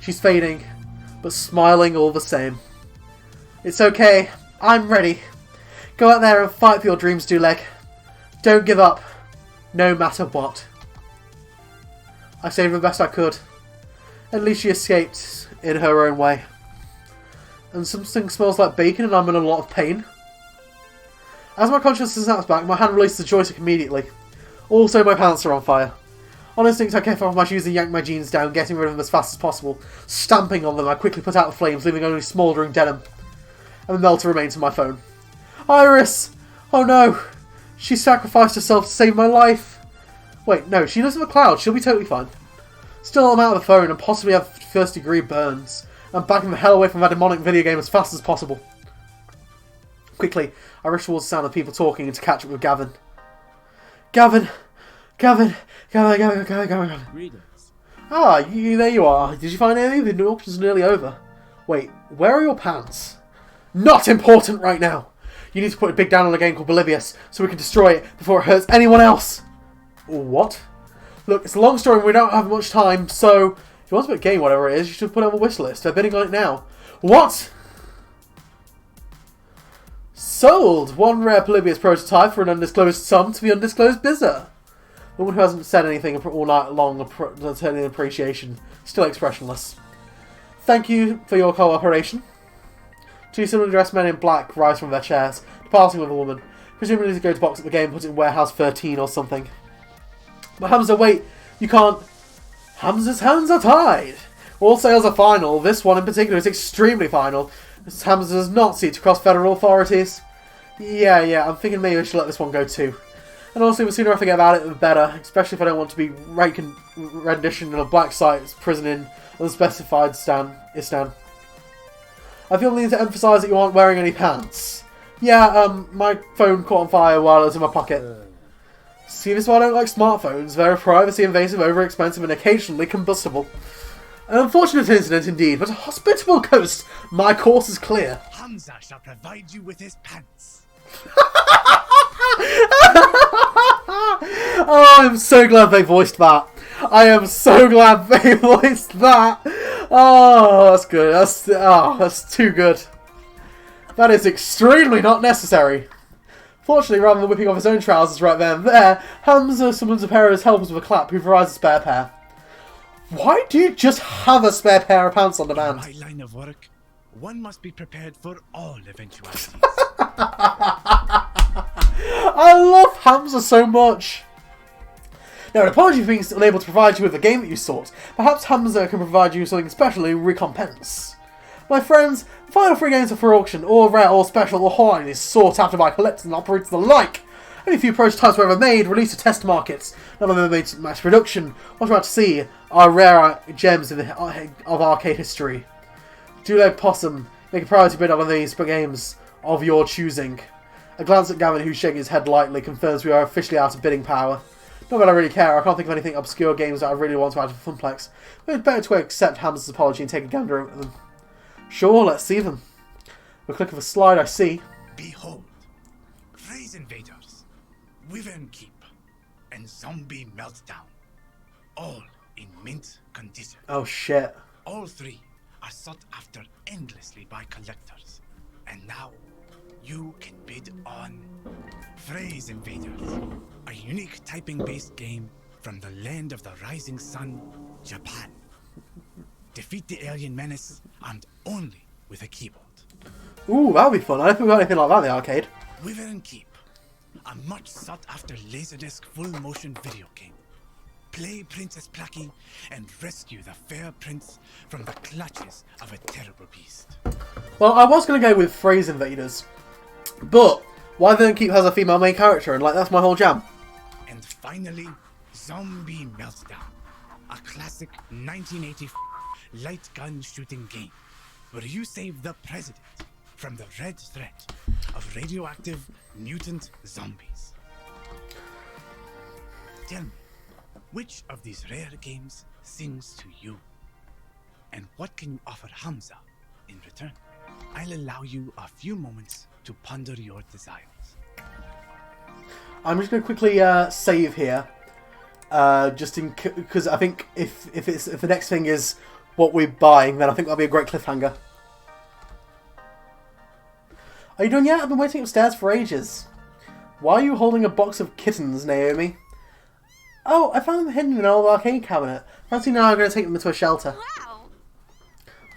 She's fading, but smiling all the same. It's okay, I'm ready. Go out there and fight for your dreams, Doulegg. Don't give up, no matter what. I saved the best I could. At least she escaped in her own way. And something smells like bacon and I'm in a lot of pain. As my consciousness snaps back, my hand releases the joystick immediately. Also, my pants are on fire. On instinct, I kick off my shoes and yank my jeans down, getting rid of them as fast as possible. Stamping on them, I quickly put out the flames, leaving only smouldering denim. And the melter remains on my phone. Iris! Oh no! She sacrificed herself to save my life! Wait, no, she lives in the clouds. She'll be totally fine. Still, I'm out of the phone and possibly have first-degree burns. I'm backing the hell away from that demonic video game as fast as possible. Quickly, I rush towards the sound of people talking and to catch up with Gavin. Gavin! Greetings. Ah, there you are. Did you find anything? The new option's nearly over. Wait, where are your pants? Not important right now! You need to put a big down on a game called POLYBIUS so we can destroy it before it hurts anyone else! What? Look, it's a long story and we don't have much time, so if you want to put a game, whatever it is, you should put it on the wish list. They're bidding on it now. What? Sold! One rare POLYBIUS prototype for an undisclosed sum to the undisclosed bidder. The woman who hasn't said anything all night long, turning appreciation, still expressionless. Thank you for your cooperation. Two similarly dressed men in black rise from their chairs, departing with a woman, presumably to go to box at the game, put it in warehouse 13 or something. But Hamza, wait, you can't... Hamza's hands are tied! All sales are final. This one in particular is extremely final. Hamza does not seek to cross federal authorities. Yeah, I'm thinking maybe I should let this one go too. And honestly, the sooner I forget about it, the better, especially if I don't want to be renditioned in a black site prison in unspecified Istan. I feel the need to emphasise that you aren't wearing any pants. Yeah, my phone caught on fire while it was in my pocket. See, this is why I don't like smartphones. They're privacy invasive, over-expensive, and occasionally combustible. An unfortunate incident indeed, but a hospitable ghost. My course is clear. Hamza shall provide you with his pants. Oh, I'm so glad they voiced that. I am so glad they voiced that. Oh, that's good. That's too good. That is extremely not necessary. Fortunately, rather than whipping off his own trousers right then and there, Hamza summons a pair of his helpers with a clap who provides a spare pair. Why do you just have a spare pair of pants on demand? In my line of work, one must be prepared for all eventualities. I love Hamza so much. Now, an apology for being unable to provide you with the game that you sought. Perhaps Hamza can provide you something special in recompense. My friends, the final 3 games are for auction, all rare, all special, all high, is sought after by collectors and operators alike. Only a few prototypes were ever made, released to test markets. None of them made to mass production. What we're about to see are rare gems of arcade history. Doulegg Possum, make a priority bid on one of these games of your choosing. A glance at Gavin, who's shaking his head lightly, confirms we are officially out of bidding power. Not that I really care, I can't think of anything obscure games that I really want to add to Funplex, but it's better to accept Hamza's apology and take a gander at them. Sure, let's see them. With a click of a slide, I see. Behold, Phrase Invaders, Wyvern Keep, and Zombie Meltdown. All in mint condition. Oh shit. All three are sought after endlessly by collectors. And now, you can bid on Phrase Invaders, a unique typing-based game from the land of the rising sun, Japan. Defeat the alien menace armed only with a keyboard. Ooh, that'll be fun. I don't think we got anything like that in the arcade. Wyvern Keep, a much sought-after Laserdisc full-motion video game. Play Princess Plucky and rescue the fair prince from the clutches of a terrible beast. Well, I was going to go with Phrase Invaders, but Wyvern Keep has a female main character, and like that's my whole jam. And finally, Zombie Meltdown, a classic 1984 light gun shooting game where you save the president from the red threat of radioactive mutant zombies. Tell me, which of these rare games sings to you? And what can you offer Hamza in return? I'll allow you a few moments to ponder your desires. I'm just going to quickly save here, just in because I think if the next thing is what we're buying, then I think that'll be a great cliffhanger. Are you done yet? I've been waiting upstairs for ages. Why are you holding a box of kittens, Naomi? Oh, I found them hidden in an old arcade cabinet. Fancy now I'm going to take them into a shelter. Wow.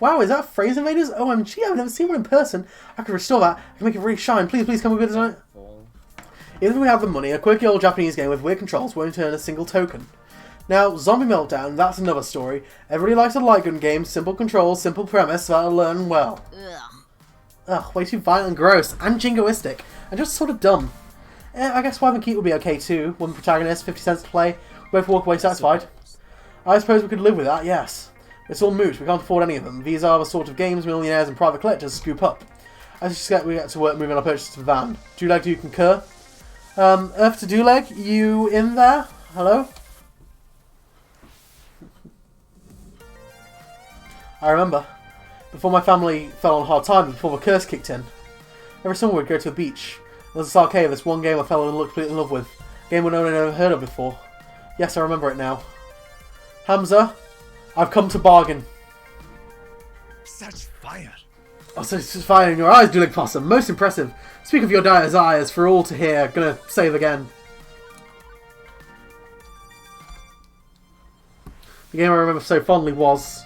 Wow, is that Phrase Invaders? OMG, I've never seen one in person. I can restore that. I can make it really shine. Please, please come with me tonight. Even if we have the money, a quirky old Japanese game with weird controls won't turn a single token. Now, Zombie Meltdown, that's another story. Everybody likes a light gun game, simple controls, simple premise, that'll learn well. Ugh, way too violent and gross, and jingoistic, and just sort of dumb. I guess Wyvern Keep would be okay too. One protagonist, 50 cents to play, we both walk away satisfied. I suppose we could live with that, yes. It's all moot, we can't afford any of them. These are the sort of games millionaires and private collectors scoop up. I suspect we get to work moving our purchase to the van. Doulegg, do you concur? Earth to Doulegg, you in there? Hello? I remember. Before my family fell on hard times, before the curse kicked in. Every summer we'd go to the beach. There was this arcade, this one game I fell completely in love with. A game no one had ever heard of before. Yes, I remember it now. Hamza, I've come to bargain. Such fire! Oh, such fire in your eyes, Doulegg Possum. Most impressive. Speak of your dire desires for all to hear. Gonna save again. The game I remember so fondly was...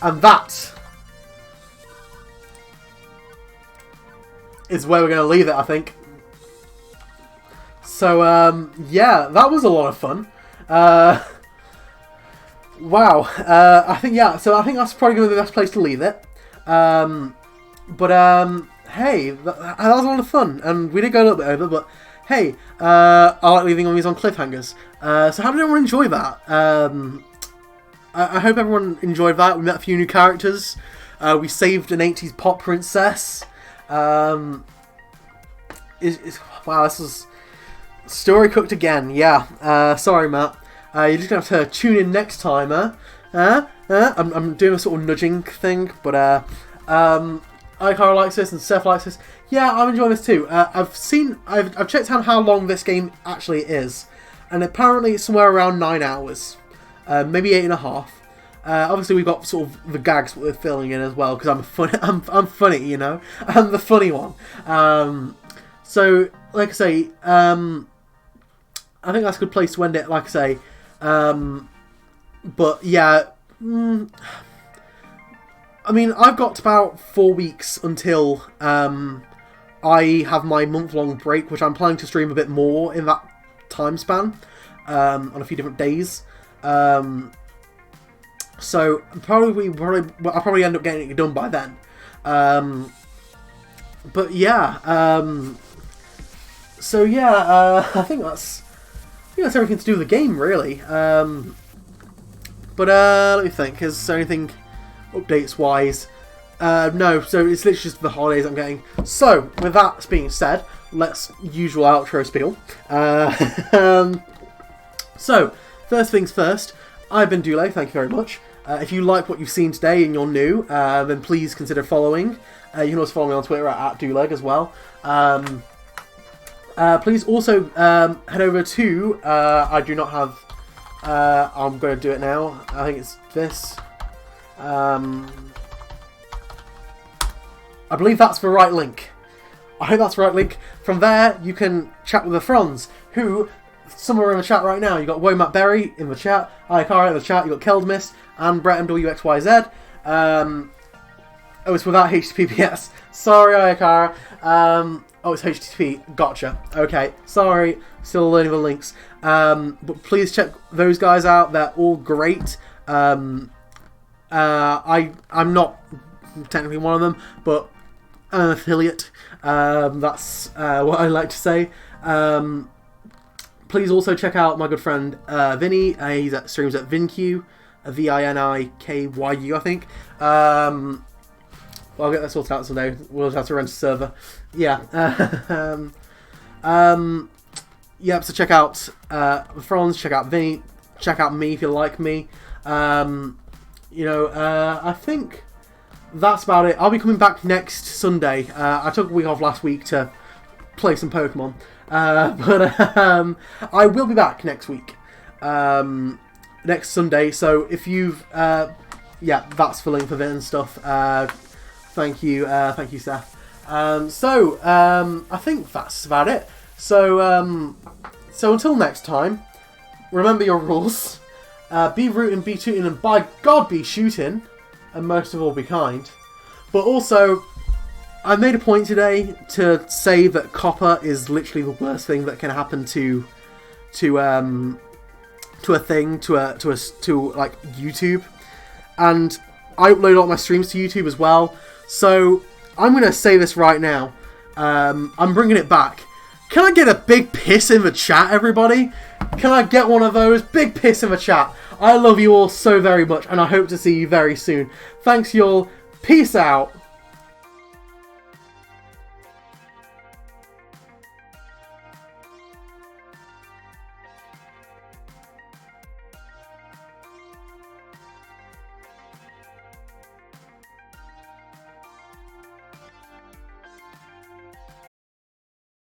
And that... is where we're going to leave it, I think. So, yeah, that was a lot of fun. Wow. I think, yeah, so I think that's probably going to be the best place to leave it. Hey, that was a lot of fun. And we did go a little bit over, but hey, I like leaving these on cliffhangers. So how did everyone enjoy that? I hope everyone enjoyed that. We met a few new characters. We saved an 80s pop princess. Wow, this was story cooked again. Yeah. Sorry, Matt. You're just gonna have to tune in next time, I'm doing a sort of nudging thing, but Ikara likes this and Seth likes this. Yeah, I'm enjoying this too. I've checked out how long this game actually is, and apparently it's somewhere around 9 hours, maybe 8.5. Obviously, we've got sort of the gags we're filling in as well because I'm funny, you know. I'm the funny one. So, like I say, I think that's a good place to end it. Like I say, but yeah, I mean, I've got about 4 weeks until I have my month-long break, which I'm planning to stream a bit more in that time span, on a few different days. So I'll probably end up getting it done by then. But yeah, So yeah, I think that's everything to do with the game, really. But let me think. Is there anything updates wise? No. So it's literally just the holidays I'm getting. So with that being said, let's usual outro spiel. So first things first. I've been Doulegg. Thank you very much. If you like what you've seen today and you're new, then please consider following. You can also follow me on Twitter at Doulegg as well. Please also head over to, I do not have, I'm going to do it now, I think it's this. I believe that's the right link. I hope that's the right link. From there, you can chat with the Franz, who, somewhere in the chat right now, you got Womat Berry in the chat, Ayakara in the chat, you got Keldmis, and Brett MWXYZ. Oh, it's without HTTPS. Sorry, Ayakara. Oh, it's HTTP. Gotcha. Okay, sorry. Still learning the links. But please check those guys out. They're all great. I'm not technically one of them, but I'm an affiliate. That's what I like to say. Please also check out my good friend Vinny. He's at streams at VinQ, VINIKYU, I think. I'll get that sorted out someday. We'll just have to rent a server. Yeah. Yeah, so check out the Franz, check out Vinny, check out me if you like me. I think that's about it. I'll be coming back next Sunday. I took a week off last week to play some Pokemon. But I will be back next week. Next Sunday. So if you've... yeah, that's the link for it and stuff. Thank you, Seth. I think that's about it. So until next time, remember your rules. Be rooting, be tooting, and by God, be shooting. And most of all, be kind. But also, I made a point today to say that copper is literally the worst thing that can happen to YouTube. And I upload a lot of my streams to YouTube as well. So I'm going to say this right now. I'm bringing it back. Can I get a big piss in the chat, everybody? Can I get one of those? Big piss in the chat. I love you all so very much, and I hope to see you very soon. Thanks, y'all. Peace out.